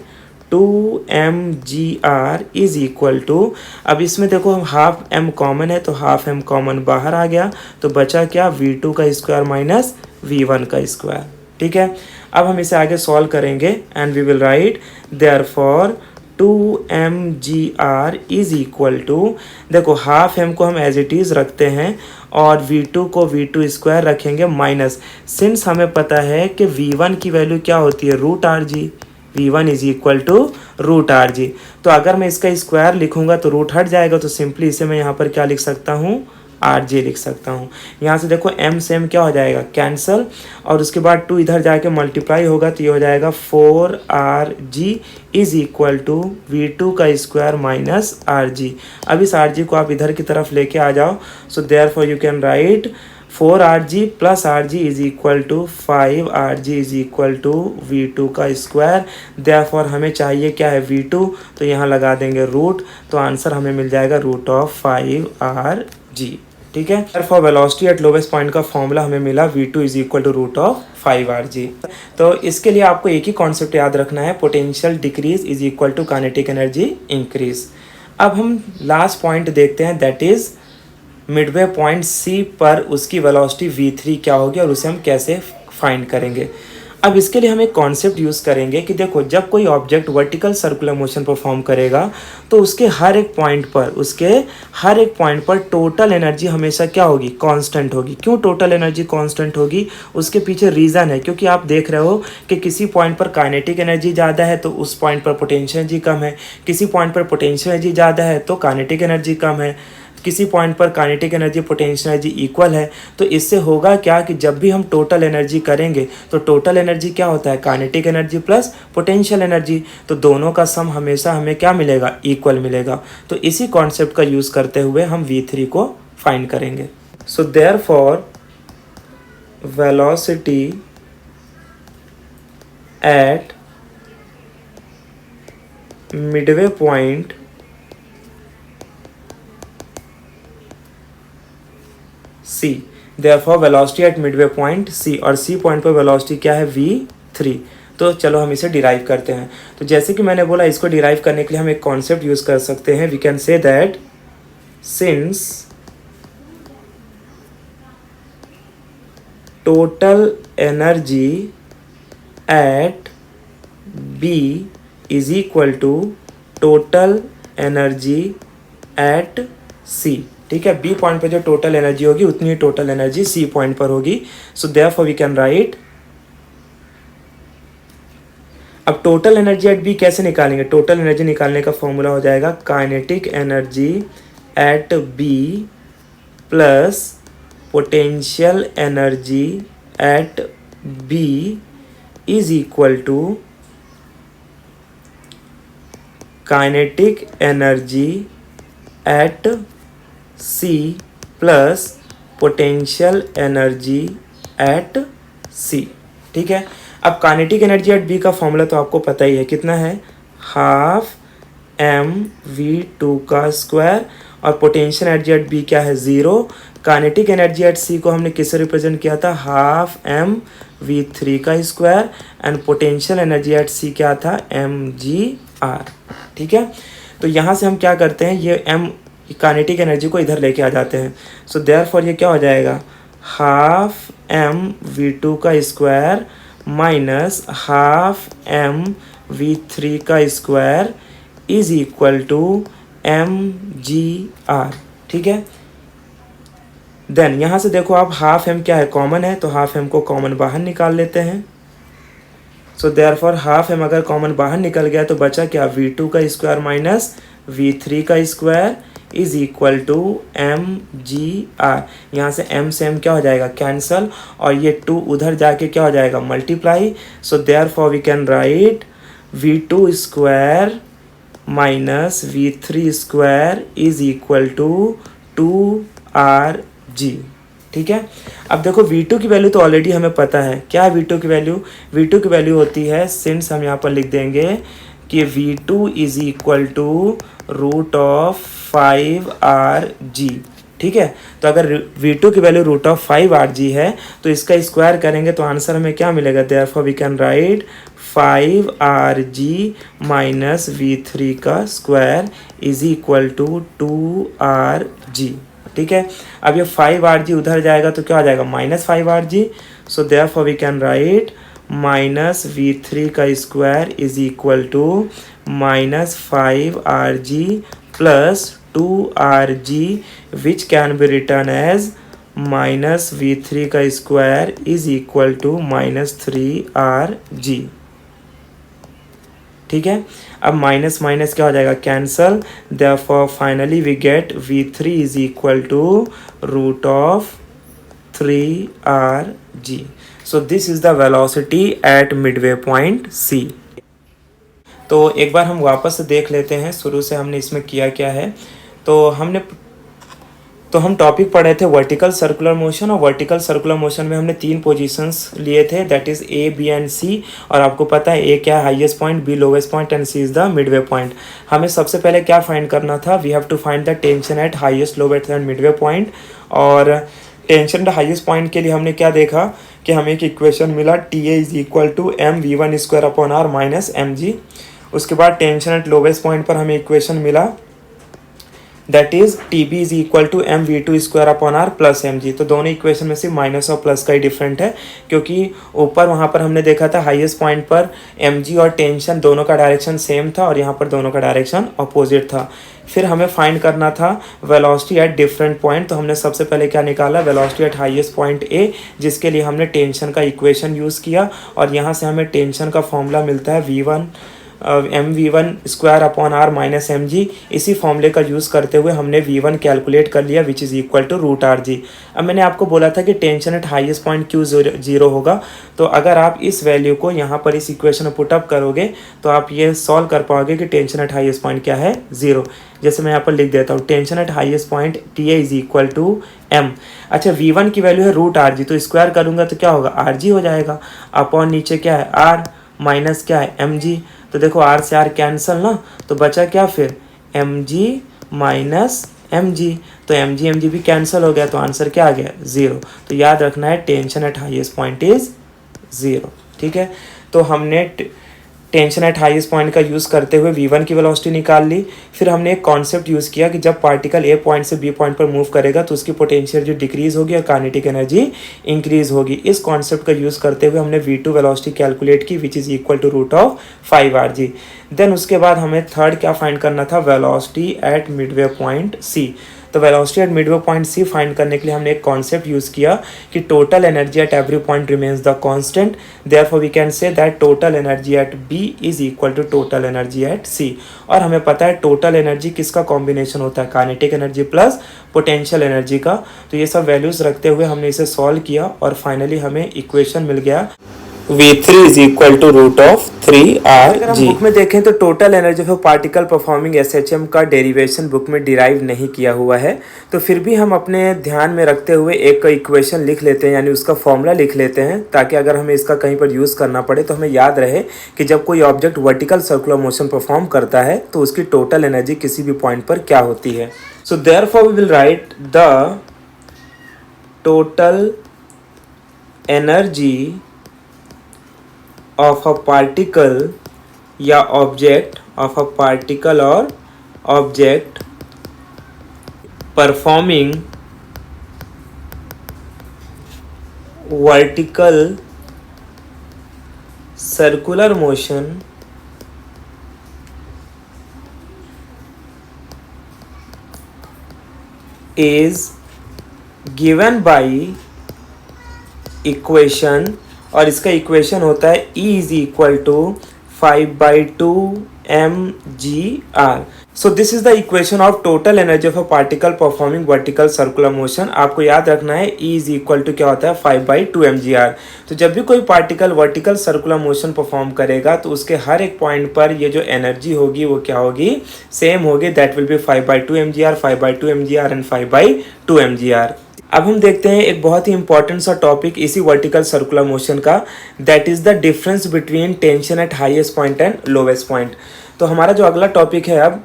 S1: 2mgr इज इक्वल टू, अब इसमें देखो हाफ m कॉमन है तो हाफ m कॉमन बाहर आ गया, तो बचा क्या v2 का स्क्वायर माइनस v1 का स्क्वायर। ठीक है, अब हम इसे आगे सॉल्व करेंगे and we will write therefore 2mgr is equal to, देखो हाफ m को हम एज इट इज़ रखते हैं और v2 को v2 स्क्वायर रखेंगे माइनस, सिंस हमें पता है कि v1 की वैल्यू क्या होती है √rg, v1 is equal to √rg। तो अगर मैं इसका स्क्वायर लिखूंगा तो रूट हट जाएगा, तो सिंपली इसे मैं यहाँ पर क्या लिख सकता हूँ rj लिख सकता हूँ। यहाँ से देखो m से m क्या हो जाएगा कैंसल, और उसके बाद 2 इधर जाके मल्टीप्लाई होगा तो ये हो जाएगा 4rg is equal to v2 का स्क्वायर माइनस rg। अब इस rg को आप इधर की तरफ लेके आ जाओ, so therefore you can write 4rg plus rg is equal to 5rg is equal to v2 का स्क्वायर। देयरफॉर हमें चाहिए क्या है v2, तो यहाँ लगा देंगे रूट, तो आंसर हमें मिल जाएगा √5rg। ठीक है, for velocity at lowest point का फॉर्मूला हमें मिला v2 is equal to √5rg। तो इसके लिए आपको एक ही कॉन्सेप्ट याद रखना है, potential decrease is equal to kinetic energy increase. अब हम लास्ट पॉइंट देखते हैं, that is midway point C पर उसकी वेलोसिटी v3 क्या होगी और उसे हम कैसे फाइंड करेंगे। अब इसके लिए हम एक कॉन्सेप्ट यूज़ करेंगे कि देखो, जब कोई object vertical circular motion perform करेगा तो उसके हर एक पॉइंट पर टोटल एनर्जी हमेशा क्या होगी, कांस्टेंट होगी। क्यों टोटल एनर्जी कांस्टेंट होगी, उसके पीछे रीज़न है, क्योंकि आप देख रहे हो कि किसी पॉइंट पर काइनेटिक एनर्जी ज़्यादा है तो उस पॉइंट पर पोटेंशियल एनर्जी कम है, किसी पॉइंट पर पोटेंशियल एनर्जी ज़्यादा है तो काइनेटिक एनर्जी कम है, किसी पॉइंट पर kinetic energy potential energy equal है। तो इससे होगा क्या कि जब भी हम टोटल एनर्जी करेंगे तो टोटल एनर्जी क्या होता है, kinetic energy plus potential energy, तो दोनों का सम हमेशा हमें क्या मिलेगा, इक्वल मिलेगा। तो इसी कॉन्सेप्ट का यूज़ करते हुए हम V3 को फाइंड करेंगे। So therefore velocity at midway point C, therefore velocity at midway point C, और C पॉइंट पर वेलोसिटी क्या है, V3। तो चलो हम इसे डिराइव करते हैं। तो जैसे कि मैंने बोला, इसको डिराइव करने के लिए हम एक कॉन्सेप्ट यूज़ कर सकते हैं। We can say that since total energy at B is equal to total energy at C। ठीक है, बी पॉइंट पर जो टोटल एनर्जी होगी उतनी टोटल एनर्जी सी पॉइंट पर होगी। So therefore we can write, अब टोटल एनर्जी एट बी कैसे निकालेंगे, टोटल एनर्जी निकालने का फॉर्मूला हो जाएगा kinetic energy at B plus potential energy at B is equal to kinetic energy at C plus potential energy at C। ठीक है, अब काइनेटिक एनर्जी एट B का फॉर्मूला तो आपको पता ही है, कितना है, हाफ mv2 का स्क्वायर, और पोटेंशियल एनर्जी एट B क्या है, 0। काइनेटिक एनर्जी एट C को हमने किससे रिप्रेजेंट किया था, हाफ mv3 का square, and potential energy at C क्या था, mgr। ठीक है, तो यहाँ से हम क्या करते हैं, ये काइनेटिक एनर्जी को इधर लेके आ जाते हैं। सो देयरफॉर ये क्या हो जाएगा, हाफ mv2 का स्क्वायर माइनस हाफ mv3 का square is equal to mgr। ठीक है, देन यहाँ से देखो आप, हाफ m क्या है, कॉमन है, तो हाफ m को कॉमन बाहर निकाल लेते हैं। सो देयरफॉर हाफ m अगर कॉमन बाहर निकल गया तो बचा क्या, v2 का स्क्वायर माइनस v3 का square is equal to mgr। यहाँ से m से m क्या हो जाएगा, कैंसल, और ये 2 उधर जाके क्या हो जाएगा, multiply. So therefore we can write v2 square minus v3 square is equal to 2rg। ठीक है, अब देखो v2 की वैल्यू तो ऑलरेडी हमें पता है, क्या है v2 की वैल्यू, v2 की वैल्यू होती है, सिंस हम यहाँ पर लिख देंगे कि v2 is equal to root of 5rg। ठीक है, तो अगर v2 की वैल्यू रूट ऑफ 5rg है तो इसका स्क्वायर करेंगे तो आंसर हमें क्या मिलेगा, therefore we can write 5rg minus v3 का square is equal to 2rg। ठीक है, अब ये 5rg उधर जाएगा तो क्या हो जाएगा, minus 5rg। So therefore we can write minus v3 का square is equal to minus 5rg plus 2rg which can be written as minus v3 का square is equal to minus 3rg। ठीक है, अब माइनस माइनस क्या हो जाएगा, cancel, therefore finally we get v3 is equal to root of 3rg। So this is the velocity at midway point C। तो एक बार हम वापस से देख लेते हैं शुरू से हमने इसमें किया क्या है। तो हम टॉपिक पढ़े थे वर्टिकल सर्कुलर मोशन, और वर्टिकल सर्कुलर मोशन में हमने 3 पोजीशंस लिए थे, that is A, B and C। और आपको पता है A क्या है, highest point, B lowest point and C is the midway point. हमें सबसे पहले क्या फाइंड करना था, we have to find the tension at highest, lowest and midway point. और टेंशन एट हाईएस्ट पॉइंट के लिए हमने क्या देखा कि हमें एक इक्वेशन मिला, TA is equal to mv1 square upon r minus mg। उसके बाद टेंशन एट लोवेस्ट पॉइंट पर हमें इक्वेशन मिला that is T B is equal to M V two square upon R plus M G. तो दोनों इक्वेशन में से माइनस और प्लस का ही डिफरेंट है, क्योंकि ऊपर वहाँ पर हमने देखा था हाईएस्ट पॉइंट पर एम जी और टेंशन दोनों का डायरेक्शन सेम था और यहाँ पर दोनों का डायरेक्शन अपोजिट था। फिर हमें फाइंड करना था वेलोसिटी एट डिफरेंट पॉइंट। तो हमने सबसे पहले क्या निकाला, वेलोसिटी एट हाईएस्ट पॉइंट ए, जिसके लिए हमने टेंशन का इक्वेशन यूज़ किया और यहाँ से हमें टेंशन का फॉर्मूला मिलता है V1 M V one square upon R minus M G. इसी फॉर्मूले का यूज़ करते हुए हमने V1 कैलकुलेट कर लिया which is equal to root R जी। अब मैंने आपको बोला था कि टेंशन एट हाईएस्ट पॉइंट क्यू जीरो होगा, तो अगर आप इस वैल्यू को यहाँ पर इस इक्वेशन में पुटअप करोगे तो आप ये सॉल्व कर पाओगे कि टेंशन एट हाईएस्ट पॉइंट क्या है, ज़ीरो। जैसे मैं यहाँ पर लिख देता हूँ, tension at highest point T A is equal to M. अच्छा, V1 की वैल्यू है रूट आर जी, तो स्क्वायर करूँगा तो क्या होगा, आर जी हो जाएगा। अपॉन नीचे क्या है, आर माइनस क्या है, एम जी। तो देखो आर से आर कैंसल ना, तो बचा क्या फिर, M G minus M G. तो एम जी भी कैंसिल हो गया, तो आंसर क्या आ गया, ज़ीरो। तो याद रखना है tension at highest point is zero. ठीक है, तो हमने टेंशन एट हाईएस्ट पॉइंट का यूज़ करते हुए V1 की वेलोसिटी निकाल ली। फिर हमने एक कॉन्सेप्ट यूज़ किया कि जब पार्टिकल ए पॉइंट से बी पॉइंट पर मूव करेगा तो उसकी पोटेंशियल जो डिक्रीज होगी और काइनेटिक एनर्जी इंक्रीज होगी। इस कॉन्सेप्ट का यूज़ करते हुए हमने V2 वेलोसिटी कैलकुलेट की which is equal to root of 5 r g। Then उसके बाद हमें थर्ड क्या फाइंड करना था, velocity at midway point C. तो velocity at midway point C find करने के लिए हमने एक कॉन्सेप्ट यूज़ किया कि total energy at every point remains the constant, therefore we can say that total energy at B is equal to total energy at C. और हमें पता है टोटल एनर्जी किसका कॉम्बिनेशन होता है, kinetic energy plus potential energy का। तो ये सब वैल्यूज़ रखते हुए हमने इसे सॉल्व किया और फाइनली हमें इक्वेशन मिल गया V3 is equal to root of 3r g। Book में देखें तो total energy of particle performing SHM का डेरिवेशन बुक में डिराइव नहीं किया हुआ है, तो फिर भी हम अपने ध्यान में रखते हुए एक इक्वेशन लिख लेते हैं, यानी उसका फॉर्मूला लिख लेते हैं, ताकि अगर हमें इसका कहीं पर यूज़ करना पड़े तो हमें याद रहे कि जब कोई object vertical circular motion perform करता है तो उसकी टोटल एनर्जी किसी भी पॉइंट पर क्या होती है। So therefore we will write the total energy of a particle या object of a particle or object performing vertical circular motion is given by equation, और इसका इक्वेशन होता है E is equal to 5/2mgr। So this is the equation of total energy of a particle performing vertical circular motion. आपको याद रखना है E इज इक्वल टू क्या होता है, 5/2mgr। तो जब भी कोई particle vertical circular motion perform करेगा तो उसके हर एक पॉइंट पर ये जो एनर्जी होगी वो क्या होगी, सेम होगी, that will be 5/2mgr, 5/2mgr and 5/2mgr। अब हम देखते हैं एक बहुत ही इंपॉर्टेंट सा टॉपिक इसी वर्टिकल सर्कुलर मोशन का, that is the difference between tension at highest point and lowest point. तो हमारा जो अगला टॉपिक है अब,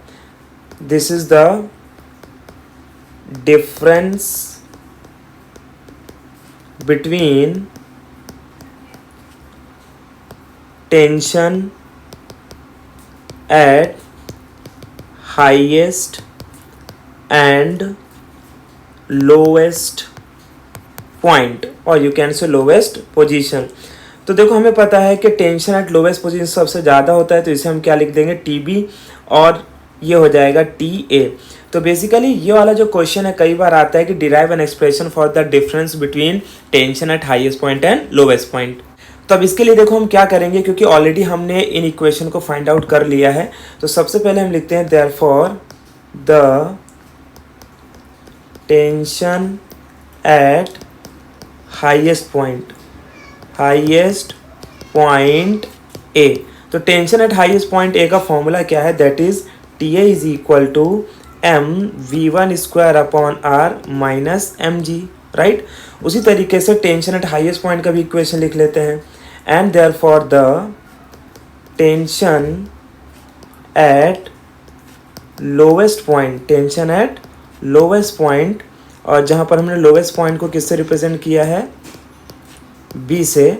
S1: this is the difference between tension at highest and lowest point, और you can say lowest position. तो देखो हमें पता है कि टेंशन एट लोवेस्ट पोजीशन सबसे ज़्यादा होता है, तो इसे हम क्या लिख देंगे, TB, और ये हो जाएगा TA। तो बेसिकली ये वाला जो क्वेश्चन है कई बार आता है कि derive an expression for the difference between tension at highest point and lowest point. तो अब इसके लिए देखो हम क्या करेंगे, क्योंकि ऑलरेडी हमने इन इक्वेशन को फाइंड आउट कर लिया है। तो सबसे पहले हम लिखते हैं therefore the tension at highest point A. तो tension at highest point A का फॉर्मूला क्या है, that is TA is equal to mv1 square upon r minus mg, right. उसी तरीके से टेंशन एट हाईएस्ट पॉइंट का भी इक्वेशन लिख लेते हैं, and therefore the tension at lowest point, tension at lowest point, और जहाँ पर हमने लोवेस्ट पॉइंट को किससे रिप्रेजेंट किया है, B से,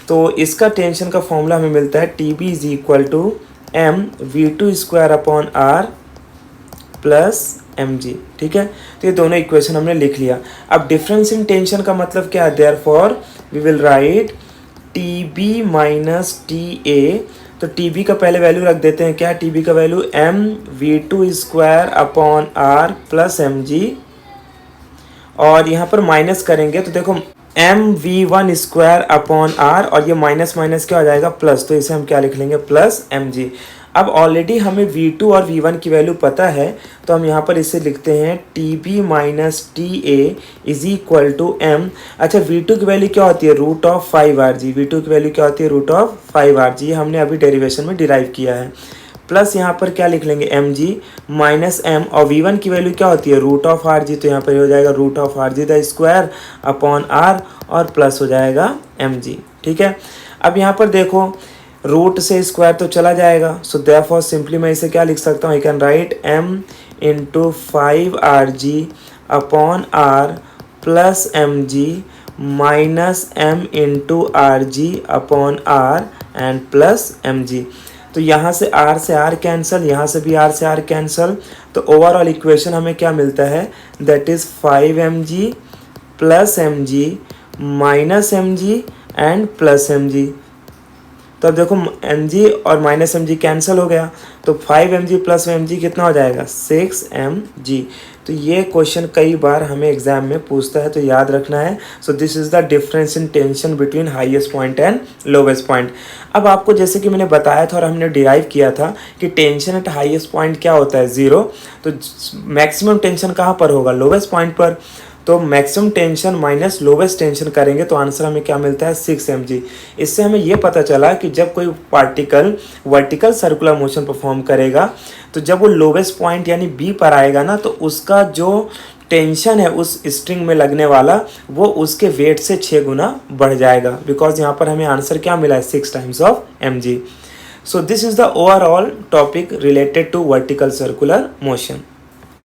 S1: तो इसका टेंशन का फॉर्मूला हमें मिलता है TB is equal to mv2 square upon r plus mg, ठीक है। तो ये दोनों इक्वेशन हमने लिख लिया। अब डिफरेंस इन टेंशन का मतलब क्या है, therefore we will write TB minus TA। तो TB का पहले वैल्यू रख देते हैं, क्या TB का value mv2 square upon r plus mg, और यहाँ पर माइनस करेंगे तो देखो mv1 स्क्वायर अपॉन r, और ये माइनस माइनस क्या हो जाएगा प्लस, तो इसे हम क्या लिख लेंगे प्लस mg। अब ऑलरेडी हमें v2 और v1 की वैल्यू पता है, तो हम यहाँ पर इसे लिखते हैं TB minus TA is equal to m। अच्छा, v2 की वैल्यू क्या होती है, रूट ऑफ 5rg। v2 की वैल्यू क्या होती है, रूट ऑफ 5rg, ये हमने अभी डेरिवेशन में डिराइव किया है। प्लस यहाँ पर क्या लिख लेंगे mg माइनस m, और v1 की वैल्यू क्या होती है, रूट ऑफ rg, तो यहाँ पर हो जाएगा root of rg the square upon r, और प्लस हो जाएगा mg, ठीक है। अब यहाँ पर देखो रूट से स्क्वायर तो चला जाएगा, सो देयरफॉर सिंपली मैं इसे क्या लिख सकता हूँ, I can right m into 5rg upon r plus mg minus m into rg upon r and plus mg। तो यहाँ से r कैंसिल, यहाँ से भी r कैंसिल, तो ओवरऑल इक्वेशन हमें क्या मिलता है, that is 5mg plus mg minus mg and plus mg। तो अब देखो mg और माइनस mg कैंसिल हो गया, तो 5mg प्लस mg कितना हो जाएगा 6mg। तो ये क्वेश्चन कई बार हमें एग्जाम में पूछता है, तो याद रखना है। So this is the difference in tension between highest point and lowest point. अब आपको जैसे कि मैंने बताया था और हमने डिराइव किया था कि टेंशन एट हाईएस्ट पॉइंट क्या होता है, 0। तो मैक्सिमम टेंशन कहाँ पर होगा, लोवेस्ट पॉइंट पर। तो maximum tension minus lowest tension करेंगे तो आंसर हमें क्या मिलता है 6mg। इससे हमें ये पता चला कि जब कोई particle vertical circular motion perform करेगा, तो जब वो लोवेस्ट पॉइंट यानी B पर आएगा ना, तो उसका जो टेंशन है उस स्ट्रिंग में लगने वाला, वो उसके वेट से 6 गुना बढ़ जाएगा, बिकॉज यहाँ पर हमें आंसर क्या मिला है 6 times of mg। So this is the overall topic related to vertical circular motion.